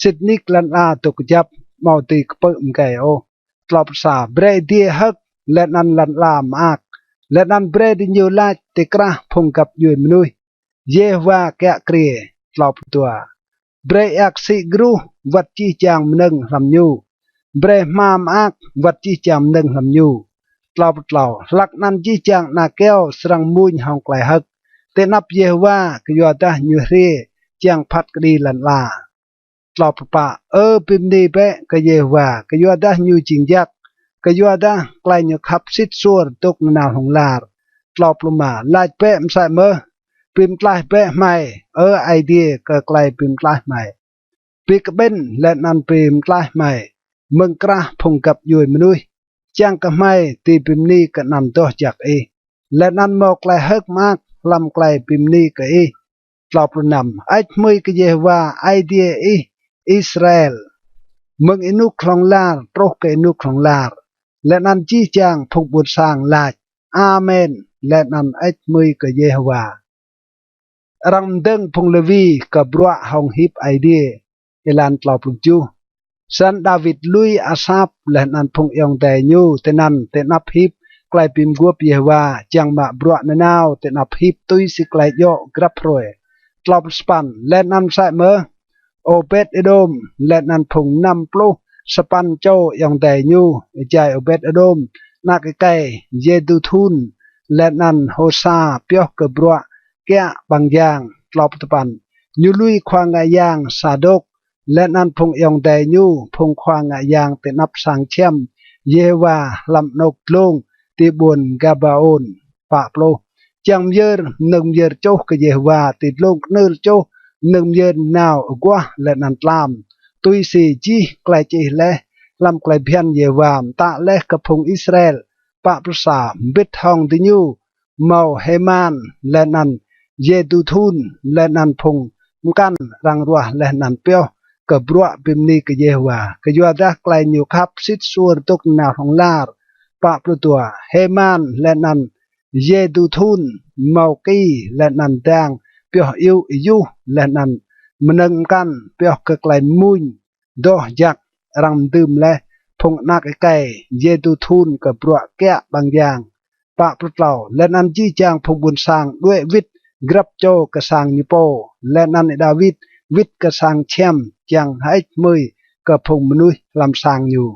[SPEAKER 1] สิดนิกลันลาตกจับเมาตีกเปิมไก่โอตลอดสาเบรดีฮักและนันลันลามากและนันเบรดิยูลาติกระพงกับยูมนุยเยวาแกะเกรียตลอดตัวเบรอักซิกรูวัดจีจางมนึงลำยู เบรมามอักวัดจีจำหนึ่งลำยูเล่าเล่าหลักนั้นจีจังนาแก้วสรังมุญหองไกลฮักเตนับเยว่าก็ยอดยูเรจียงพัดกดีลันลาเล่าปะพิมดีเปก็เยว่าก็ยอดยูจิงยักก็ยอดไกลยูขับสิทธิ์ส่วนตกนาวของลาเล่าปลุมาลายเปะมใส่เมื่อพิมพ์ไกลเปะใหม่ไอเดียก็ไกลพิมพ์ไกลใหม่ปีกเบนและนันพิมพ์ไกลใหม่เมืองกระพงกับยุยมนุยจังก็ไม่ตีพิมพ์นี้ก็นำตัวจากและนันมอกไกลเฮกมากลำไกลพิมพ์นี้ก็กลอบนำไอ้มือก็เยว่าไอเดียอิสราเอลเมืองอินุคลองลาร์โรกอินุคลองลาร์และนันจี้จางพกบุตรสร้างลาจอาเมนและนันไอ้มือก็เยว่ารังดึงพงเลวีกับรัวหองฮิปไอเดียเอลันกลอบจูสันดาวิดลุยอาซาบและนันพงยองแต่ยูเตนันเตนับฮิปไกลพิมกัวเปียว่าจังมาบรัวนนาวเตนับฮิปตุยสิไกลโยกรับรวยกลอบสปันและนันใส่เมื่อโอเปตเอโดมและนันพงนำปลุสปันโจยองแต่ยูใจโอเปตเอโดมนักไกเยดูทุนและนันโฮซาเปียกบรัวแก่บางอย่างกลอบตะปันยูลุยควางไงยางซาดกและนันพงยองแต่ยูพงควางไงยางเตนับสังเชมเยวาลำนกลงตีบุญกาบาโอนปะโปลจังเยอร์หนึ่งเยอร์โจกเยวาติดลงเนื้อโจหนึ่งเยอร์นาวกว่าและนันตามตุยสีจีไกลจีเละลำไกลเพียนเยวามตะเละกับพงอิสราเอลปะประสาบิดทองติยูเมาเฮมานและนันเยดูทุนและนันพงมกันรังรัวและนันเปียวกับรัวบิมนีกเยวากยัวดะไกลอยู่ครับสิทส่วนตกนาวของลาร์ปะปลุตัวเฮมานและนันเยดูทุนเมากีและนันแดงเปียวอิวและนันมนึงกันเปียวกไกลมุนดอยักรังดื่มและพงนักไกเยดูทุนกับรัวแกะบางอย่างปะปลุตัวและนันจี้จางพงบุญสร้างด้วยวิทกรับโจกสังนิโปและนันดาวิดวิทกสังเชมจังให้มือกับพงมนุษย์ลำสางอยู่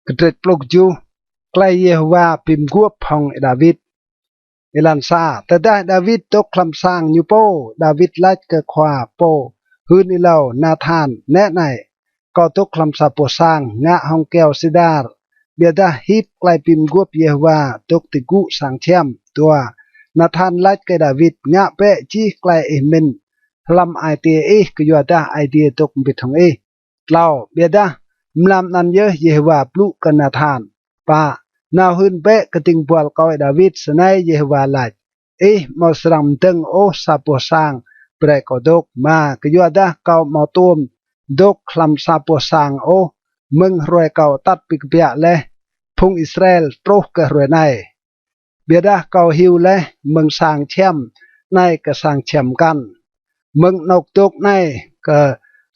[SPEAKER 1] กระเด็ดปลุกจูใกล้เยฮวาพิมกวบพองดาวิดเอลันซาแต่ได้ดาวิดตกลำสางอยู่โปดาวิดไล่กะควาโปฮืนอิเลานาธานแนะไหนก็ตกลำสาปสร้างงะฮองแก้วซิดาร์เบียดาฮิปไกลพิมกวบเยฮวาตกติกุสังเชมตัวนาธานไล่กะดาวิดงะเปะจีไกลเอเมนลำไอเตียก็ยัวดาไอเดียตกบิดของเล่าเบียดามลำนั้นเยอะเยฮวาปลุกกันนาธานป่านาหืนเปะกติงปวลกอยดาวิดสนัยเยฮวาไลมอสรัมตึงโอซาปวสางเปรกดกมากยัวดาเกามาตุมดกคลำซาปวสางโอมึงรวยเก่าตัดปิกเปียเลพงอิสราเอลโตรกะรวยในเบียดาเกาฮิวเลมึงสางเช่มในกะสางเช่มกันมึงนกตกในกะ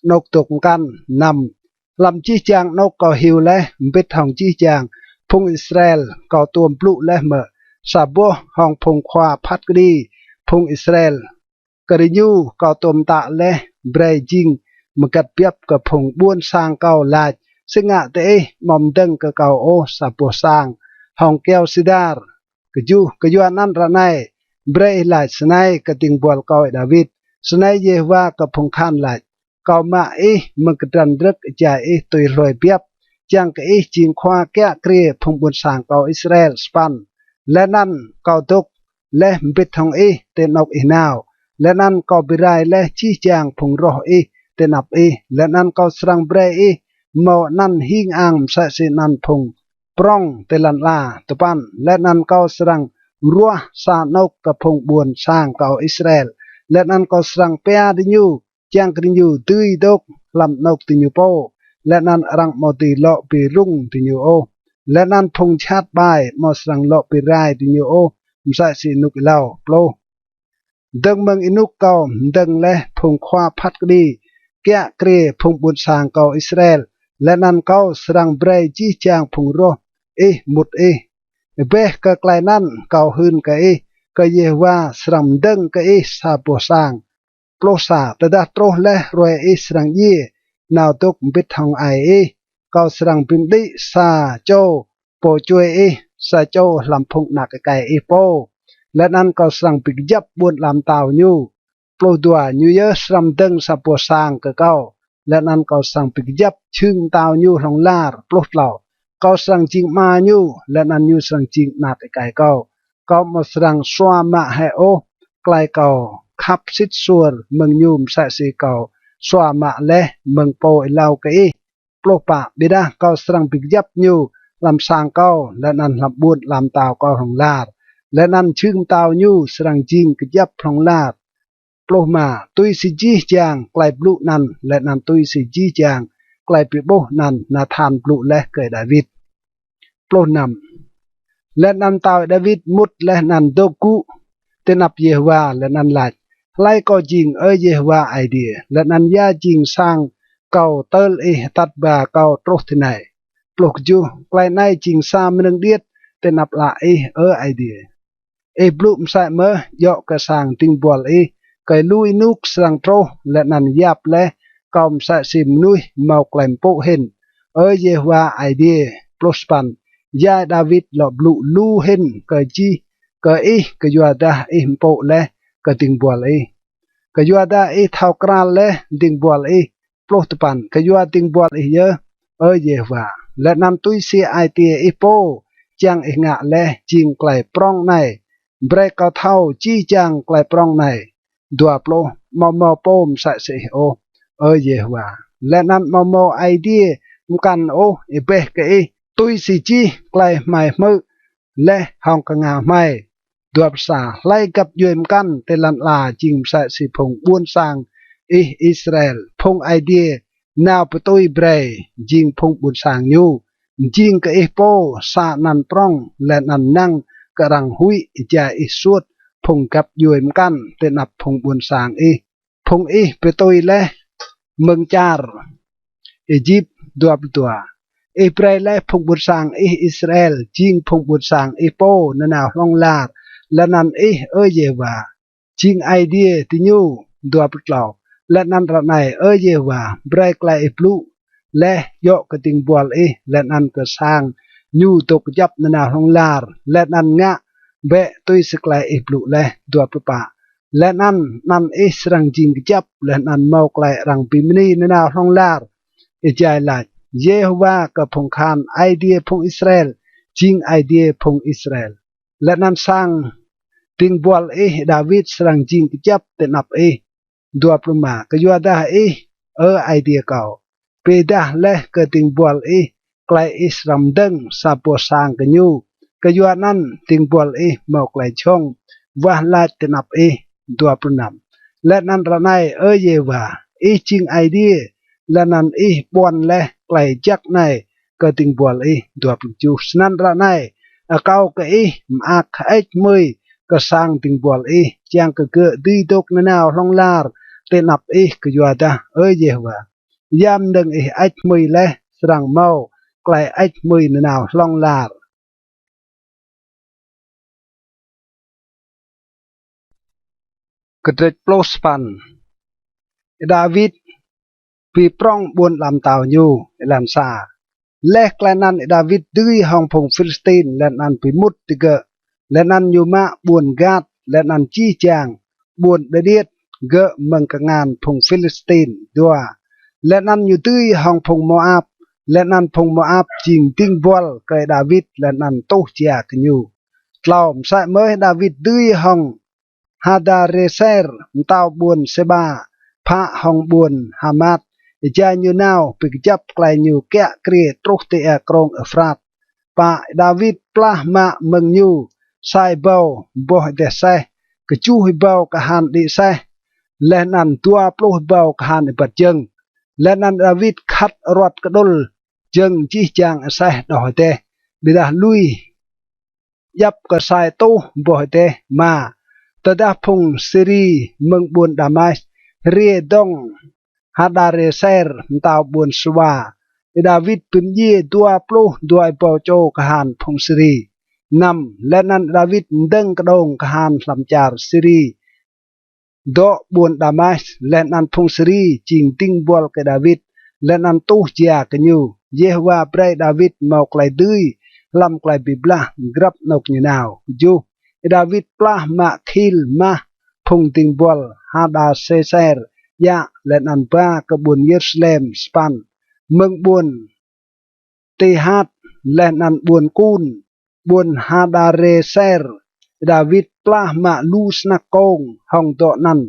[SPEAKER 1] นกตกกันนำลำจี้จางนกเกาฮิวเลปิดทองจี้จางพงอิสราเอลเกาตัวปลุและเมื่อซาบัวห้องพงควาพัดกดีพงอิสราเอลกริยูเกาตัวตะและเบรจิงมกัดเปียบกับพงบ้วนสร้างเกาลาดซึ่งเตะมอมดึงกับเกาโอซาบัวสร้างห้องแก้วซิดาร์กยูนันระไนเบรลาดสไนกติงบัวเกาดาวิดสไนเยวากับพงคานลาดเกามามันกดันรึกใจตุยรอยเปียบจังกจิงควาแก่เกรียพงบุญสางเกาอิสราเอลสปันและนั่นเกาตกและบิดทองเตนอกนาวและนั่นเกาบิไรและชี้แจงพงรอเตนับและนั่นเกาสรังเบรเมานั่นหิงอ่างใส่สินันพงปร้องเตลันลาตปันและนั่นเกาสรังรัวสานกกับพงบุญสางเกาอิสราเอลและนั่นเกาสรังเปียดิญูจังกริญูตุยดกลำนกติญูโปและนั้นรังมอตีเลาะปีรุ่งติญูโอและนั้นพงชาติบายมอสรังเลาะปีไรติญูโอมใส่สินุกเล่าโปรดังเมืองอินุกเก่าดังและพงควาพัดกดีแก่เกรพงบุญสางเก่าอิสราเอลและนั้นเก่าสรังเบรจีจางพงโรมุดเบะกะไกลนั้นเก่าหืนกะก็เยว่าสรังดังกะซาปวสาง โปรสาตดาโตรและรวยอิสรังยีนาวตุกบิดทองไอก็สรังปิมดิซาโจโปจวยซาโจลำพงนักไก่โปและนั้นก็สรังปิกยับบุญลำตาวยูโปรดัวยูเยสรัมดึงสะปัวสางก็เก้าและนั้นก็สรังปิกยับชึงตาวยูลงลาร์โปรเหล่าก็สรังจิงมายูและนั้นยูสรังจิงนักไก่เก้าก็มาสรังสวามาเฮโอไกลเก่าขับสิทธิ์ส่วนเมืองยูมใส่สีเก่าสวามาและเมืองโปยเหล่าเกยโปรปะบิดาก็สรังปิกยับยูลำสางเก้าและนั้นลำบุญลำตาวก็ของลาดและนั้นชึงตาวยูสรังจิงกยับของลาดโปรมาตุยสิจีจางไกลปลุนั้นและนั้นตุยสิจีจางไกลปิโบนั้นนาธานปลุและเกิดดาวิดโปรนำและนั้นตาวดาวิดมุดและนั้นโดกุเตนับเยฮวาและนั้นหลัดไล่ก็จริงเยฮวาไอเดียและนั้นยาจริงสร้างเก่าเตลตัดบาเก่าโตรที่ไหนปลุกจูไกลในจริงสามนึงเดียดเตนับละไอเดียบลุมใส่เมื่อยกกระสังติงบอลไกลุยนุกสังโตรและนันยับและกอมใส่สิมนุยเมาไกลมโปเห็นเยฮวาไอเดียปลุสปันยาดาวิดหลบลุลูเห็นไกจีไกยัวดามโปและไกติงบอลไกยัวดาเท่ากราและติงบอลปลุสปันไกยัวติงบอลเยอะเยฮวาและนำตุยเสียไอเตียโปจังงะและจิงไกลปรองในเบรกเอาเท่าจี้จังไกลปรองในดัวโปรมอโปมใส่เสียเยฮวาและนั้นมอไอเดียมกันเบกตุยสิจีไกลไม่มือและห้องกงาไม่ดัวภาษาไล่กับยมกันเตลันลาจิงใส่สิพงบุญสังอิสราเอลพงไอเดียนาวปตุยเบรจิงพงบุญสังยูจิงกับโปสานันปรองและนันนั่งกรังหุยจ่าสวดพงกับยมกันเตนับพงบุญสังพงปตุยและเมืองจาร์อียิปต์ดัวตัวเปรย์และพงบุญสังอิสราเอลจิงพงบุญสังโปนนาวลองลาดและนันเยวาจิงไอเดียติญูดัวปลาวและนันระไนเยวาเบรกไลปลุและยกกติงบอลและนันก็สร้างยูตกยับนนาลงลาร์และนันงะเบะตุยสกไลปลุและดัวปะและนันสรังจิงจับและนันเมาไกลรังปิมนีนนาลงลาร์ใจหลัดเยฮวากับพงคานไอเดียพงอิสราเอลจิงไอเดียพงอิสราเอลและนันสร้างติงบอลดาวิดสรังจิงจับเตนับดัวปมากยัวดาไอเดียเก่าเปดาและกติงบอลไกลอิสรัมดึงซาปัวสางกันยูกยัวนั้นติงบอลเมาไกลช่องว่าลาเตนับดัวปนำและนันระไนเยวาจิงไอเดียและนันบอลและไกลจักในกติงบอลดัวปจูสนันระไนเก่าก็มาขายมือก็สร้างติงบอลจังก็เกิดดีตกนนาวลงลาร์เตนับก็ยัวดาเยวายามดึงไอมือและสร้างเมาไกลไอมือนนาวลงลาร์กระเด็ดโปรสปันดาวิดปีปรองบนลำตาวยูลำซาและกลายนั้นดาวิดดื้อห้องพงฟิลิสตีนและนั้นปีมุดติเกและนั้นยูมาบวนกาดและนั้นจี้จางบวนเดียดเกะเมืองกงานพงฟิลิสตีนด้วยและนั้นอยู่ตื้อห้องพงโมอาบและนั้นพงโมอาบจิงติงบอลเกยดาวิดและนั้นโตเจียกันอยู่กล่าวใส่เมื่อดาวิดดื้อห้องฮาดาเรเซอร์มตาวบวนเซบาพระห้องบวนฮามัดจายูนาวปิกจับไกลอยู่แกะเกรียตรุเตะกรงเอฟราตปะดาวิดปลามาเมืองยูไซเบาบ่เดเซกจูฮิเบากะฮันดิเซและนันตัวปลุเบากะฮันอิปัจจึงและนันดาวิดขัดรถกระดลจึงจีจางเซดอกเตบิดาลุยยับกระสายตู้บ่เตมาตดาพงซิรีเมืองบุญดามัสเรียดงฮาดาเรเซอร์มตาวบุญสวาดาวิดปิมยีตัวปลุด้วยปอโจกหานพงศรีนำและนั้นดาวิดดึงกระดงกหานลำจารสิรี do buồn Damas lên ăn phong sri chinh tinh bol ke David lên ăn tu chia ke nyu Yehwa pray David mau klai tươi lam klai bibla grab nok như nào ju David plah ma khil ma phong tinh bol hada seser ya lên ăn ba ke buồn Jerusalem span mừng buồn Tehat lên ăn buồn kun buồn Hadareser David plah ma lus na kong hong to nan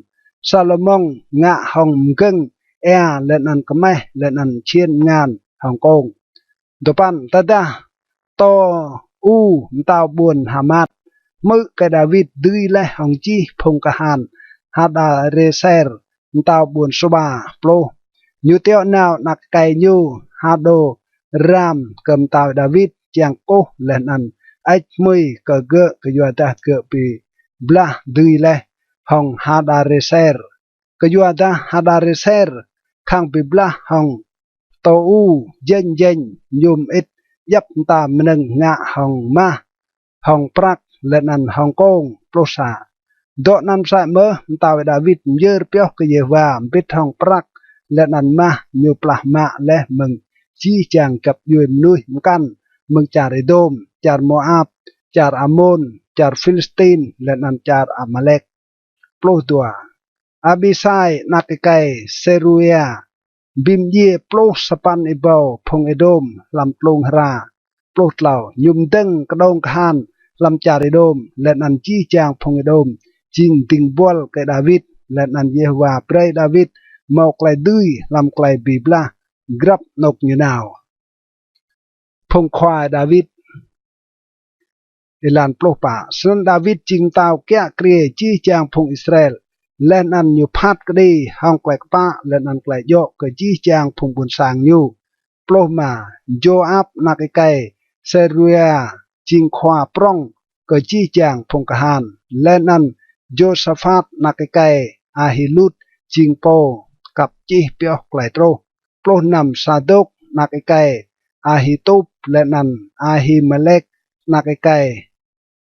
[SPEAKER 1] Salomon ngạ hong geng lên ăn kemeh lên ăn chien ngan hong kong depan tada to tao buồn hamat mự cái David đuôi le hong chi phong kahan Hadareser tao buồn soba plo như teo nào nạc cày như Hado Ram cầm tàu David chàng cô lên ăn ách mười cờ gỡ cái dùa ta cờ bị bla đuôi le hong Hadareser cái dùa ta Hadareser khang bị bla hong to dân dân nhôm ít dấp ta meneng ngạ hong ma hong prak lên ăn hong kong prosa độ năm sai mơ tàu David dơ piao cái gì và biết hong prak lên ăn ma nhiều plah ma le mừng chi chàng cặp dùi nuôi căn mừng char Edom char Moab char Ammon char Philistine lên ăn char Amalek plo tua Abisai nakikai Seruia bim ye plo sapan ibao phong Edom làm plong ra plo tlau nhum deng kadong khan làm char Edom lên ăn chi chàng phong Edom ching ting bol cái David lên ăn Yehwa pray David mau klai đuôi làm klai bibla grab nọc như nào phong khoa David ilan plo pa sun David ching tao kia krie chi chang phong Israel lên ăn nhiều phát cái đi hong klai pa lên ăn klai yo cái chi chang phong buồn sang như plo mà Joab na cái Seruia ching khoa prong cái chi chang phong kahan lên ăn Josaphat na cái Ahilud ching po cặp chi pio klai tro plo nam Sadok na cái Ahitub lên ăn Ahimelech na cái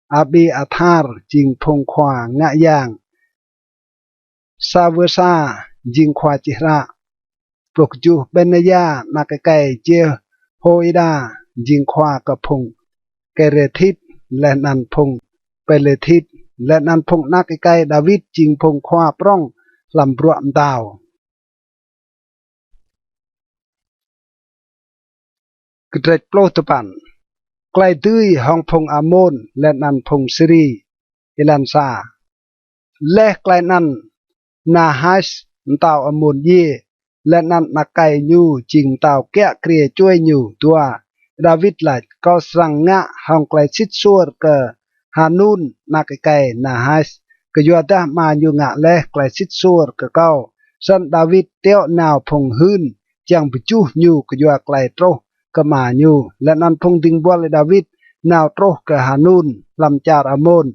[SPEAKER 1] Abiathar ching phong khoa ngạ yang Savesa jing khoa chihra prokju Benaya na cái Jehoida jing khoa ka phong Kerethit lên ăn phong Pelethit lên ăn phong na cái David ching phong khoa prong làm ruộng tàu Kret plo tepan klai tươi hong phong Ammon lên ăn phong Siri Elansa le klai nan Nahas tàu Ammon ye lên ăn na kai nyu ching tàu kẹ kria chui nyu tua David lại có sang ngạ hong klai sit suor ke Hanun na cái Nahas cái dua ta mà nyu ngạ le klai sit suor ke kau san David teo nào phong hun chang bichu nyu cái dua klai tro kema nyu lên ăn phong ting bol David nào tro ke Hanun làm char Ammon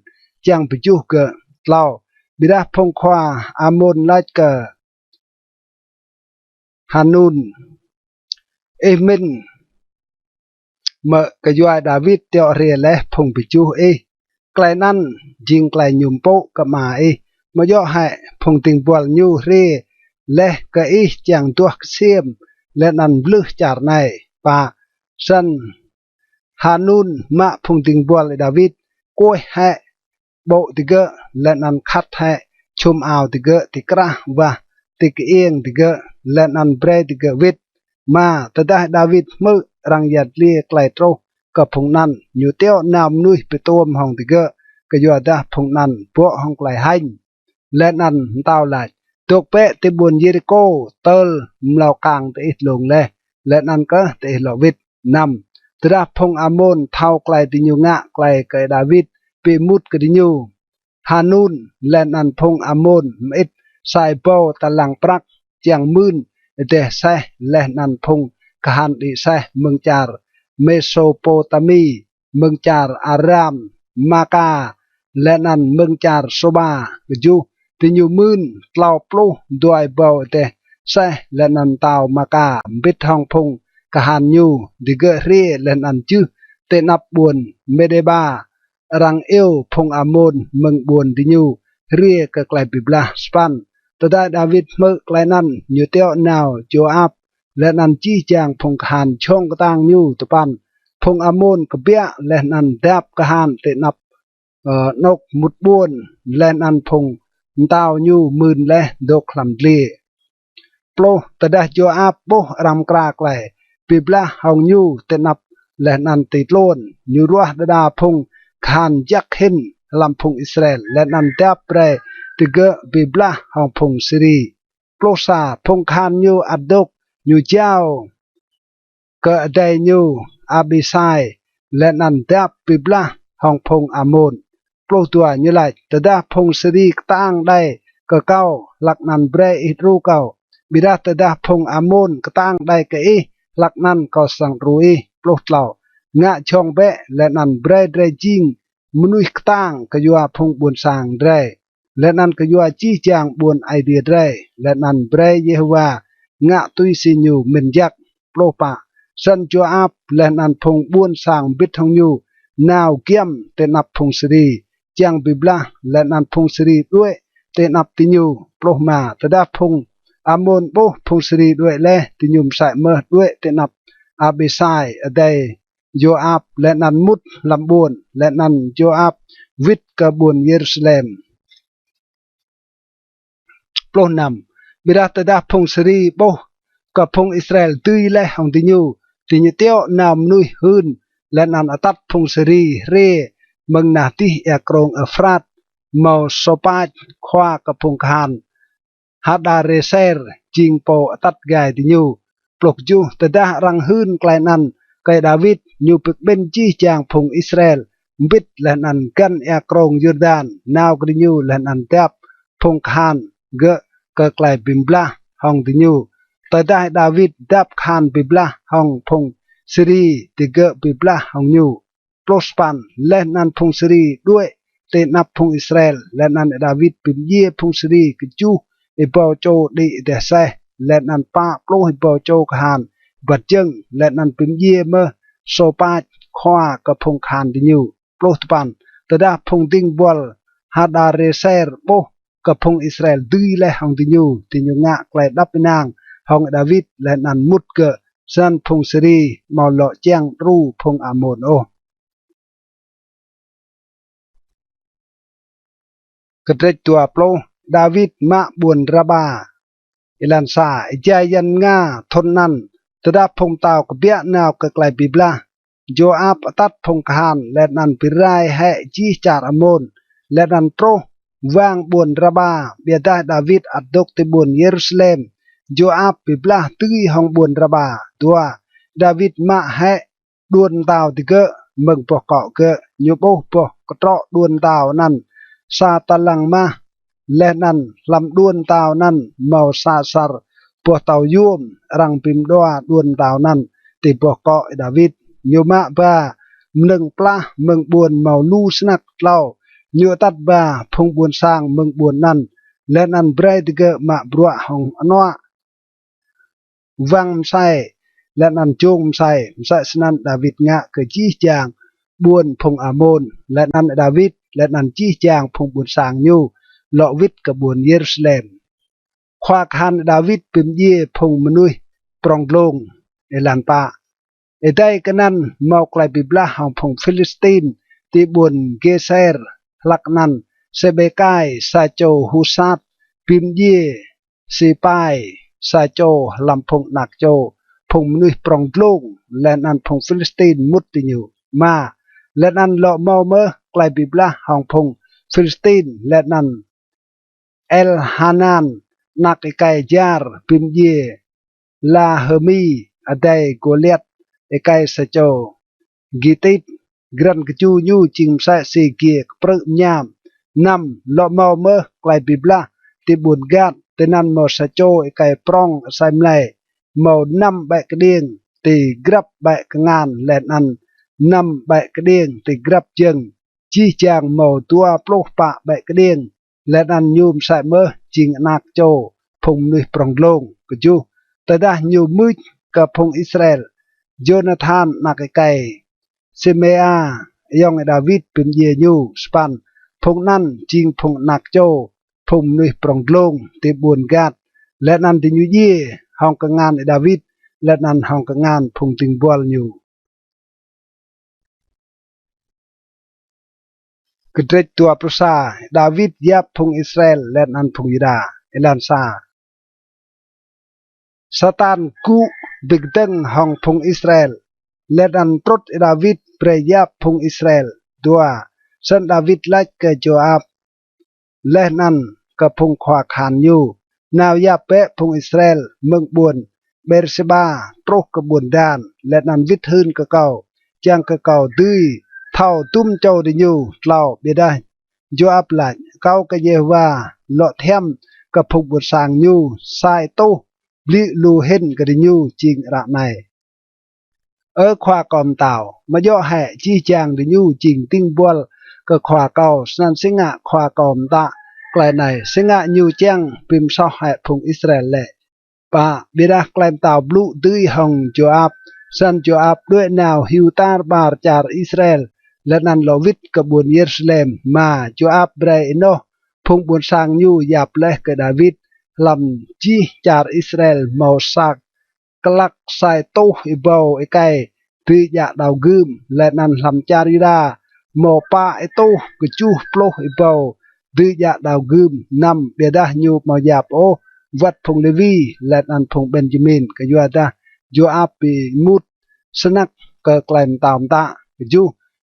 [SPEAKER 1] chang bichu ke tlau bida phong khoa Ammon lại ke Hanun Emin mở cái dua David teo ria le phong bichu klai nan jing klai nyum po kema mà do hai phong ting bol nyu ria le ke chang tuak xiêm lên ăn blue char này và sân Hanun mạ phong tình bùa David côi hệ bộ thì gỡ lên ăn khát hệ chôm ảo thì gỡ thì kra và thì cái yên thì gỡ lên ăn bre thì gỡ vít mà tada David mơ răng yết lia klai trâu cặp phong nan nhiều tiêu nam nuôi bị tôm hồng thì gỡ cái dùa ta phong nan bộ hồng klai hành lên ăn tao lại tuộc bệ thì buồn Jericho tơ mlau càng thì ít lùng lê lên ăn cơ thì lọ vít năm từ đó phong Ammon thao klai thì nhiều ngạ klai cái David bị mút cái đi nhiều Hanun lên ăn phong Ammon ít sai bao ta lăng prak chàng mươn để xe lên ăn phong kahan đi xe mừng char Mesopotami mừng char Aram Maka lên ăn mừng char Soba ju thì nhiều mươn tlau plu đuôi bao để xe lên ăn tàu Maka biết hong phong kahan nyu di gỡ ria lên ăn chứ tên nắp buồn Medeba răng yêu phong Ammon mừng buồn đi nyu เรียกไกลบิบลาสปันแต่ได้ดาวิดเมื่อไกลนั้นอยู่เตียวนาวโจอาบและนันจี้จางพงคานช่องกตางอยู่ตะปันพงอามนกเบียและนันดับกหานเตนับนกมุดบ้วนและนันพงดาวอยู่มื่นและดกลำเลียโปรแต่ได้โจอาบโบรำกราไกลบิบลาหองอยู่เตนับและนันติดโลนอยู่รัวดาพงคานยักหินลำพงอิสราเอลและนันดับเปรติเกบิบลาหองพงซิรีโปรซาพงคานอยู่อัดดกอยู่เจ้าก็ได้อยู่อาบิไซและนันดับบิบลาหองพงอามนโปรตัวอยู่ไหลแต่ได้พงซิรีตั้งได้ก็เก้าหลักนันเบรอิตรูเก้าบิดาแต่ได้พงอามนก็ตั้งได้ก็อีหลักนั้นก็สังรุยโปรดเหล่างะช่องเบะและนันเบรดเรจิงมนุษย์ตั้งก็อยู่พงบุญสางเรและนันก็อยู่จี้จางบุญไอเดียเรและนันเบรเยฮวางะตุยสิญญูมินยักโปรปะสันจัวอับและนันพงบุญสางบิดทองยูนาวเกียมเตนับพงศรีจางบิบลาและนันพงศรีด้วยเตนับติญญูโปรมาตดาพงอามนโบพงศรีด้วยและติญญูใส่เมื่อด้วยเตนับอาบิไซได้โยอาบและนันมุดลำบุญและนันโยอาบวิดกบุญเยรูซาเล็มโปรนำบิดาตดาพงศรีโบกับพงอิสราเอลตุยและหงติญญูเตียวนำนุยหืนและนันอตัดพงศรีเรมังนาติเอกรงอัฟราดเมาโซปาจขวากับพงคานฮัดดาเรเซอร์จิงโปอตัดไกติญญูปลุกจูตดารังหืนไกลนันไกดาวิดอยู่ปึกเบนจี้จางพงอิสราเอลบิดและนันกันเอกรงยูดานนาวกริญูและนันเตับพงคานเกะไกลบิมบลาหองติญญูแต่ได้ดาวิดดับคานบิบลาหองพงซิรีติเกบิบลาหองยูโปรสปันและนันพงซิรีด้วยเตนับพงอิสราเอลและนันดาวิดปิมเย่พงซิรีกจูไอปอโจดีเดเซและนันป้าโปรไอปอโจคานบัดจึงและนันปิมเย่เมื่อโซปาขวากับพงคานติญญูโปรสปันแต่ได้พงติงบอลฮัดดาเรเซอร์โบกับพงอิสราเอลดื้อและหองติญญูงะไกลดับไปนางหองดาวิดและนันมุดเกะสันพงศรีมาเลาะแจ้งรูพงอามนโอกระเตจตัวโปรดาวิดมาบุญระบาอิลันซาใจยันงาทนนั้นตดาพงตาวกเบียนาวกไกลบิบลาโยอาบตัดพงคานและนันปิรายให้จีจารอามนและนันโปรวางบุญระบาเบียได้ดาวิดอัดดกติบุญเยรูซาเล็มโยอาบบิบลาตุยหองบุญระบาตัวดาวิดมาให้ดวนดาวติเกะเมืองปอกเกาะเกะยูโบปอกกระเตาะดวนดาวนั้นซาตะลังมาและนั้นลำดวนดาวนั้นเมาซาซาร์ปวเตายุมรังปิมดัวดวนดาวนั้นติปอกเกาะดาวิดยูมาบาหนึ่งปลาเมืองบุญเมาลูสนักเล่ายูตัดบาพงบุญสร้างเมืองบุญนั้นและนั้นเบรดเกะมาบรัวหองอนัววังไซและนันจงไซสนันดาวิดงะเกจี้จางบวนพงอามนและนันดาวิดและนันจี้จางพงบุญสางยูเลาะวิดกับบวนเยรูซาเล็มควาคันดาวิดเป็นเย่พงมนุยปรองลงเอลันปาได้กันนั้นเมาไกลบิบลาของพงฟิลิสตินที่บวนเกเซร์หลักนั้นเซเบกายซาโจฮูซัดปิมเย่ซีปายซาโจลำพงนักโจพงมนุษย์ปรองลงและนันพงฟิลิสตินมุดติญญูมาและนันเลาะเมาเมื่อไกลบิบลาของพงฟิลิสตินและนันเอลฮานานนักไกยาร์ปิมเยลาเฮมีอไดโกเลียตไกซาโจกิติดกรันกจูยูจิงไซซีเกียปรึญามนำเลาะเมาเมื่อไกลบิบลาที่บุญกาดแต่นั้นมอสโจไก่ปรองไซมไลเมานำใบกระเดียงตีกรับใบกงานและนั้นนำใบกระเดียงตีกรับจึงจี้จางเมาตัวโปลกปะใบกระเดียงและนั้นยูมใส่เมื่อจิงนักโจพงนุยปรองลงกจูแต่ได้ยูมืดกับพงอิสราเอลโยนาธานนักไก่เซเมียยองดาวิดเป็นเยยูสปัน พงนั่นจิงพงนักโจพงนุยปรองลงเตบุญกาดและนันติยูเย่ห้องกงานดาวิดและนันห้องกงานพงติงบอลอยู่กระเดกตัวประสาดาวิดยับพงอิสราเอลและนันพงยูดาเอลันซาซาตานกูบิกดังห้องพงอิสราเอลและนันตรดดาวิดเปรยับพงอิสราเอลดัวสันดาวิดไล่เกโจอาบและนันกับพงขวาขานอยู่นาวยับเปะพงอิสราเอลเมืองบุญเบรเซบาโปรกบุญดานและนันวิทืนกะเก่าจังกะเก่าดื้อเท่าตุ้มเจ้าดิยูเล่าเบียได้โยอาบหลัดเก่ากะเยว่าเลาะเทมกับพงบุญสางยูสายโตบลิลูเห็นกะดิยูจิงระในขวากอมเต่ามาย่อแห่จี้จางดิยูจิงติ้งบัวก็ขวาเก่าสันสิงะขวากอมตะไกลในสิงะยูเจียงปิมซอแห่พงอิสราเอลเล่ปะบิดาไกลเต่าบลูดื้อหงโจอาบสันโจอาบด้วยแนวฮิวตาร์บาร์จากอิสราเอลและนันโลวิดกบวนเยรูซาเล็มมาโจอาบเบรโนพงบุญสางยูยับเล็กกับดาวิดลำจีจากอิสราเอลมาสักกลักใส่โตอิบาวไอไก่ตียาดาวกึมและนันลำจาริดาหมอป้าไอโตกจูโปลอิบาวตียาดาวกึมนำเบียดาญูมายับโอวัดพงเลวีและนันพงเบนจามินก็ยัวดาโยอาปีมุดสนักก็ไกลตามตาจู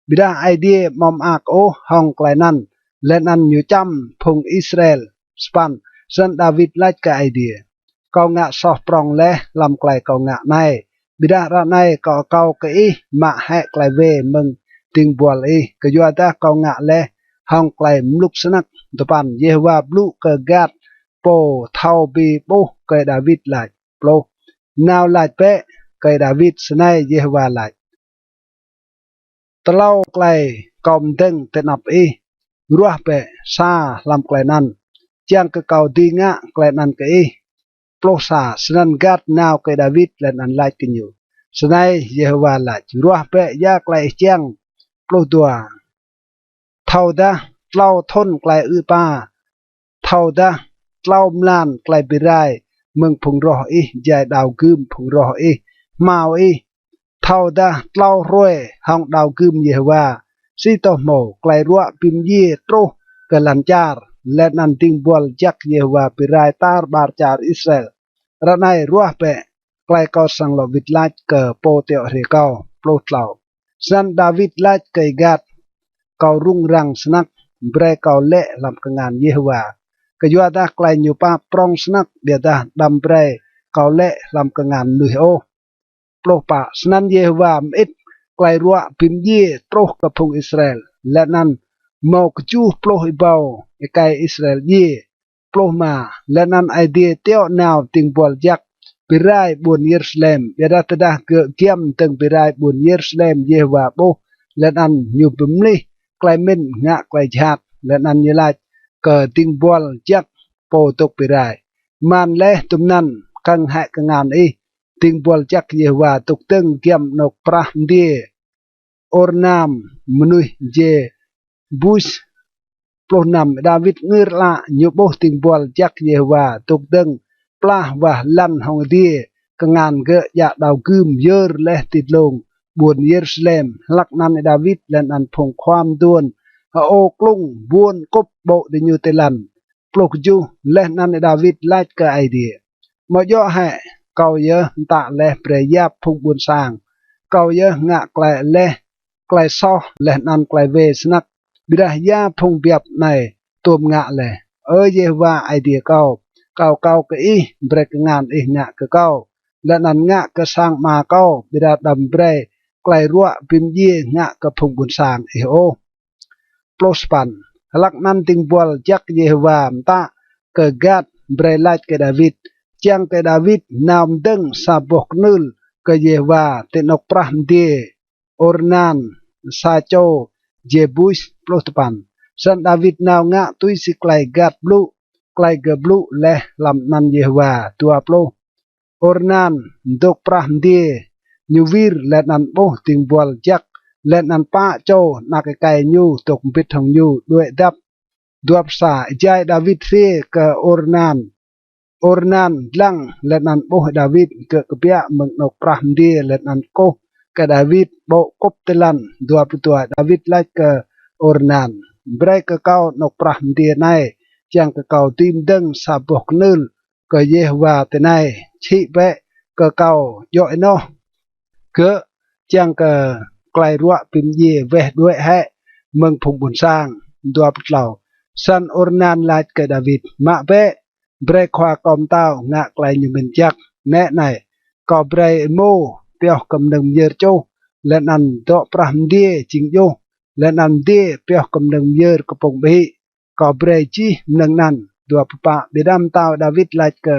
[SPEAKER 1] บิดาไอเดียมอมอักโอห้องไกลนั้นและนันอยู่จำพงอิสราเอลสปันสันดาวิดไล่กับไอเดียเกางะสอบปรองและลำไกลเกางะในบิดาระในก็เกาเกอีมาแหกไกลเวมึงติงบัวเลยก็ยัวดาเกางะและห้องไกลมลุกสนักตปันเยฮวาบลูกกาดโปเท่าบีโปเกดาวิดไลโปนาวไลเปะเกดาวิดสไนเยฮวาไลตะเล่าไกลกอมเด้งเตนับรัวเปะซาลำไกลนั้นเจียงก็เกาดีงะไกลนั้นก็โปรซาสนันกัดนาวเกดาวิดและนันไลกันอยู่สไนเยฮวาไลรัวเปะยาไกลเจียงโปรตัวเท่าดาเล่าทนไกลอือป้าเท่าดาเล่ามลานไกลไปได้เมืองพงรอใจดาวกึมพงรอมาวเท่าดาเล่ารวยห้องดาวกึมเยว่าซีโตโมไกลรัวปิมเย่โตกลันจาร์และนันติงบอลจักเยว่าไปได้ตาร์บาร์จาร์อิสราเอลระในรัวเปะไกลก็สังลวิดลาดเกโปเตอเรเกาโปรตเหล่าสันดาวิดลาดเกยกัดเการุ่งรังสนักเบรเกาเละลำกงานเยว่ากยัวดาไกลอยู่ป้าปรองสนักเบียดาดำเบรเกาเละลำกงานนุยโอโปรปะสนันเยว่ามอิดไกลรัวพิมเย่โตกับพงอิสราเอลและนั้นมอกจูโปรอิบาวไอไกอิสราเอลเย่โปรมาและนั้นไอเดียเตียวนาวติงบอลยักไปไรบุญเยรูซาเล็มเบียดาตดาเกิดเกี่ยมตึงไปไรบุญเยรูซาเล็มเยว่าโบและนั้นอยู่ปุ่มนี้ไกลเม่นงะไกลชาติและนั้นยลายเกิดติงบอลจักโปตกไปได้มันเละตุมนั้นกังแหกงานติงบอลจักเยว่าตกตึงเกี่ยมนกปราเดียออร์นามมนุยเจบุชโปรนำดาวิดเงือละยุบติงบอลจักเยว่าตกตึงปลาว่าลันหงเดียกงานเกะยาดาวกึมเยอะและติดลงบวนเยรูซาเล็มลักนันดาวิดและนันพงความดวนโอกลุงบวนกบโบดิยูเตลันปลุกจูและนันดาวิดไล่กับไอเดียมาย่อให้เกาเยอะตะและเปรยาพงบุญสร้างเกาเยอะงะไกลและไกลซอและนันไกลเวสนักบิดายาพงเบียบในตัวงะเลยเยว่าไอเดียเกาก็เบรกงานงะก็เกาและนันงะก็สร้างมาเกาบิดาดำเบรไกลรัวพิมเย่งะก็พงบุญสร้างโอโปรสปันลักนันติงบอลจักเยฮวามตาเกกัดเบรไลท์เกดาวิดจังเกดาวิดนามดึงซาบกนุลเกเยวาเตนกพระมเดออร์นันซาโจเจบุสโปรสปันสันดาวิดนาวงะตุยสิไกลกัดบลูไกลเกบลูและลำนันเยฮวาตัวโปรออร์นันดกพระมเดยูวิร์และนันโบติงบอลจักและนันป้าโจนักไก่ยูตกปิดทองยูด้วยดับ dua psa jai David se ke Ornan lang lenan boh David ke kepia mengnok prahmdi lenan ko ke David bo kop telan 22 David lai ke Ornan brai ke kau nok prahmdi nai chang ke kau tim deng saboh knul ke Yehwa tenai chi be ke kau yo eno ke chang ke klai ruak pim ye veh duệ he mừng phùng bùn sang 20 san Ornan lai ke David ma be brai khoa kom tao ngạ klai như mình chắc nè này có brai mô peo cầm nâng yer châu lên ăn đọ pram đia chính vô lên ăn đia peo cầm nâng yer có bông bị có brai chi nâng năn đua pa bedam tao David lại ke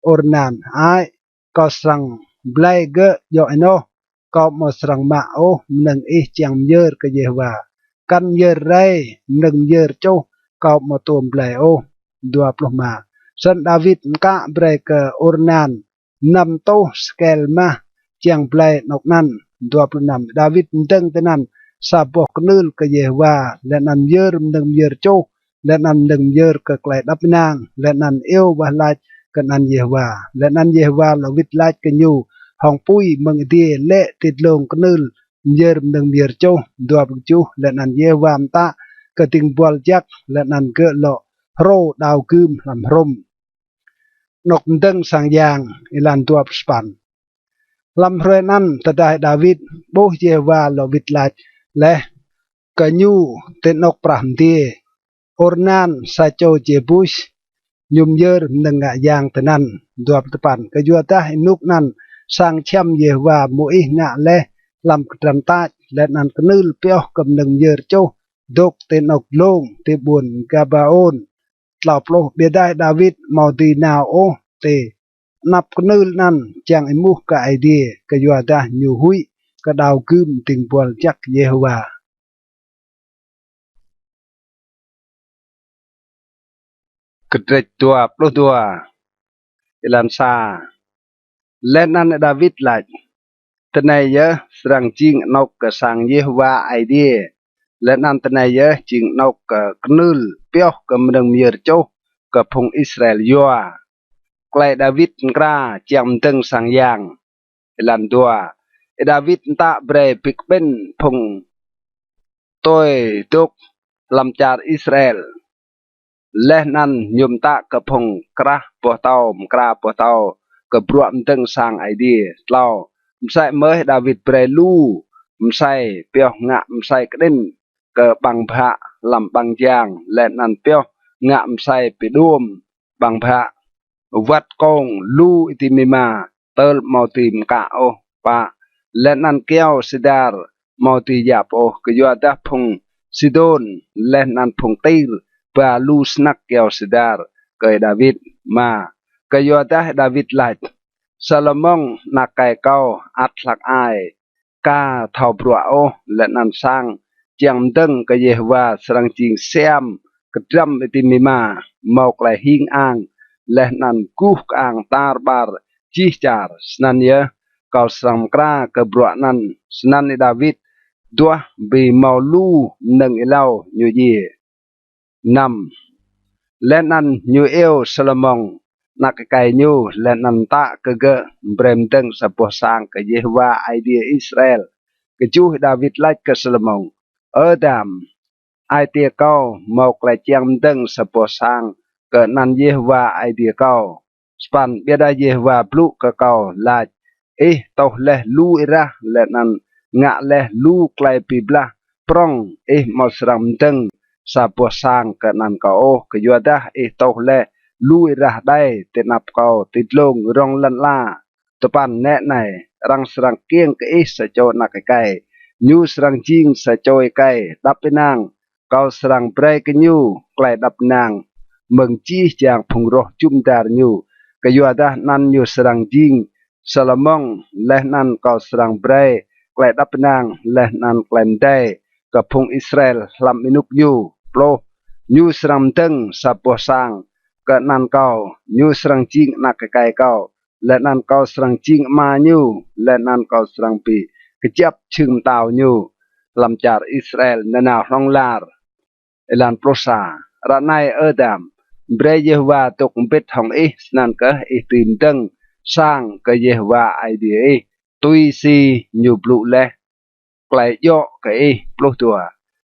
[SPEAKER 1] Ornan ai có sang blai ge yo eno có một sang ma o nâng i chang yer ke Yehwa kan yer rai nâng yer châu có một tuồng blai o 20 ma San David ka brai ke Ornan nam to skel ma chiang blai nok nan 26 David teng tenan saboh knul ke Yehwa lenan yer mendeng yer cho lenan deng yer ke klai dapnang lenan eu bahlaj ke nan Yehwa lenan Yehwa lawit laj ke nyu hong pui meng die le titlong knul yer mendeng yer cho 27 lenan Yehwa ta ke ting bol jak lenan ke lo ro đào cơm làm rôm nọc đâng sang giang ilan tua span làm rồi nan tadai David bố Yehwa lo vit lach le kanyu tên nọc prahamti Ornan sa cho Jebus nhum yer nâng ngạ giang tenan tua tepan kajuata inuk nan sang cham Yehwa muih ngạ le làm trần ta le nan knul peo cầm nâng yer cho dok tên nọc long te buồn Gabaon lao plo bedai David mau ti nào o te nap knul nan chang imu ka idea ka yuada nyu hui ka daw kum ting bol jak Yehwa kedrek tua plo tua ilan sa lenan David laj tenai ye serang jing nok ka sang Yehwa idea lenan tenai ye jing nok ka knul peo ka mendeng mier cho ka phung Israel yoa klai David kra chiam teng sang yang ilan tua David ta bre pik ben phung tôi tuk lam char Israel lenan nyum ta ka phung kra po tao ka bruam teng sang idea lao msai mới David bre lu msai peo ngạ msai kden ka bang pha lam bang giang lenan peo ngạ msai pe duom bang pha vắt con lu itimima tơ mau tìm cả ô pa lên ăn keo sidar mau tì dạp ô cái doa ta phung sidon lên ăn phung tir và lu snack keo sidar cái David mà cái doa ta David lại Salomon nak cái cao ắt lạc ai ca thầu bùa ô lên ăn sang chẳng đừng cái Yehwa sang chinh xem cái trăm itimima mau lại hiên an lenan kuh ang tarbar cicar senan ya kau sang kra kebruanan senan ni David dua bi maulu neng ilau nyu ye nam lenan nyu eo Solomon nak kai nyu lenan ta kege bremteng sapoh sang ke Yehwa idea Israel kejuh David laj ke Solomon Adam ai tia kau mau klai chiang teng sapoh sang ke nan Yehwa idea kau span biada Yehwa bluk ke kau laj toh leh lu irah lenan ngak leh lu klai piblah prong mau seram teng sapoh sang ke nan kau ke yuadah toh leh lu irah dai tenap kau titlong rong lan la tepan nek nai rang serang kieng ke sajo nak kai nyu serang jing sajo kai dap penang kau serang brai ke nyu klai dap nang mừng chi chàng phùng roh chum dar nyu ke yuadah nan nyu serang jing Solomon leh nan kau serang brai klai dap nang leh nan klaim dai ke phung Israel lam inuk nyu plo nyu serang teng sapoh sang ke nan kau nyu serang jing nak kai kau leh nan kau serang jing ma nyu leh nan kau serang pi kejap chừng tau nyu lam char Israel nana rong lar elan prosa ra này ở đàm bre Jehovah tục biết hồng ý nan cơ ý tìm tưng sang cái Jehovah idea tuy si nhiều blu lệ lại do cái blu tua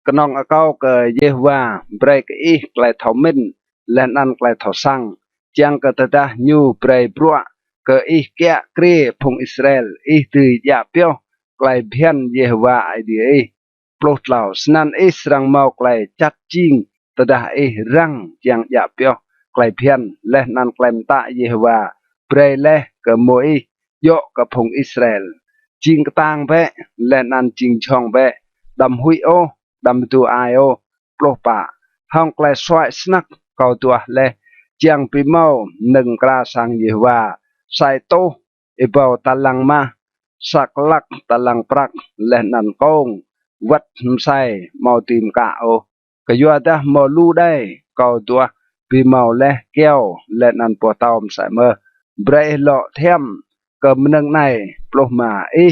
[SPEAKER 1] cái nong ở cao cái Jehovah bre cái ý lại thảo minh lên ăn lại thảo sang chang cái ta nhiều bre bua cái ý kia kre phong Israel ý từ dạ piao lại biên Jehovah idea plot lao snan israng mau klai chat ching tada rang yang ya pyo klai phian le nan klem ta Yehovah pre le ke moi yo ke phong Israel ching tang ve le nan ching chong ve dam hui o dam tu ai o plo pa hong klai swai snak kau tua le chiang pi mau nâng kra sang Yehovah sai to e bao talang ma sak lak talang prak le nan kong vật sai màu tìm cả ô cái doa ta màu lu đây cầu tua vì màu le keo lên ăn bò tàu sai mơ bre lọ thêm cầm nâng này plo mà ý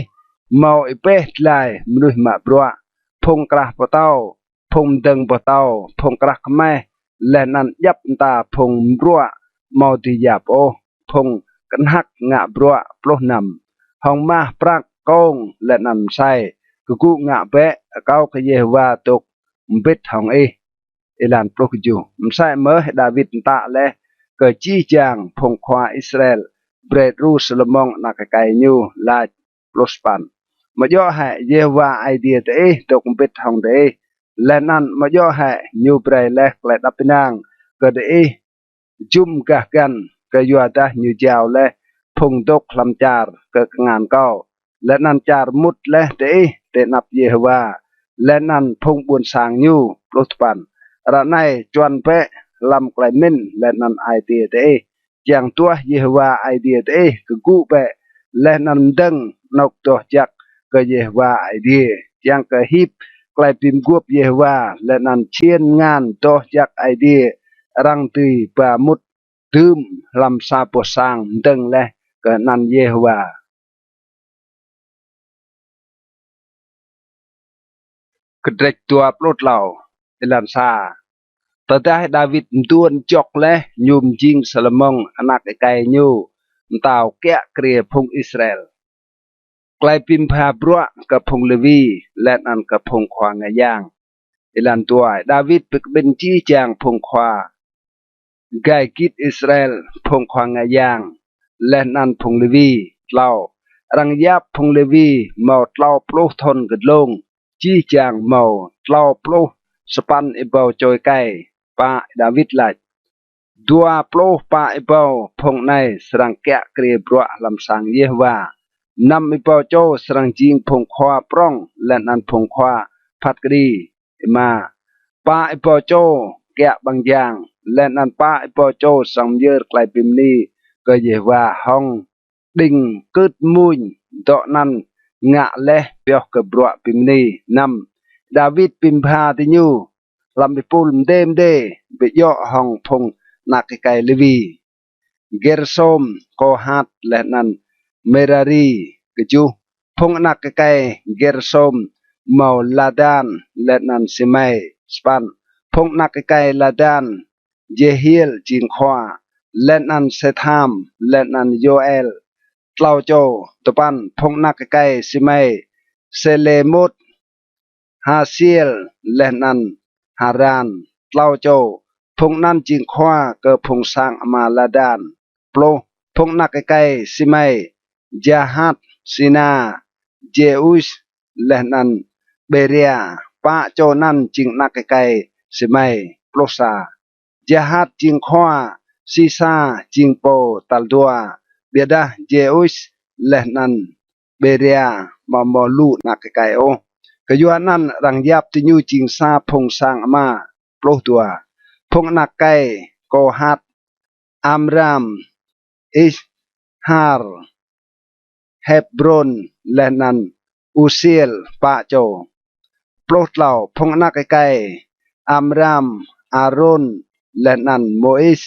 [SPEAKER 1] màu ý pe lại nuôi mà bro phong kra bò tàu phong đừng bò tàu phong kra mai lên ăn dấp ta phong bro màu thì dạp ô phong cắn hắc ngạ bro plo nằm hong ma prak kong lên ăn sai ku ngạ bé cao cái Jehovah tục biết hồng ilan prokju sai mơ David ta le cái chi chang phong khoa Israel bread ru Solomon na cái nhu la prospan mà do hệ Jehovah idea te tục biết hồng te lên ăn mà do hệ nhu bread le lại đắp nang cái de jum cả gan cái yo ta nhu chào le phong tục làm char cái ngàn cao lên ăn char mút le te nạp Jehovah lên ăn phong buồn sang nhu prospan ra này chuẩn pe làm cái min lên ăn idea te yang tua Jehovah idea te cái gu pe lên ăn đằng nọc to chắc cái Jehovah idea yang cái hip cái pim guop Jehovah lên ăn chiên ngàn to chắc idea răng tùy và mút tươm làm sa po sang đằng le cái nan Jehovah kedrek tua plot lau ilan sa tetapi David tuan cok le nyum jing Solomon anak ikai nyu tau kek kria phong Israel klai pim pha bro ke phong Levi len an ke phong khwa ngayang ilan tua David pek ben chi chang phong khwa gai kit Israel phong khwa ngayang len an phong Levi lau rang yap phong Levi mau lau plo thon gedlong chi chang màu lau plo span ibao choi kai pa David lại dua plo pa ibao phong này serang kek kria bro lam sang Yehovah năm ibao cho serang jing phong khoa prong len an phong khoa phat kri ma pa ibao cho kek bang yang len an pa ibao cho sang yer klai pimni ke Yehovah hong ding kut muin do nan ngạ le pyo ke bro pimni năm David pim pha ti nhu làm bị pul đêm đê bị yo hong phong nạc cái Levi Gersom Kohat lenan Merari keju phong nạc cái Gersom mau Ladan lenan Simei span phong nạc cái Ladan Jehiel jing khoa lenan Setham lenan Joel Tlau Châu topan phong nạc cái Simei Selemot Hasiel lenan Haran Tlau Châu phong nan jing khoa cơ phong sang Amaladan plo phong nạc cái Simei Jahat Sina Jeus lenan Beria pa cho nan jing nạc cái Simei plosa Jahat jing khoa Sisa jing po Taldua biada Jeus lenan Beria mamolu nạc cái o kayuanan rang yap tinyu jing sa phong sang ama plo tua phong nạc cái Kohat Amram Ishar Hebron lenan Usiel pa cho plot lau phong nạc cái Amram Aaron lenan Mois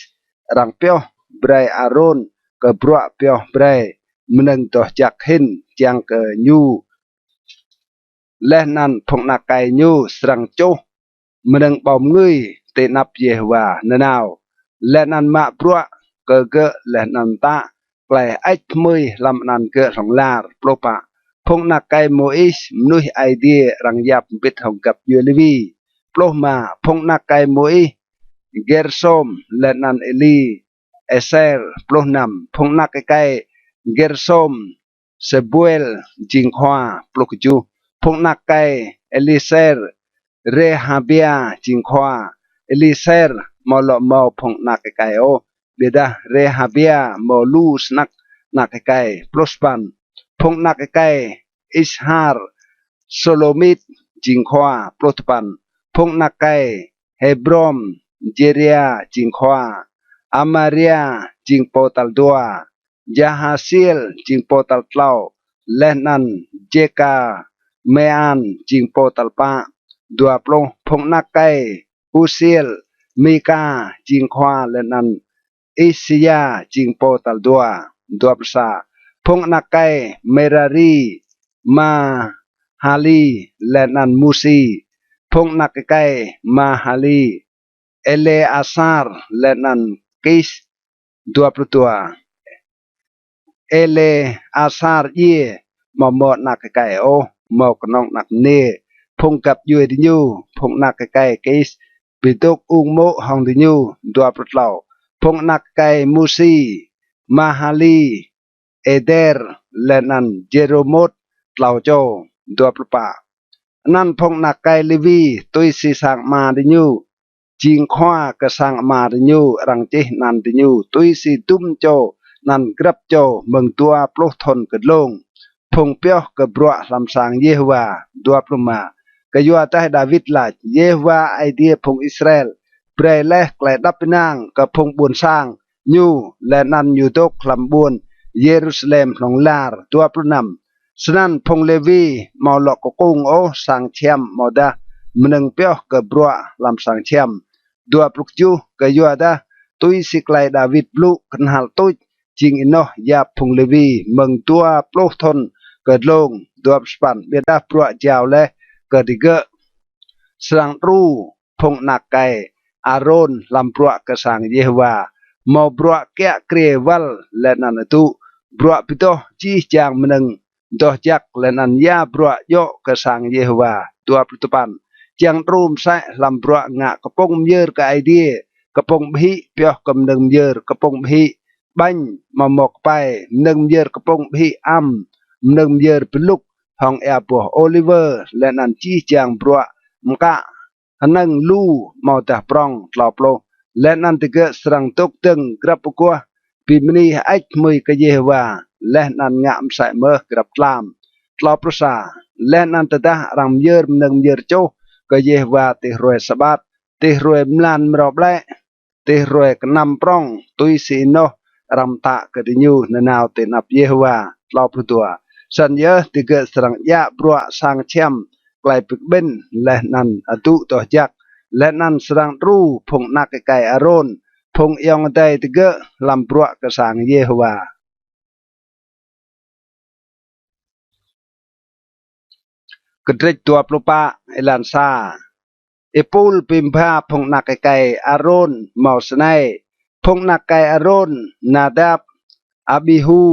[SPEAKER 1] rang pyo brai Aaron ke bro pyo brai meneng toh jak hin jang ke nyu lenan phong nạc cái nyu serang cho meneng bom ngui ตินับเยหวานนาวและนันมาปลัวเกะและนันตะไกลไอ้มือลำนันเกะสองลาร์โปรปะพงนักไกโมอิสมนุยไอเดียรังยับปิดหงกับยูเลวีโปรมาพงนักไกโมอิเกอร์ซอมและนันเอลีเอเซอร์โปรนำพงนักไกเกอร์ซอมเซบุเอลจิงควาโปรกจูพงนักไกเอลิเซอร์เรฮาเบียจิงควาเอลิเซอร์มอลมอพงนักไกโอเบดาเรฮาเบียมอลูสนักไกโปรสปันพงนักไกอิสฮาร์โซโลมิดจิงควาโปรตปันพงนักไกเฮบรอมเจเรียจิงควาอามาเรียจิงโปตัลดัวยาฮาซิลจิงโปตัลเตลาเลนันเจกาเมอันจิงโปตัลปาดัวปลงพงนักไกอุซิลมีกาจิงควาเลนันอิสยาจิงโปตัลดัวภาษาพงนักไกเมรารีมาฮาลีและนันมูซีพงนักไกมาฮาลีเอเลอาซาร์และนันกิสดัวปตัวเอเลอาซาร์เยมอมอนักไกโอมอกนองนักเนพงกับยูดิญูพงนักไกกิสปิตุกอุงโมฮองดิญูดัวปตลาพงนักไกมูซีมาฮาลีเอเดร์และนันเจโรโมตเหล่าโจดัวปปะนั่นพงนักไกลิวีตุยสีสังมาดิญูจิงข้ากระสังมาดิญูรังเจนันดิญูตุยสีตุ้มโจนันกรับโจเมืองตัวปลุกทนกึดลงพงเปียวกระบรัวลำสางเยฮวาดัวปมากะยัวใต้ดาวิดลาเยฮวาไอเดียพงอิสราเอลเปรย์และไกลดับปนางกับพงบุญสร้างยูและนันยูตกลำบุญเยรูซาเล็มหลงลาร์ตัวปลุนำสนั่นพงเลวีมาหลอกกุ้งโอสังเชียมมาดามนึงเปียวกระบรัวลำสังเชียมดัวปลุกจูกะยัวดาตุยสิไกลดาวิดปลุกขันหัลตุยจิงอินโนยาพงเลวีเมืองตัวปลุกทนเกิดลงดัวสปันเบียดาปลัวเจ้าและเกิดดิเกะสังรูพงนักไกอารอนลำปลัวกสังเยฮวามอบรัวแกะเกรวัลและนันตุบรัวปิโตจีจางมนึงดอจักและนันยาบรัวโยกสังเยฮวาตัวปตุปันจางรูมใส่ลำปลัวงะกระปงเยอร์กไอเดียกระปงพิเปียกำนึงเยอร์กระปงพิบัญมาหมกไปนึงเยอร์กระปงพิอัมนึงเยอร์เป็นลูกห้องแอร์ปัวโอลิเวอร์และนันจีจางบรัวมกะนังลู่มาแต่ปรองตลอดโลและนันติเกะสรังตกตึงกระปกัวปีมนีไอ้มือกะเยวาและนันงามใส่เมื่อกระปลามตลอดประสาและนันตดารังเยอร์นึงเยอร์โจกะเยวาติรวยสบัดติรวยมลันมรอบและติรวยกนำปรองตุยสีโนรำตะกะดิญูนนาวตินับเยวาตลอดประตัวสัญญาติเกะสรังยะปรัวสังเชียมไกลปึกเบนและนันอตุต่อจักและนันสรังรูพงนักไก่อารอนพงยองใจติเกะลำปรัวกสังเยฮวากระดิกตัวปลุปะเอลันซาเอปูลปิมพาพงนักไก่อารอนเมาสไนพงนักไก่อารอนนาดับอาบิฮู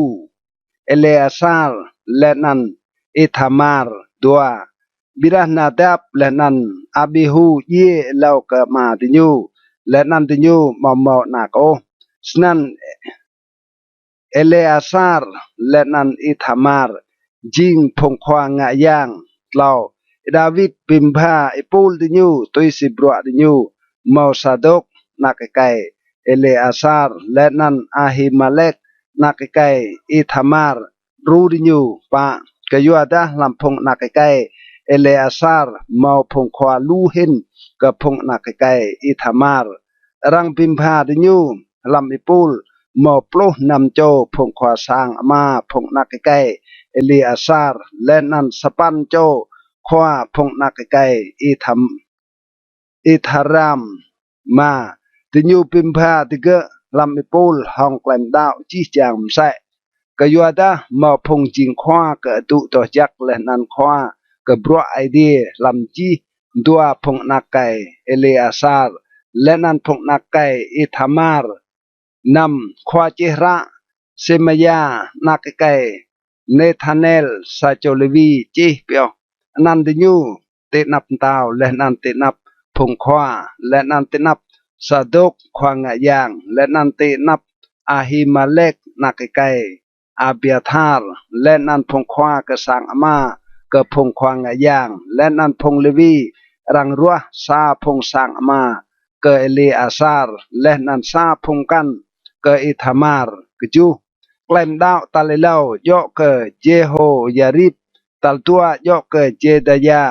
[SPEAKER 1] เอเลอาซาลและนันอิธามารดัวบิดานาดับและนันอาบิฮูเยเล่ากะมาติญูและนันติญูมอนักโอสนันเอเลอาซาร์และนันอิธามารจิงพงควางะยางเล่าดาวิดปิมพาอิปูลติญูตุยสิบรัวติญูมอซาดกนักไกเอเลอาซาร์และนันอาฮิมาเลกนักไกอิธามารรูติญูปะกะยัวดาลำพงนักไกเอเลอาซาร์มาพงควาลูหินกับพงนักไกอิธามารรังปิมพาดิญูลำอิปูลมาปลุนำโจพงควาสางมาพงนักไกเอเลอาซาร์และนันสปันโจควาพงนักไกอิธารามมาดิญูปิมพาติเกะลำอิปูลห้องแกลมดาวจีจางมใส่กยัวดามาพงจิงควากะตุต่อจักและนันควากะบรัวไอเดียลำจีดัวพงนักไกเอเลอาซาร์ และนันพงนักไก่อิธามารนำควาจิระเซมยานักไก่เนธาเนลซาโจเลวีจีเปียวนันดิญูเตนับตาวและนันเตนับพงควาและนันเตนับสะดกควางยางและนันเตนับอาฮิมาเลกนักไก่อาเบียธาร์และนันพงควากระสังอามาเกิดพงควางยางและนันพงเลวีรังรัวซาพงสังอามาเกิดเอลีอาซาร์และนันซาพงกันเกิดอิธามารกจูกลมดาวตาเลเลายกเกิดเจโฮยาริบตัลตัวยกเกิดเจดายา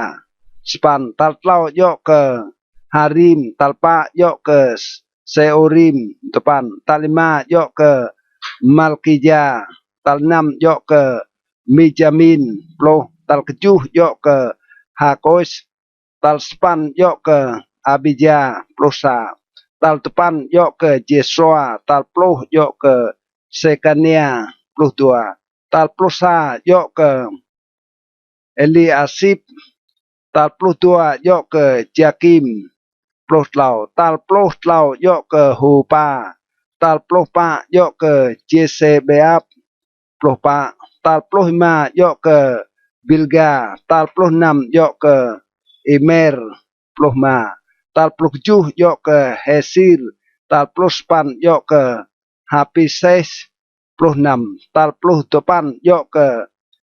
[SPEAKER 1] สปันตัลเล่ายกเกิดฮาริมตัลปะยกเกิดเซโอริมตปันตัลิมายกเกิดมัลกิยาตัลนัมยกเกิดมิจามินโปรตัลกจูยกเกิดฮาโกสตัลสปันยกเกิดอาบิจาโปรซาตัลตปันยกเกิดเจสวาตัลโปรยกเกิดเซกาเนียปลุตัวตัลปลุซายกเกเอลีอาซิบตัลปลุตัวยกเกจากิมปลุเหล่าตัลปลุเหล่ายกเกฮูปาตัลปลุปายกเกเจเซเบียบปลุปาตัลปลุหิมายกเกบิลกาตัลปลุนัมยกเกอิเมรปลุมาตัลปลุจูยกเกเฮซิรตัลปลุสปันยกเกHapises plus 6 tal plus 8 yok ke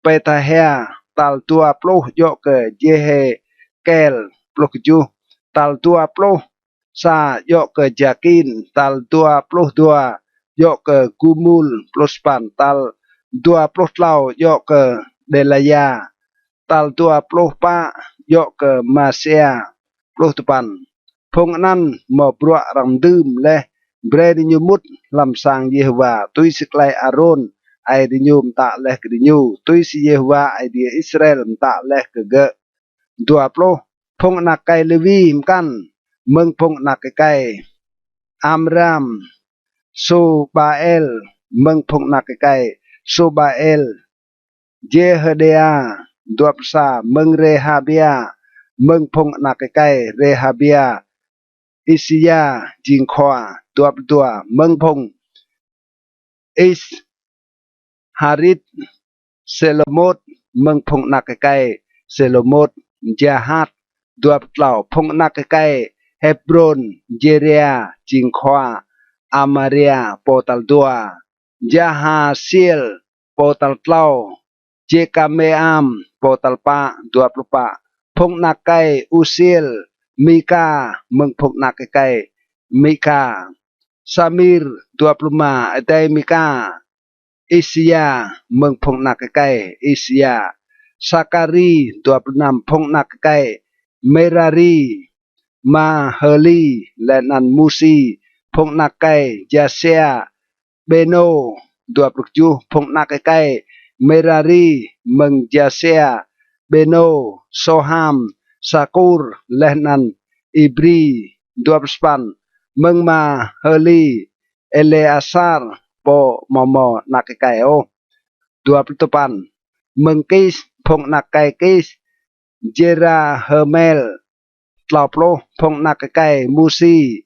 [SPEAKER 1] petahea tal 20 yok ke jehe kel plus 7 tal 20 sa yok ke jakin tal 22 yok ke gumul plus 8 tal 20 lau yok ke delaya tal 20 pa yok ke masia plus 8 phong nan mo bro ram dum leh bre di nyumut lam sang Yehova tui siklai Aron ai di nyum tak leh ke di nyu tui si Yehova ai di Israel tak leh ke ge 20 phong nak kai Levi mkan meng phong nak kai Amram Sobael meng phong nak kai Sobael Jehedea 20 meng Rehabia meng phong nak kai Rehabia Isia jing khoa tua meng phong is harit selomot meng phong nak kai selomot jahat lau phong nak kai Hebron Jeria jing khoa Amaria potal tua Jahasiel potal lau Jekameam potal pa 20 pa phong nak kai Usiel Mika meng phong nak kai Mika Samir 25 adai Mika Isia meng phong nak kai Isia Sakari 26 phong nak kai Merari Maheli Lenan Musi phong nak kai Jasia Beno 27 phong nak kai Merari meng Jasia Beno Soham Sakur Lenan Ibri 28 meng Maheli Eleazar po momo nak kai o 28 meng Kis phong nak kai Kis Jera Hermel lau plo phong nak kai Musi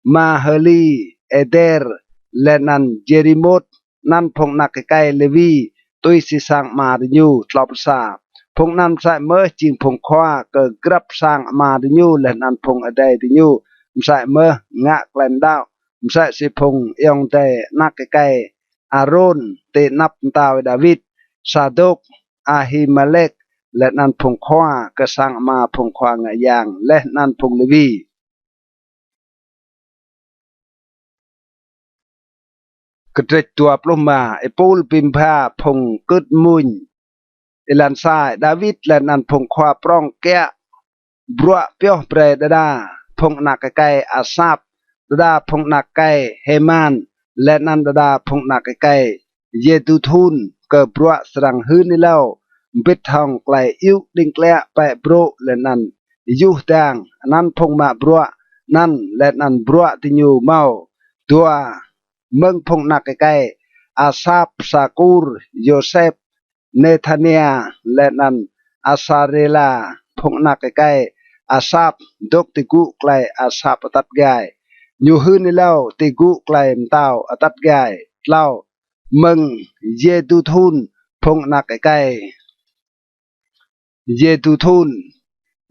[SPEAKER 1] Maheli Eder Lenan Jerimot nan phong nak kai Levi tui si sang ma de nyu lau sa phong nan sai mơ jing phong khoa ke grab sang ma de nyu Lenan phong adai de nyu sai mơ ngạ klem dao sai si phong yong te nak kai Aron te nap tao David Sadok Ahimelekและนันพงขว้ากระสังมาพงขว้างยางและนันพงเลวีกระเตจตัวปลมาไอปูลปิมพาพงกึดมุนเอลันซายดาวิดและนันพงขว้าปร้องแกะบรัวเปียวเปรดดาพงนักไก่อาซาบดาพงนักไก่เฮมานและนันดาพงนักไก่เยตูทุนเกิดบรัวสรังหื้นนี่เล่าบิดทองไกลอิวดิงแกละไปโบรและนันยูดังนันพงมาบรัวนันและนันบรัวติญูเมาตัวเมืองพงนักไก่อาซาบซากูรโยเซฟเนธาเนียและนันอาซาเรลาพงนักไก่ อาซาบดกติกุไกลอาซาบตัดกายอยู่หื้อนี่เล่าติกุไกลมเต้าตัดกายเล่ามึงเยตูทุนพงนักไกเยตูทุน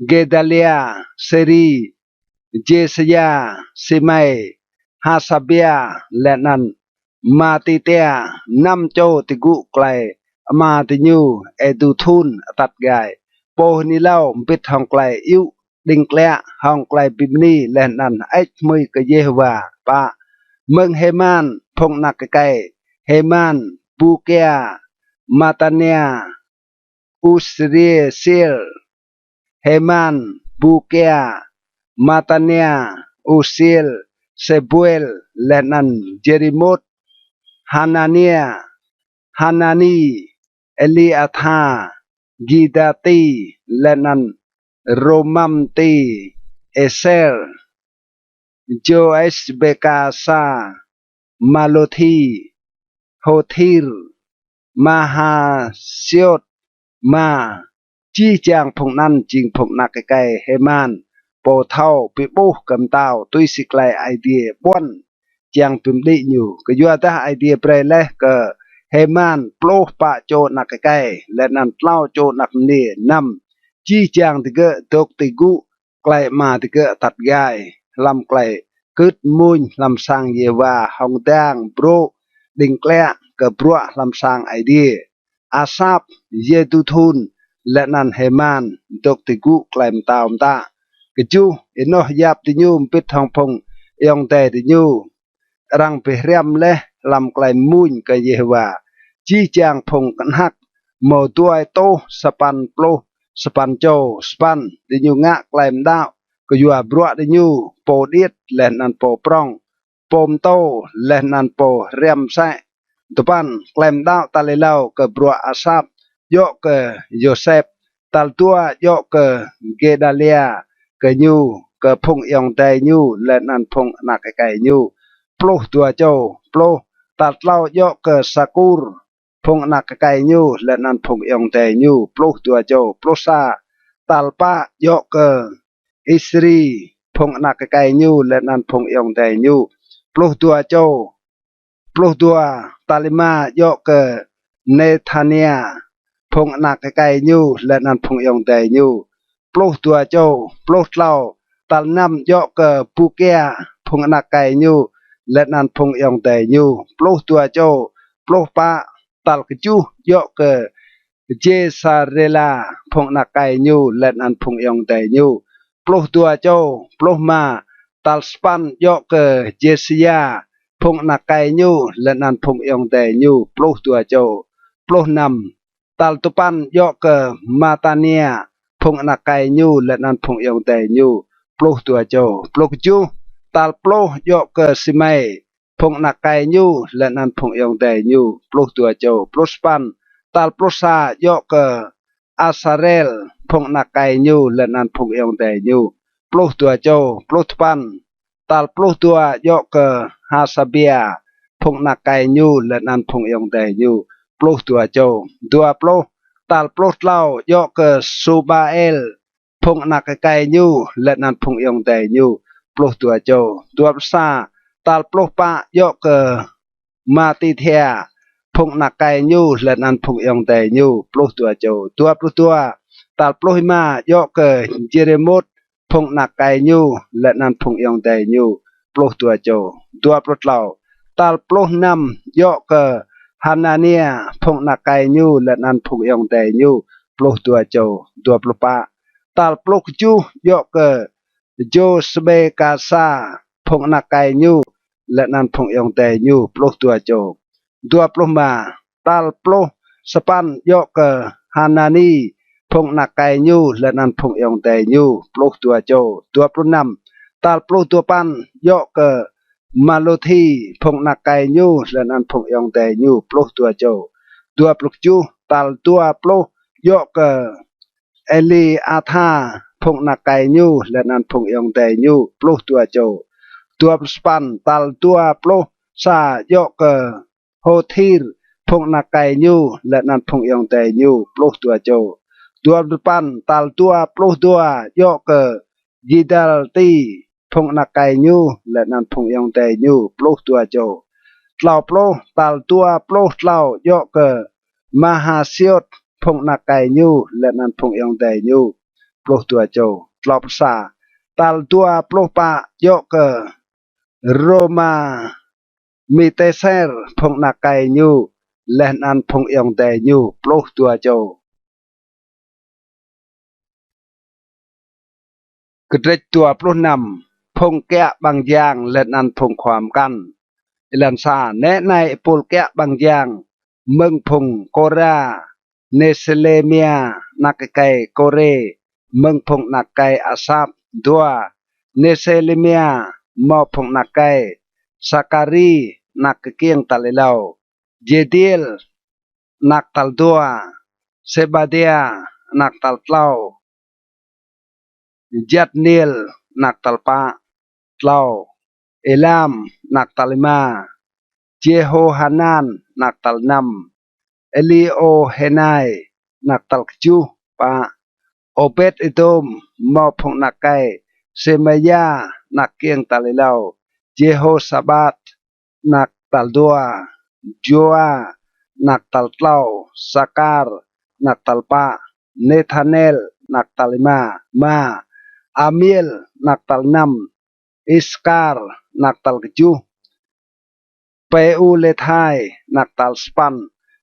[SPEAKER 1] เกดาเลียเซรีเจสยาซิไมฮาซาเบียและนั้นมาติเตียนำโจติกุไกลมาติญูเอตูทุนตัดกายโปนี่เล่าปิดห้องไกลอิวดิ่งแกละห้องไกลปิมนี่และนั้นไอ้มือกเยฮวาปะเมืองเฮมันพงนักไกเฮมันปูเกียมาตาเนียอุสเรียเซลเฮมันปูเกียมาตาเนียอุเซลเซบุเอลและนั้นเจริมดฮานาเนียฮานานีเอลีอาธากีดาตีและนั้นโรมัมตีเอเซลโจเอสเบกาซามาโลธีโฮทิลมาฮาเซียดมาจี้จางพงนั้นจริงพงนักไกลเฮมันโปเท่าปิบุกำเต้าตุยสิไกลไอเดียบ้วนจางปิมดิอยู่ก็ยัวตาไอเดียเปรย์เล่ก็เฮมันโปลปะโจนักไกลและนั้นเล่าโจนักเนียนำจี้จางติเกตกติกุไกลมาติเกตัดยายลำไกลกึดมุนลำสังเยวาหองแดงโปรดิ่งแกล้กับรัวลำสังไอเดียอาซาบเยตุทุนและนันเฮมันตกติกุไกลมตามตากจูอินโนยับติญูมปิดทองพงยองแต่ติญูรังเปเรียมเละลำไกลมุนกเยวาจี้จางพงกันหักโมตัวไอโตสปันโปลสปันโจสปันติญูงะไกลมดาวก็ยัวบรัวติญูโปเดียดและนันโปปรองปมโตและนันโปเรียมไซตุปันไกลมดาวตาเลเลากับบรัวอาซาบโยกโยเซฟตัลตัวโยกเกดาเลียกญูกพงยองไตญูและนันพงนักไกญูปลุตัวโจปลุตัดเล่าโยกสกุรพงนักไกญูและนันพงยองไตญูปลุตัวโจปลุซาตัลปะโยกอิสรีพงนักไกญูและนันพงยองไตญูปลุตัวโจปลุตัวตาลิมาโยกเนธาเนียพงนักไกญูและนันพงยองไตญูปลุตัวโจปลุเล่าตัลนำโยกปูเกียพงนักไกญูและนันพงยองไตญูปลุตัวโจปลุปะตัลกจูโยกเจสาเรลาพงนักไกญูและนันพงยองไตญูปลุตัวโจปลุมาตัลสปันโยกเจสยาพงนักไกญูและนันพงยองไตญูปลุตัวโจปลุนำตัลตุปันโยกมาตาเนียพงนักไกญูและนันพงยองไตญูปลุตัวโจปลุจูตัลปลุโยกสิไมพงนักไกญูและนันพงยองไตญูปลุตัวโจปลุสปันตัลปลุซาโยกอาซาเรลพงนักไกญูและนันพงยองไตญูปลุตัวโจปลุปันตัลปลุตัวโยกฮาซาเบียพงนักไกญูและนันพงยองไตญูปลุตัวโจตัวปลุตัลปลุเล่าโยกซูบาเอลพงนักไกญูและนันพงยองไตญูปลุตัวโจตัวซาตัลปลุปะโยกมาติเทียพงนักไกญูและนันพงยองไตญูปลุตัวโจตัวปลุตัวตัลปลุหิมาโยกเจเรมุดพงนักไกญูและนันพงยองไตญูปลุตัวโจตัวปลุเล่าตัลปลุนำโยกฮานาเนียพงนักไกญูและนันพงยองไตญูปลุตัวโจตัวปลุปะตัลปลุกจูโยกโจสเบกาซาพงนักไกญูและนันพงยองไตญูปลุตัวโจตัวปลุมาตัลปลุสปันโยกฮานานีพงนักไกญูและนันพงยองไตญูปลุตัวโจตัวปลุนำตัลปลุตัวปันโยกมาโลธีพงนักไกญูและนันพงยองไตญูปลุตัวโจตัวปลุกจูตัลตัวปลุโยกเอลีอาธาพงนักไกญูและนันพงยองไตญูปลุตัวโจตัวสปันตัลตัวปลุซาโยกโฮทิลพงนักไกญูและนันพงยองไตญูปลุตัวโจตัวปันตัลตัวปลุตัวโยก ยีดัลตีพงนักไก่ยูและนันพงยองแต่ยูปลุกตัวโจเต่าปลุกตัลตัวปลุกเต่าโยกเกอมหาเสียดพงนักไก่ยูและนันพงยองแต่ยูปลุกตัวโจเต่าภาษาตัลตัวปลุกปะโยกเกอโรมามีเตเซอร์พงนักไก่ยูและนันพงยองแต่ยูปลุกตัวโจกระเด็ดตัวปลุกนำพงแกะบางอย่างและนันพงความกันอิลันซาแนะในปูลแกะบางอย่างเมืองพงโกราเนเซเลเมียนักไก่โกเรเมืองพงนักไก่อาซับดัวเนเซเลเมียมอพงนักไก่สักการีนักเกียงตัลเลาเจดีลนักตัลดัวเซบาเดียนักตัลเล่าจัดนิลนักตัลปะเล่าเอลามนักตัลมาเจโฮฮานานนักตัลนำเอลีโอเฮนายนักตัลกจูปะโอเปตอิโตมมอพงนักไก่เซมายานักเกียงตัลเลาเจโฮซาบัตนักตัลดัวจัวนักตัลเล่าสักการนักตัลปะเนธาเนลนักตัลมาอามิลนักตัลนำอิสการนักตัลกจูเปอูเลทายนักตัลสปัน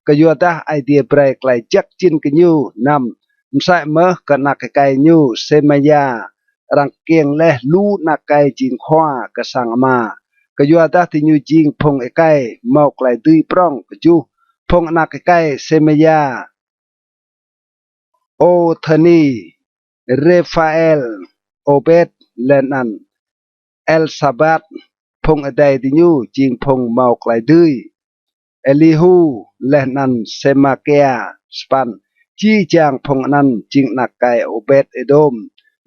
[SPEAKER 1] ก็ยัวดาไอเดียเบรกไลจักจินกันยูนำมใส่เมื่อกันนักไก่ยูเซมายารังเกียงและลูนักไก่จิงขว้ากระสังมาก็ยัวดาที่ยูจิงพงไอไก่เมาไกลดื้อปร้องกจูพงนักไก่เซมายาโอธนีเรฟาเอลโอเบตและนันเอลซาบัตพงอใดที่ยูจิงพงเมาไกลดื้อเอลิฮูและนันเซมาเกียสปันจี้จางพงนันจิงนักไก่โอเบตเอโดม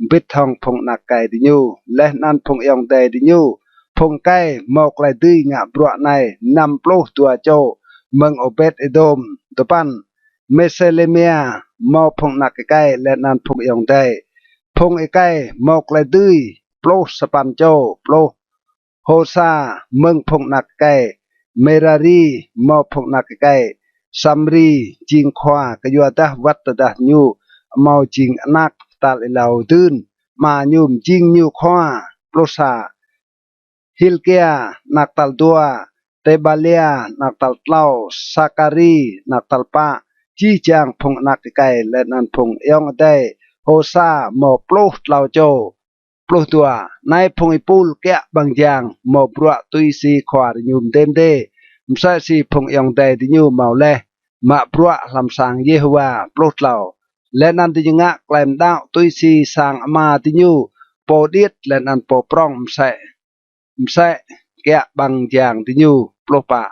[SPEAKER 1] บิดทองพงนักไก่ดิญูและนันพงยองเดดิญูพงไก่เมาไกลดื้องะบรัวในนำปลูกตัวโจเมืองโอเบตเอโดมตปันเมเซเลเมียเมาพงนักไก่และนันพงยองเดพงไอไก่เมาไกลดื้อปลูกสปันโจปลูกโฮซาเมืองพงนักไก่เมรารีมอพงนักไก่ซัมรีจิงควากยัวดาวัตดาญูมอจิงนักตัลเลาดืนมาญูมจิงญูควาโปรซาฮิลเกียนักตัลดัวเตบาเลียนักตัลเล่าสักการีนักตัลปะจีจางพงนักไก่และนันพงยองได้โฮซามอปลูกเล่าโจปลุกตัวนายพงอิปูลแกะบางอย่างหมอบรัวตุยซีขวาดยุมเต็มเดมใส่ซีพงยองได้ดิญูเมาเลมาปรัวลำสางเยฮวาปลุกเหล่าและนันติยังะแกลมดาวตุยซีสางอามาดิญูโปดิดและนันโปปรองมใส่แกะบางอย่างดิญูปลุกปะ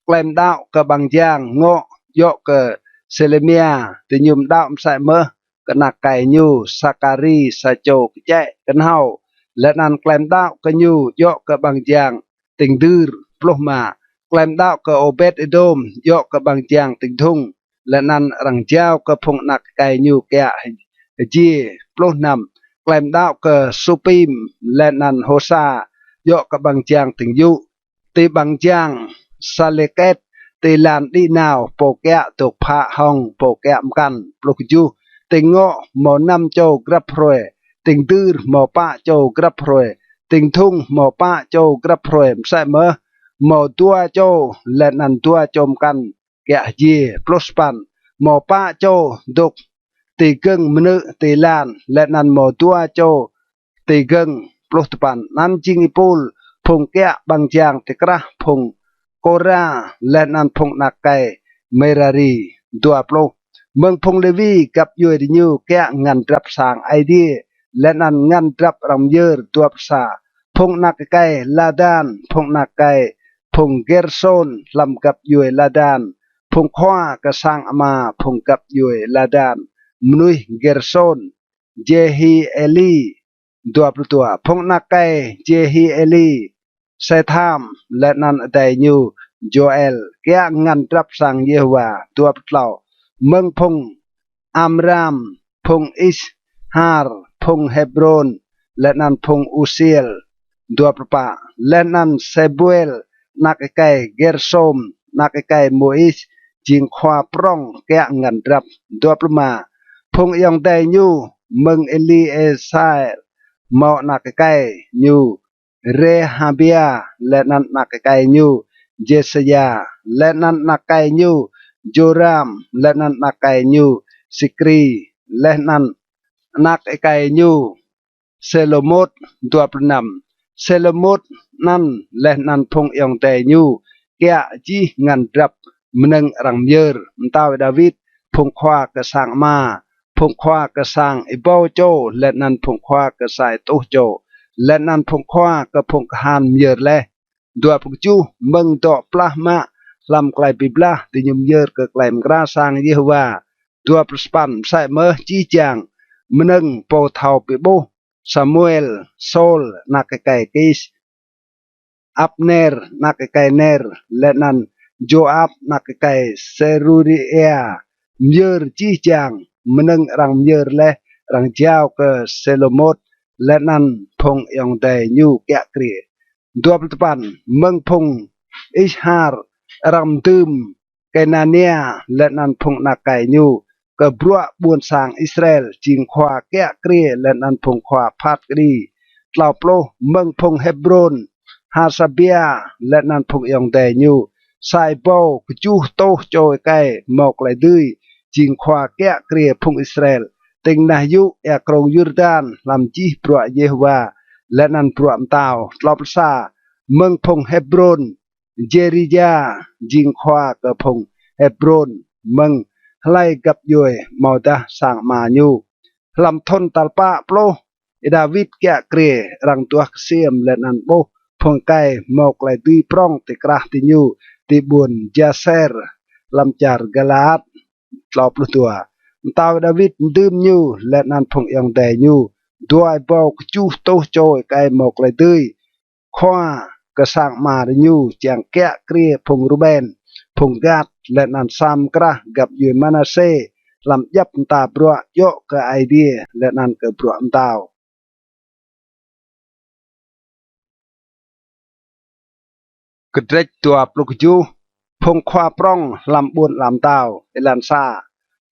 [SPEAKER 1] แกลมดาวกับบางอย่างโง่โยกเกเซเลเมียดิญูมดาวมใส่เมื่อกนักไก่ยูสักการีสะโจกแจ้กันเฮาและนันแกลมดาวกันยูโยกกับบางอย่างติงดื้อปลุกมาแกลมดาวกับโอเบตอโดมโยกกับบางอย่างติงทุ่งและนันรังเจ้ากับพงนักไก่ยูแกะจีปลุกนำแกลมดาวกับซูปิมและนันโฮซาโยกกับบางอย่างติงยูตีบางอย่างซาเลเกตตีลานดีนาวโปแกะตกพะห้องโปแกะมกันปลุกยูติงโง่หมอนำโจกรับพรวยติงดื้อหมอป้าโจกรับพรวยติงทุ่งหมอป้าโจกรับพรวยใส่เมื่อหมอตัวโจและนันตัวโจมกันแกะยีปลุสปันหมอป้าโจดุกตีกึ่งมนึตีลานและนันหมอตัวโจตีกึ่งปลุสปันนั้นจิงอีปูลพงแกะบางอย่างติกระพงโกราและนันพงนักไก่เมรารีตัวปลุเมืองพงเลวีกับยูเอดิญูแกะงันรับสางไอเดียและนันงันรับรำเยอร์ตัวภาษาพงนักไก่ลาดานพงนักไก่พงเกอร์โซนลำกับยูเอลาดานพงขว้ากระสังอามาพงกับยูเอลาดานมนุยเกอร์โซนเจฮีเอลีตัวประตัวพงนักไก่เจฮีเอลีเซธามและนันไดญูโจเอลแกะงันรับสังเยวาตัวประตัวเมืองพงอัมรามพงอิสฮาร์พงเฮบรอน และนันพงอุเซียลดัวประปะและนันเซบุเอลนักไก่เกอร์โซมนักไก่โมอิสจิงควาปร่องแกะเงินรับดัวประมาพงยองไดยูมึงเอลีเอไซเมานักไก่ยูเรฮาเบียและนันนักไก่ยูเจสยาและนันนักไก่ยูโจรามและนันนักไก่ยูสิกรีและนันนักไก่ยูเซโลโมดตัวประนำเซโลโมดนั่นและนันพงยองแต่ยูแกะจีเงินรับมนึงรังเยอร์มตาวดาวิดพงควากระสังมาพงควากระสังอิบาวโจและนันพงควากระสายตุโจและนันพงควากระพงกหานเยอร์และดัวพงจูมึงต่อปลามาลำไกลปิบลาติยมเยอร์ก็ไกลมกราสังเยฮวาตัวประสปันใส่เมื่อจีจางมนึงโปเทาปิโบซามูเอลโซลนักไก่กิสอับเนร์นักไก่เนร์และนันโจอับนักไก่เซรูริเอียมเยอร์จีจางมนึงรังเยอร์และรังเจ้าก็เซโลโมดและนันพงยองไดยูแกะกรีดัวปัตปันมึงพงอิชฮาร์รัมตึมเกนาเนียและนันพงนักไก่ยูก็บรัวบวนสางอิสราเอลจิงควาแกะกรีและนันพงควาพาดกรีกล่าวโปรมึงพงเฮบรอนฮาซาเบียและนันพงยองไดยูไซโบกจูโตโจยไกหมอกไหลดื้อจิงควาแกะเกรียพงอิสราเอลติงนายุเอกรงยูรดานลำจีปรวเยฮวาและนันปรวมตาวลอบซาเมืองพงเฮบรอนเจริยาจิงควากระพงเฮบรอนเมืองไล่กับยวยมอดาสางมายูลำทนตัลปะโปรดาวิดแกะเกรียรังตัวเสียมและนันโบพงไกหมอกไหลดื้อปร่องติกราติยูติบุญจาเซร์ลำจาร์กลาดลอบลุตัวตาวดาวิดดื่มยูและนันพงยองแดยูด้วยบอกจูโตโจยไกหมอกไหลดื้อขว้ากระสังมาดยูจางแกะเกรียพงรูเบนพงกาดและนันซามกระกับยูมานาเซลำยับตาบรัวโยกไอเดียและนันกระบรัวตาวกระเดกตัวปลุกจูพงควาปร่องลำบุญลำตาวเอลันซา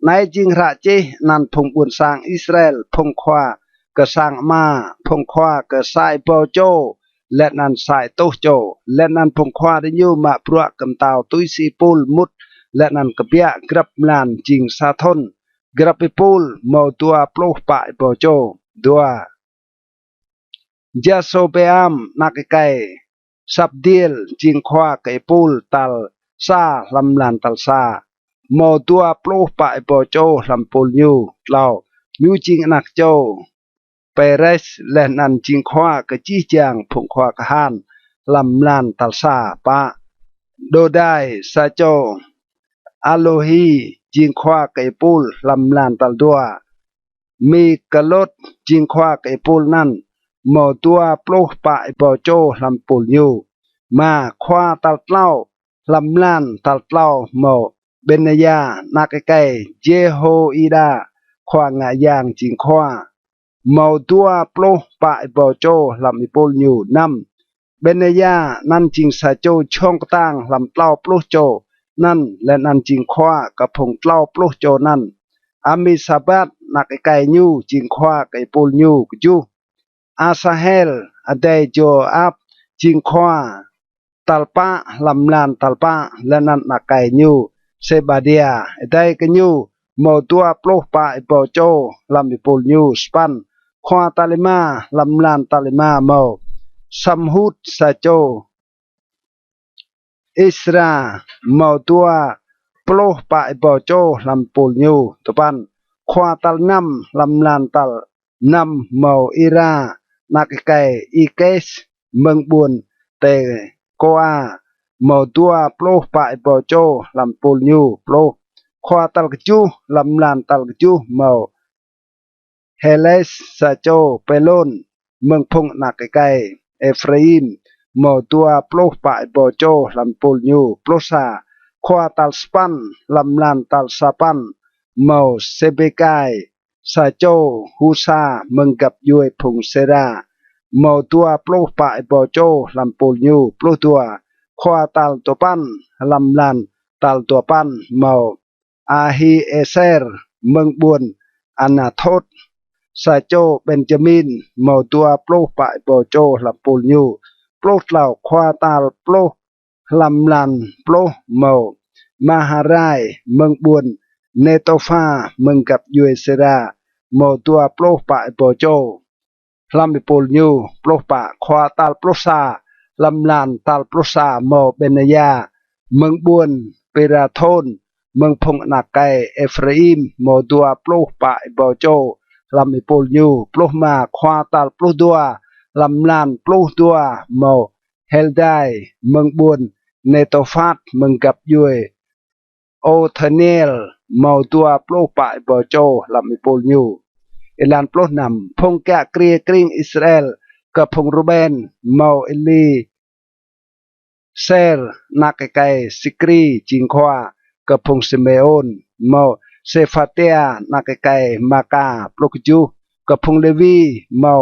[SPEAKER 1] ในจิงระเจนันพงบุญสร้างอิสราเอลพงควากระสังมาพงควากระสายโปโจและนันสายโตโจและนันพงควาได้ยูมาปรัวกำตาวตุยซีปูลมุดและนันกระเบียกรับลานจิงซาทนกระปิปูลมอตัวปลุกปะโปโจดัวจาโซเปอัมนักไก่สับเดียลจิงควาไก่ปูลตัลซาลำลานตัลซามอตัวปลุกปะโปโจลำปูลยูเหล่ายูจิงนักโจเปเรสและนันจิงควากะจีจางพงควากะฮานลำลานตัลซาปะโดได้ซาโจอาโลฮีจิงควาไก่ปูลลำลานตัลดัวมีกะลดจิงควาไก่ปูลนั่นหมอตัวปลุกปะโปโจลำปูลยูมาควาตัลเล่าลำลานตัลเล่าหมอเบนยานักไก่เจโฮอีดาควางายางจิงควาเมาตัวปลุกปะโปโจลำอิปูลยูนำเบนยานั่นจิงซาโจช่องตั้งลำเล่าปลุกโจนั่นและนันจิงควากับพงเล่าปลุกโจนั่นอามิซาบัดนักไก่ยูจิงควาไก่ปูลยูกจูอาซาเฮลอเดโจอับจิงควาตัลปะลำลานตัลปะและนันนักไก่ยูเซบาเดียได้กันยูมอตัวปลุกปะโปโจลำอิปูลยูสปันควาตาลิมาลำลานตาลิมาเมาสัมหุดซาโจอิสราเมาตัวปลุกปะโปโจลำปูลยูตปันควาตัลนัมลำลานตัลนัมเมาอิรานักไก่อีเกสเมืองบุญเตโกอาเมาตัวปลุกปะโปโจลำปูลยูปลุกควาตัลกจูลำลานตัลกจูเมาเฮเลสซาโจเปโลนเมืองพงนักไก่เอฟราอิมเมาตัวปลุกปะโปโจลำปูลยูปลุกซาควาตัลสปันลำลานตัลสปันเมาเซเบกาย ซาโจฮูซามึงกับยวยพงเซราเมาตัวปลุกปะปอโจลำปูยูปลุกตัวขวาตัลตัวปั้นลำลันตัลตัวปั้นเมาอาฮีเอเซร์เมืองบุญอนาโทษซาโจเบนจามินเมาตัวปลุกปะปอโจลำปูยูปลุกเหล่าขวาตัลปลุกลำลันปลุกเมามาฮารายเมืองบุญเนโตฟาเมืองกับยูเอเซราเมาตัวปลุกปะปอโจลำปูยูปลุกปะขวาตัลปลุกซาลำลานตัลปลุกซาเมาเบนยาเมืองบุญเปราโทนเมืองพงนักไกเอฟราอิมเมาตัวปลุกปะปอโจลำปูยูปลุกมาขวาตัลปลุกตัวลำลานปลุกตัวเมาเฮลไดเมืองบุญเนโตฟาดเมืองกับยุยโอเทเนลเมาตัวปลุกปะปอโจลำปูยูอิลานปลุกนำพงแกะเกรียกริงอิสราเอลกับพงรูเบนเมาเอลีเซร์นักไกซิกรีจิงควากับพงซิเมโอนเมาเซฟาเตียนักไกมากาปลุกจูกับพงเลวีเมา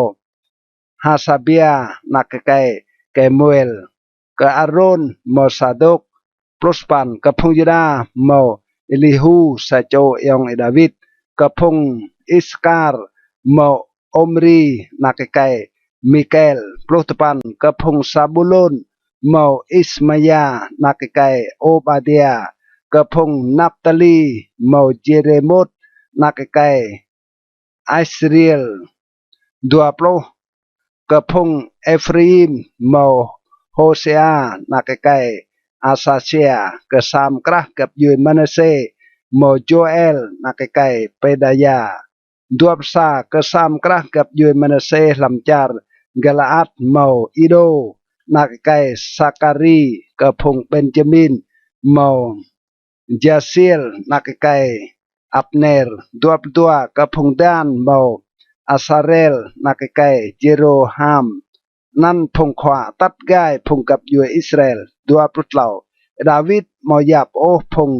[SPEAKER 1] ฮาซาเบียนักไกแกมเอลกับอารอนเมาซาดกปลุสปันกับพงยูดาเมาเอลิฮูซาโจยองเอดาวิดกับพงอิสการเมาอมรีนักไกมิเกลปลุตปันกับพงซาบุลนเมาอิสมายานักไกโอบาเดียกับพงนับตาลีเมาเจเรมดนักไกอิสราเอลดัวปลุกับพงเอฟรีมเมาโฮเซียนักไกอาซาเซียกับซามกระกับยูมานาเซเมาโจเอลนักไกเปดายาดัวปซากับซามกระกับยูมานาเซลำจาร์กลาอัดเมาอิโดนักไกสักการีกับพงเบนจามินเมาจาซิลนักไกอับเนอร์ตัวกับพงดานเมาอาซาเรลนักไกเจโรฮามนั่นพงขวาตัดง่ายพงกับยูอิสราเอลตัวปลุกเหล่าดาวิดมอยาบโอพง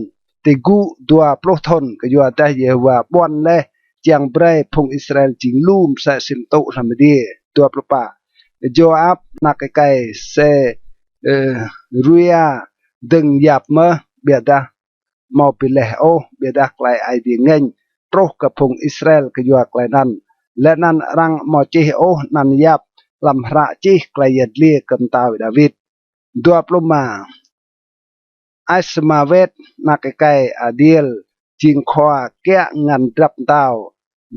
[SPEAKER 1] ติกูตัวปลุกทนก็ยูแต่เยว่าบอนเล่จังเบรพงอิสราเอลจิงลูมเสสิมโตทำดีตัวปลุกป่าโจอับนักไกเซรุยาดึงหยับเมื่อเบียดามาปิเลโอเบียดาไกลไอเดียเงินโปรกับพงอิสราเอลก็อยู่ไกลนั้นและนั้นรังมอจิโอนันยับลำพระจิไกลยัดเลียกันตาวิดาวิดดัวปลุมาไอสมาเวตนักไกอดีลจิงขวาแกะงันดับดาว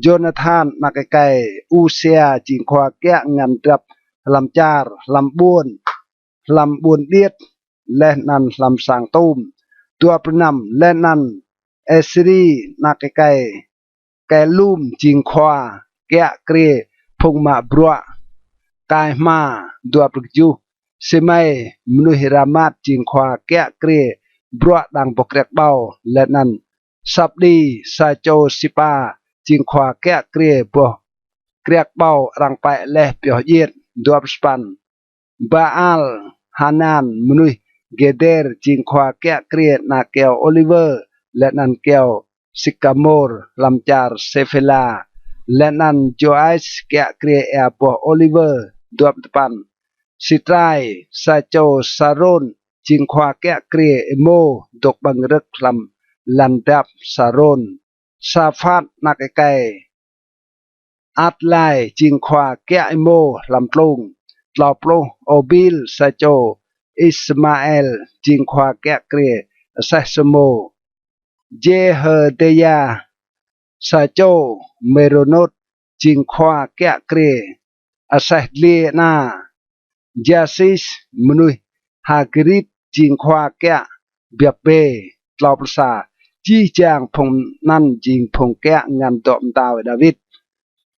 [SPEAKER 1] โจนาธานนักไกอูเซียจิงขวาแกะงันดับลำจาร์ลำบุญเดียดและนันลำสังตูมตัวประนำและนันเอสรีนักไกแกลุ่มจิงขวาแกะเกรีพงมาบรัวกายมาดัวปลุกจูเสมัยมนุหิรามาจิงขวาแกะเกรีบรัวดังปกเรกเบาและนันสับดีซาโจสิปาจิงขวาแกะเกรีบวเกรียกเบารังไปและเปียวเย็ดดัวสปันบาอัลฮานานมนุยเกเดอร์จิงขวาแกะเกรีนาเกลโอลิเวอร์และนันเกลซิกามอร์ลำจาร์เซเฟลาและนันโจไอส์แกะเกรีแอปโอลิเวอร์ดัวปันสิตรายซาโจซารอนจิงขวาแกะเกรีเอโมดกบังรึกลำลันดับซารอนซาฟัดนักไกอัดไลจิงขวาแกะโมลำปลุงลอปโลโอบิลซาโจอิสมาเอลจิงขวาแกะเกรีเซสโมเจเฮเดียซาโจเมโรนดจิงขวาแกะเกรีอาศัยเลียนาจาซิสมนุยฮากริดจิงขวาแกะเบียบเบตลอปซาจีจางพงนั่นจิงพงแกะงานดอมดาวดาวิด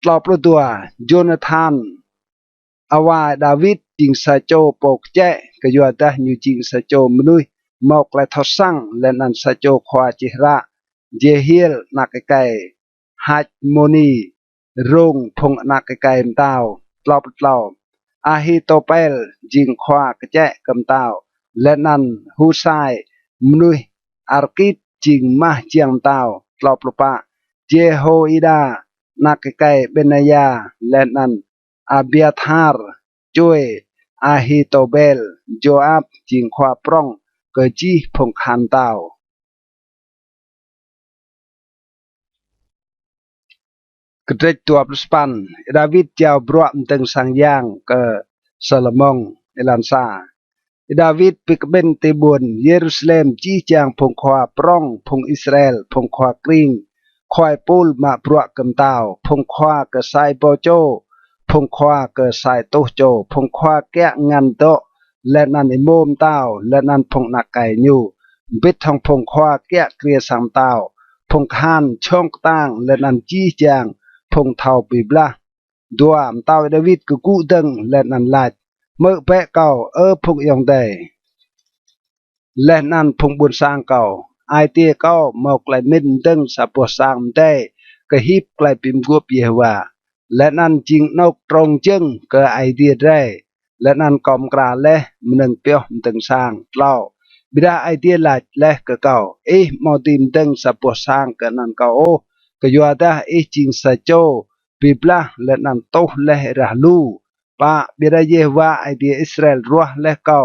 [SPEAKER 1] ตลอปตัวโจนาธานอาวาดาวิดจิงซาโจปกแจก็อยู่แต่อยู่จิงซาโจมนุยมอกและทอสังและนันซาโจควาจิระเจเฮียลนักไกฮัจโมนีรงพงนักไกมตาวตลอปอาฮิโตเปลจิงควากแจกำตาวและนันฮูไซมนุยอาร์กิดจิงมาเจียงตาวตลอปะเจโฮอิดา นักไก่เบนายาและนั้นอาเบียธาร์ช่วยอาฮิโตเบลโจอาบจิงควาปรองเกจีพงคันเตากระเดตัวปสปันดาวิดเจ้าบรวมตึงสังยางเกซาลมองเอลันซาดาวิดปิกเบนเตบุนเยรูซาเล็มจีจางพงควาปรองพงอิสราเอลพงควากริงควายปูลมาบรวกำเตาพงควากระไซโปโจพงควากระไซโตโจพงควาแกะงันโตและนันอิโมมเตาและนันพงนักไก่ยูบิดทองพงควาแกะเกลียสังเตาพงคานช่องตั้งและนันจีจางพงเทาปีบลาดัวมเตาดาวิดก็กู้ดึงและนันลาดเมื่อแปะเก่าพงยองได้และนั่นพงบุญสร้างเก่าไอเตียเก่าเมากลายมินดึงสับปะสร้างได้ก็ฮิบกลายปิมกัวเปียว่าและนั่นจริงนกตรงจึงก็ไอเดียได้และนั่นกอมกราและมันนึงเปียวมันตึงสร้างเล่าบิดาไอเดียหลายและก็เก่ามอติมดึงสับปะสร้างก็นั่นเก่าก็ยัวดาจริงสัจโจปีบลาและนั่นโตและระลูป้าบิดาเยว่าไอเดียอิสราเอลรัวและเก่า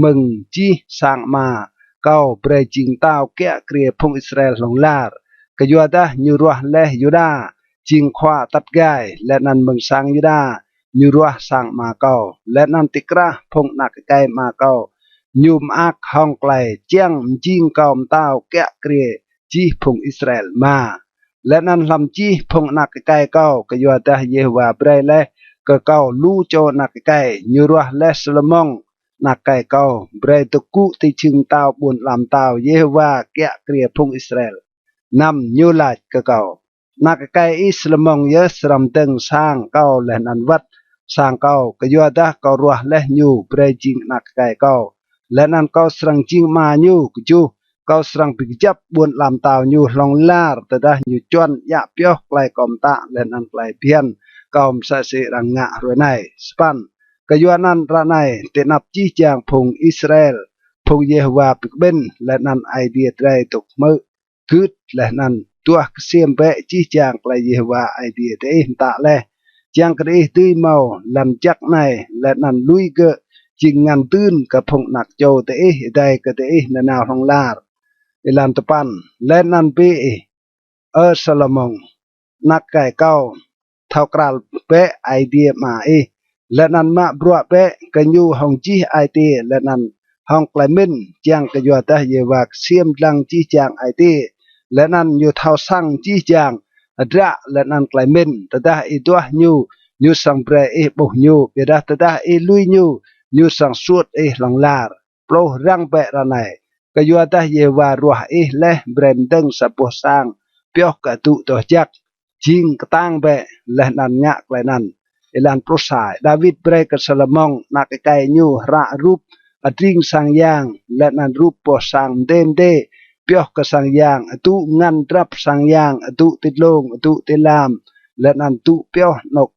[SPEAKER 1] มึงจีสร้างมาเก่าเปรจิงเต้าแกะเกลียพงอิสราเอลลงลาร์ก็ยัวดายูรัวและยูดาจิงขวาตัดไกและนั่นมึงสร้างยูดายูรัวสร้างมาเก่าและนั่นติกระพงนักไกมาเก่ายูมอักห้องไกลเจียงจิงเก่าเต้าแกะเกลียจีพงอิสราเอลมาและนั่นลำจีพงนักไก่เก่าก็ยัวดาเยฮวาเบรเลก็เก่าลู่โจนักไก่ยูรัวและสลมองนักไก่เก่าเบรตกุติชิงเต้าบุญลำเต้าเยฮวาแกะเกลียพงอิสราเอลนำยูลาดก็เก่านักไก่อิสลามองเยสรำตึงสร้างเก่าและนันวัดสร้างเก่าก็ยัวดาเก่ารัวและยูเบรจิงนักไก่เก่าและนั่นเก่าสรังจิงมายูกจูเก่าสรังปิกจับบุญลำเต้ายูลองลาร์แต่ได้ยูจวนยะเปียวไกลกอมตาและนันไกลเพียนกอมสะเสรังงะรวยในสปันก็ยัวนันระในเตนับจีจางพงอิสราเอลพงเยฮวาปิกเบนและนันไอเดียไรตกมือคืดและนันตัวเสียมเปจีจางไกลเยฮวาไอเดียเตอิมตะและจางกระดิตุยเมาลำจักในและนันลุยเกจิงงานตื่นกับพงหนักโจเตอิได้ก็เตอินนาวของลาร์อิลันตปันและนันเปสลมองนักไก่เก้าเท่ากราลเปไอเดียมาและนันมาบรัวเปกันอยู่ห้องจีไอเตีและนันห้องไกลมินจางกยัวตาเยวากเสียมดังจีจางไอเตีและนันอยู่เท่าสั่งจีจางดระและนันไกลมินตดาตัวยูสังเปรบุยูเบดาตดาลุยยูสังสุดหลังลาร์โปรรังเประไนกยัวตาเยวารัวและเบรนดึงสับปะสังเปียวกะตุตัวจักจิงกตั้งเบและนันงะไกลนันอิลันโปรสายดาวิดเบรกสลมองนักไก่ยูระรูปอดริงสังยางและนันรูปปอสังเดมเดเปียวกสังยางตุงันรับสังยางตุติดลงตุติลามและนันตุเปียวนก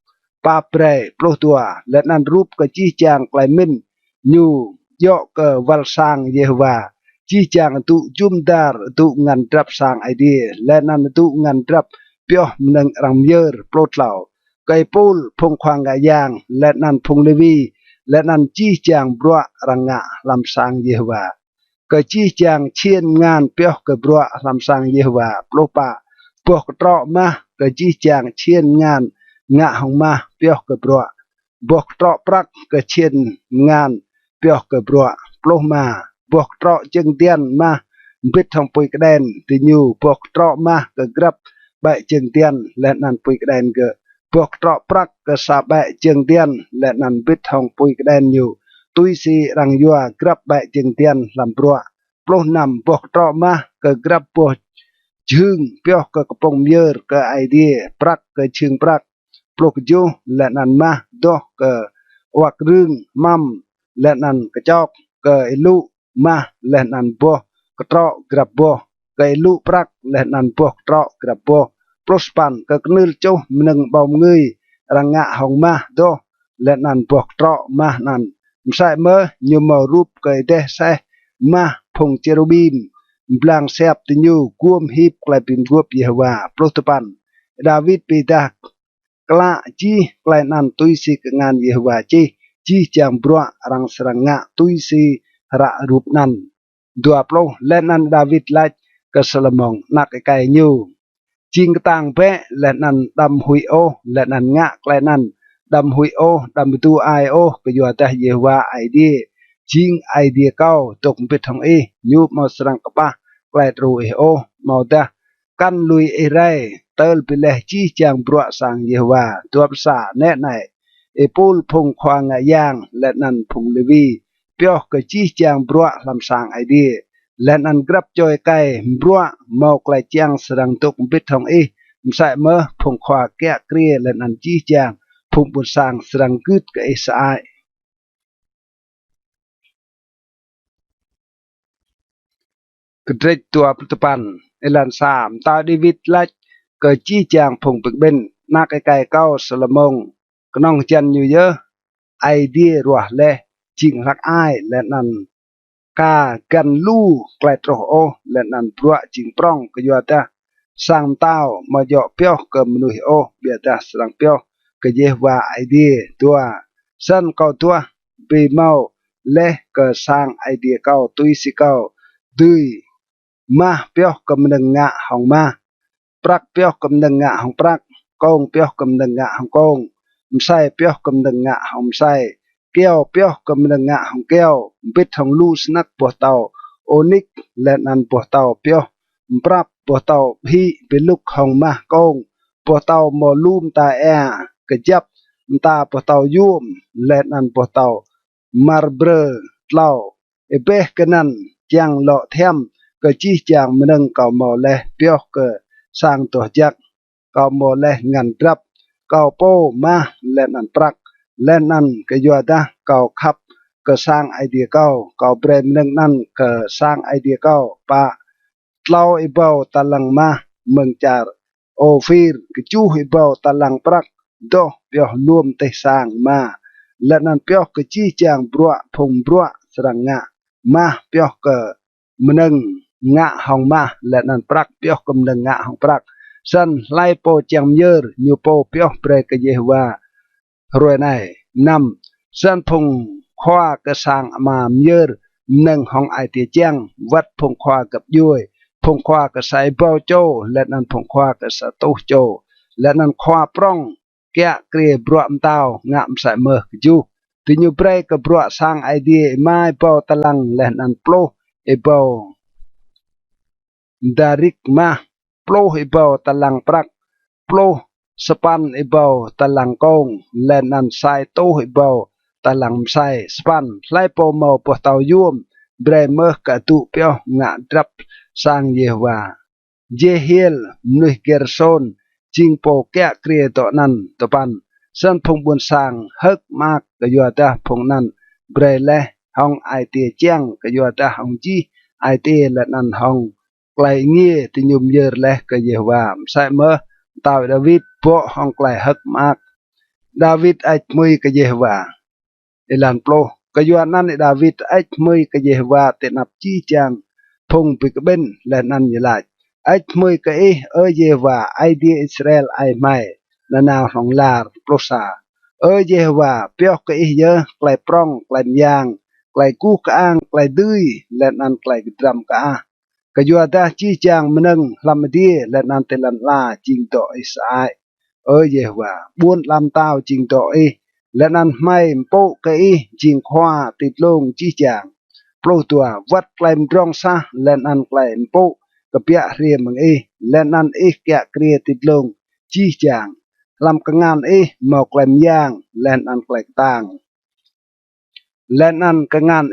[SPEAKER 1] ปาเปรโปรตัวและนันรูปกจีจางไกลมินยูยอกกวัลสังเยฮวาจีจางตุจุมดาร์ตุงันรับสังไอเดียและนันตุงันรับเปียวมันงรังเยอร์โปรตเหล่าไก่ปูลพงควางกายางและนันพงเลวีและนันจี้จางบรัวรังงะลำสังเยฮวาก็จี้จางเชียนงานเปียวกับบรัวลำสังเยฮวาโปรปะพวกตรอมาก็จี้จางเชียนงานงะหงมาเปียวกับบรัวบวกตรอปรักก็เชียนงานเปียวกับบรัวโปรมาบวกตรอจึงเตียนมาบิดทองปุยกระเด็นติญูบวกตรอมาก็กรับใบจึงเตียนและนันปุยกระเด็นก็พวกตรอปรักกษาแบะเจียงเตียนและนันบิดทองปุยกระเด็นอยู่ตุยสีรังยัวกรับแบะเจียงเตียนลำปลัวโปรนำพวกตรอมาก็กรับปวดจึงเปียวก็กระปงเยอร์ก็ไอเดียปรักก็ชึงปรักปลุกจูและนันมาดอกก็วักรึงมัมและนันกระจอกก็ไอลุมาและนันบัวกระตรอกระบัวก็ไอลุปรักและนันพวกตรอกระบัวโปรสปันก็กนึลโจมนึงเบาเงยรังงะหงมาโดและนันพวกตรอมานันมใส่เมื่อยูมารูปก็ได้ใส่มาพงเจรูบิมบลางเซบติญูกวมฮิบกลายเป็นกวบเยฮวาโปรตปัน ดาวิดปีตากล้าจีกลายนันตุยสิกงานเยโฮวาจีจางบรัวรังสรังงะตุยสิระรูปนันดัวโปลและนันดาวิดไลกสลมองนักไกยูจิงต่างเปะและนันดำหุยโอและนันงะกลายนันดำหุยโอดำตูไอโอก็อยู่แต่เยโฮวาไอเดียจิงไอเดียเก้าตกเป็นทองยูมาสรังกะปะกลายรูเอโอมาเตะกันลุยเอไรเตลไปเลยจีจางบรัวสังเยโฮวาตัวภาษาแน่ไหนเอปูลพงควางยางและนันพงเลวีเปียวก็จีจางบรัวลำสังไอเดียและนันกรับจอยไก่บรัวมอกลายจางสรังตกเป็นทองมใส่เมื่อพงควาแก่เกลียและนันจีจางพงบุษสังสรังกึดกับเอสไอกระเดกตัวพุทธปันเอลันสามตาเดวิดและเกิดจี้จางพงปึกเบนนักไก่เก้าสลมงกน้องจันอยู่เยอะไอเดียรัวและจิงรักอ้ายและนันกากันลู่ไกลโตรโอและนันพระจิงปร้องก็อยู่แต่สร้างเต้ามาเจาะเปียวกับมนุษย์โอเบียดแต่สร้างเปียวก็เยว่าไอเดียตัวสั้นเก้าตัวปีเมาและก็สร้างไอเดียเก้าตุยสิเก้าดุยมาเปียวกำลังงะหองมาปรักเปียวกำลังงะหองปรักกงเปียวกำลังงะหองกงมไส้เปียวกำลังงะหองไส้เกี้ยวเปียวกำลังงะหองเกี้ยวปิดหองลูสนักปวดเตาโอนิกและนันปวดเตาเปียวปรับปวดเตาฮีเป็นลูกหองมากงปวดเตาหมอลูมตาแอกระจับตาปวดเตายุ่มและนันปวดเตามาร์เบรเล่าเอเบกันนันจังเลาะเทียมก็จี้จางมันงเก่าหมอเลเปียวก็สร้างตัวจักเก่าหมอเลงันรับเก่าโป้มาและนันปรักและนันก็ยัวดาเก่าขับก็สร้างไอเดียเก่าเก่าเบรมนึงนั่นก็สร้างไอเดียเก่าปะเล่าไอเบาตะลังมาเมืองจารโอฟีร์ก็จู้ไอเบาตะลังปรักโดเปียวรวมเตสร้างมาและนันเปียวก็จี้จางบรัวพงบรัวสรังงะมาเปียวก็มันงงะหองมาและนันปรักเปียวกำลังงะหองปรักสันไลโปจังเยอร์ยูโปเปียวเปรกเยฮวารวยในนำสันพงขวากระสังมาเยอร์หนึ่งหองไอเตียจังวัดพงขวากับยุยพงขวากระใสเบาโจและนันพงขวากระสตุโจและนันขวาปร้องแกะเกลียบรวมเต้างะมใส่เมื่อจูติญูเปรกบรัวสร้างไอเดียไม้เบาตะลังและนันโปรเอเบาดาริกมาโปรเอเบาตะลังปรักโปรสปันเอเบาตะลังกงและนันไซโตเอเบาตะลังไซสปันไลโปเมาปะเตายุ่มเบรเมอร์กะตุเปียวงะดับสร้างเยวาเจเฮลมนุษย์เกอร์โซนจิงโปแกะเกรียตอนันตปันสันพงบุญสร้างฮึกมากกะยัวตาพงนันเบรเลห้องไอเตียเจียงกะยัวตาห้องจีไอเตียและนันห้องไกลเงี้ยติยุมเยอร์เลกะเยวามใส่เมื่อตาวดาวิดพวกห้องไกลฮึกมากดาวิดไอมุยกะเยวาเอลันโปรกะยัวนันดาวิดไอมุยกะเยวาเตนับจีจังพงปิกเบนและนันยลายไอมุยกะเยวาไอเดียอิสราเอลไอไม่และนาวของลาร์โปรซาเยวาเปียวกะเยอะไกลปร้องไกลยางไกลกู้กะอ้างไกลดื้อและนันไกลกระดำกะกะยัวดาจีจางมันงลำดีและนันเตลันลาจิงโตอิสไอเยวาบุญลำเต้าจิงโตและนันไม่โปกะจิงขวาติดลงจีจางโปรตัววัดไกลมรองซาและนันไกลโปกะเปียเรียมงและนันแกะเกลียติดลงจีจางลำกงานหมอกแกลมย่างและนันไกลต่างและนันกงาน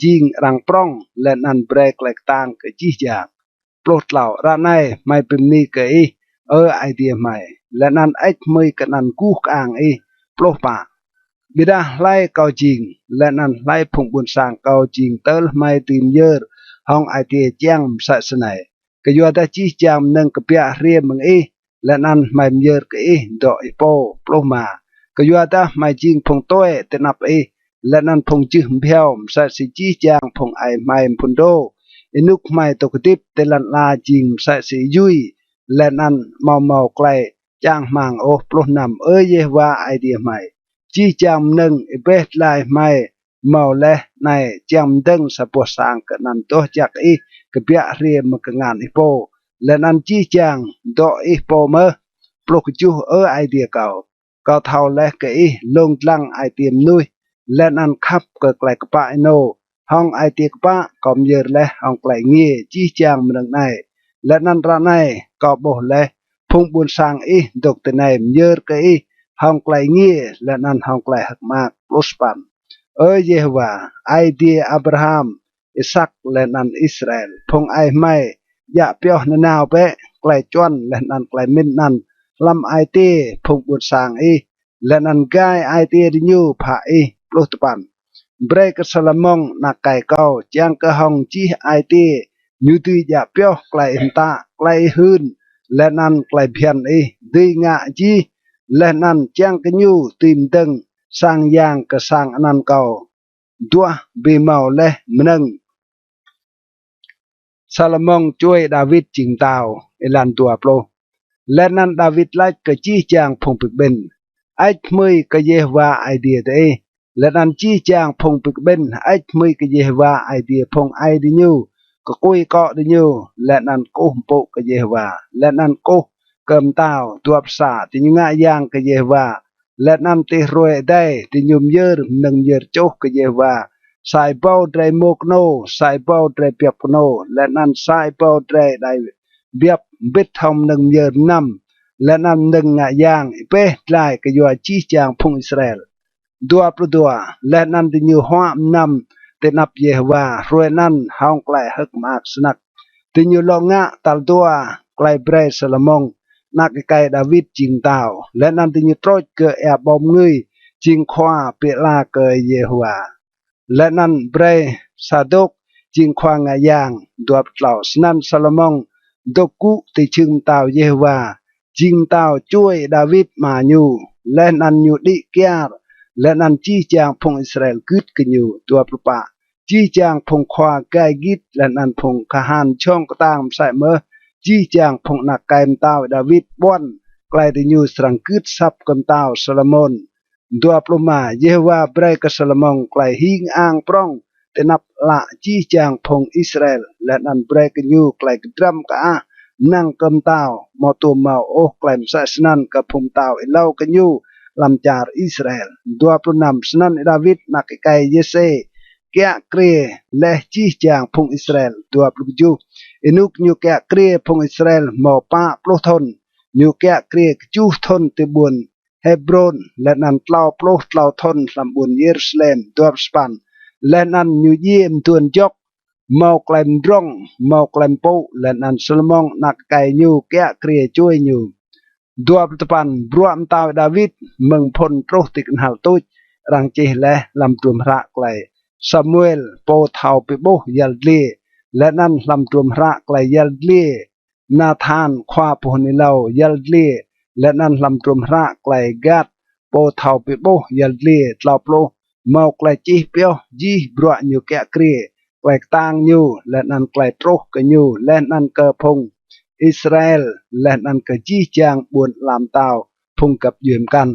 [SPEAKER 1] จิงรังปร้องและนันเบรกแกลต่างกะจีจางโปรดเหล่าระในไม่เป็นนี้กะไอเดียใหม่และนันมือกะนันกู้กางโปรปาบิดาไล่เกาจิงและนันไล่พงบุญสร้างเกาจิงเตลไม่ตีมเยอร์ห้องไอเดียแจ้งศาสนาก็ยัวแต่จีจามนึงกะเปียเรียมงและนันไม่เยอร์กดอกโปโปรมาก็ยัวแต่ไม่จิงพงต้วยแต่นับและนันพงจื้อเพียวศาสิจีจางพงไอไม่พุนโดนุกไม่ตกติบแต่ลันลาจิงศาสิยุยและนันเมาไกล chàng mang ô plo nằm ơi ye wa ai địa mày chi chàng nâng bét lại mày màu lẽ này chàng đừng sa po sang cái nan to chắc y cái bia ria mà cái ngàn ipo lên ăn chi chàng do ipo mơ plo chu ơ ai địa cao thao lẽ cái lông lăng ai tiêm nuôi lên ăn khắp cái lại cái bãi nô hong ai tiệc ba còn giờ lẽ hong lại nghe chi chàng mình này lên ăn ra này có bổ lẽ phung buôn sang y độc từ này nhớ cái hong lại nghe lên ăn hong lại hắc mạc prospan ơi Jehovah ai đi Abraham Isaac lên ăn Israel phong ai mai dạ pio nào bé lại chọn lên ăn lại min ăn làm ai tê phong buôn sang y lên ăn gai ai tê đi như phá y prospan break salamong na kai kau chang ka hong chi ai tê như tuy dạ pio lại ta lại hơn lên ăn lại phiền y đi ngạ chi lên ăn chang cái nhu tìm từng sang yang ke sang anan kau dua bimau leh meneng Salomonជួយដាវីតជីងតាវអេឡានទួប្លោលែនណាន់ដាវីតឡាច់កជីចាងផុងពិកបិនអាចថ្មីកយេវ៉ាអៃឌីទេលែនណាន់ជីចាងផុងពិកបិនអាចថ្មីកយេវ៉ាអៃឌីផុងអៃឌីញូក៏គួយកោឌីញូលែនណាន់កោពុកយេវ៉ាលែនណាន់កោកើមតាវទួបសាទីញងាយ៉ាងកយេវ៉ាและนำติรวยได้ที่ยุมเยอร์หนึ่งเยอร์โจกเยว่าสายเป้าไตรโมกโนสายเป้าไตรเปียบโนและนั้นสายเป้าไตรได้เบียบบิดทำหนึ่งเยอร์นำและนั้นหนึ่งงะยางเป้ไล่กยัวจีจางพงอิสราเอลดัวปลุดัวและนั้นที่ยูหัวนำที่นับเยว่ารวยนั้นห้องไกลฮึกมากสนักที่ยูลงะตัลดัวไกลเบรสลมงนักไก่ดาวิดจิงตาวและนันติยุโตรเกแอบบอมงุยจิงควาเปลาเกเยหัวและนันเบรซาดกจิงควางายางดวบเหล่าสนันซาลมองดกุติจึงตาวเยหัวจิงตาวช่วยดาวิดมาอยู่และนันอยู่ดิเกียร์และนันจีจางพงอิสราเอลกึดกันอยู่ตัวปะจีจางพงควาไกกิดและนันพงขหานช่องกตางใส่เมื่อจีจางพงนักไก่มตาวดาวิดบ้วนไกลที่อยู่สังกึดซับกันตาวโซโลมอนดัวปลุมาเยว่าเบรกโซโลมอนไกลหิงอ่างปร้องแต่นับละจีจางพงอิสราเอลและนันเบรกอยู่ไกลกดรัมกะนั่งกันตาวมอตัวเมาโอไกลมศาสนันกับพงตาวเล่ากันอยู่ลำจาร์อิสราเอลดัวปลุนำสนันดาวิดนักไก่เยเซแกะเกรีและจีจางพงอิสราเอลดัวปลุจูอินุกยูแกะเกรีพงอิสราเอลหมอป้าปลุทนยูแกะเกรีจูทนติบุนเฮบรอนและนันเล่าปลุเล่าทนลำบุนเยรูซาเล็มดัวสปันและนันยูเยี่ยมตัวนยกเมาไกลมร่องเมาไกลมปูและนันสลมองนักไก่ยูแกะเกรีช่วยยูดัวตะปันบรวมตาวดาวิดมึงพลโปรติกันหาตุจรังเจและลำตุมระไกลซามูเอลโปเทาปิโบยัลเลีและนั่นลำตุมระไกลยัลเลีนาธานควาปุนิเลายัลเลีและนั่นลำตุมระไกลกัดโปเทาปิโบยัลเลีตลาโปลเมาไกลจีเปียวจีบรวยูแกะเกรีไกลตางยูและนั่นไกลโตรกันยูและนั่นเกพงอิสราเอลและนั่นก็จีจางบุญลำตาวพงกับยืมกัน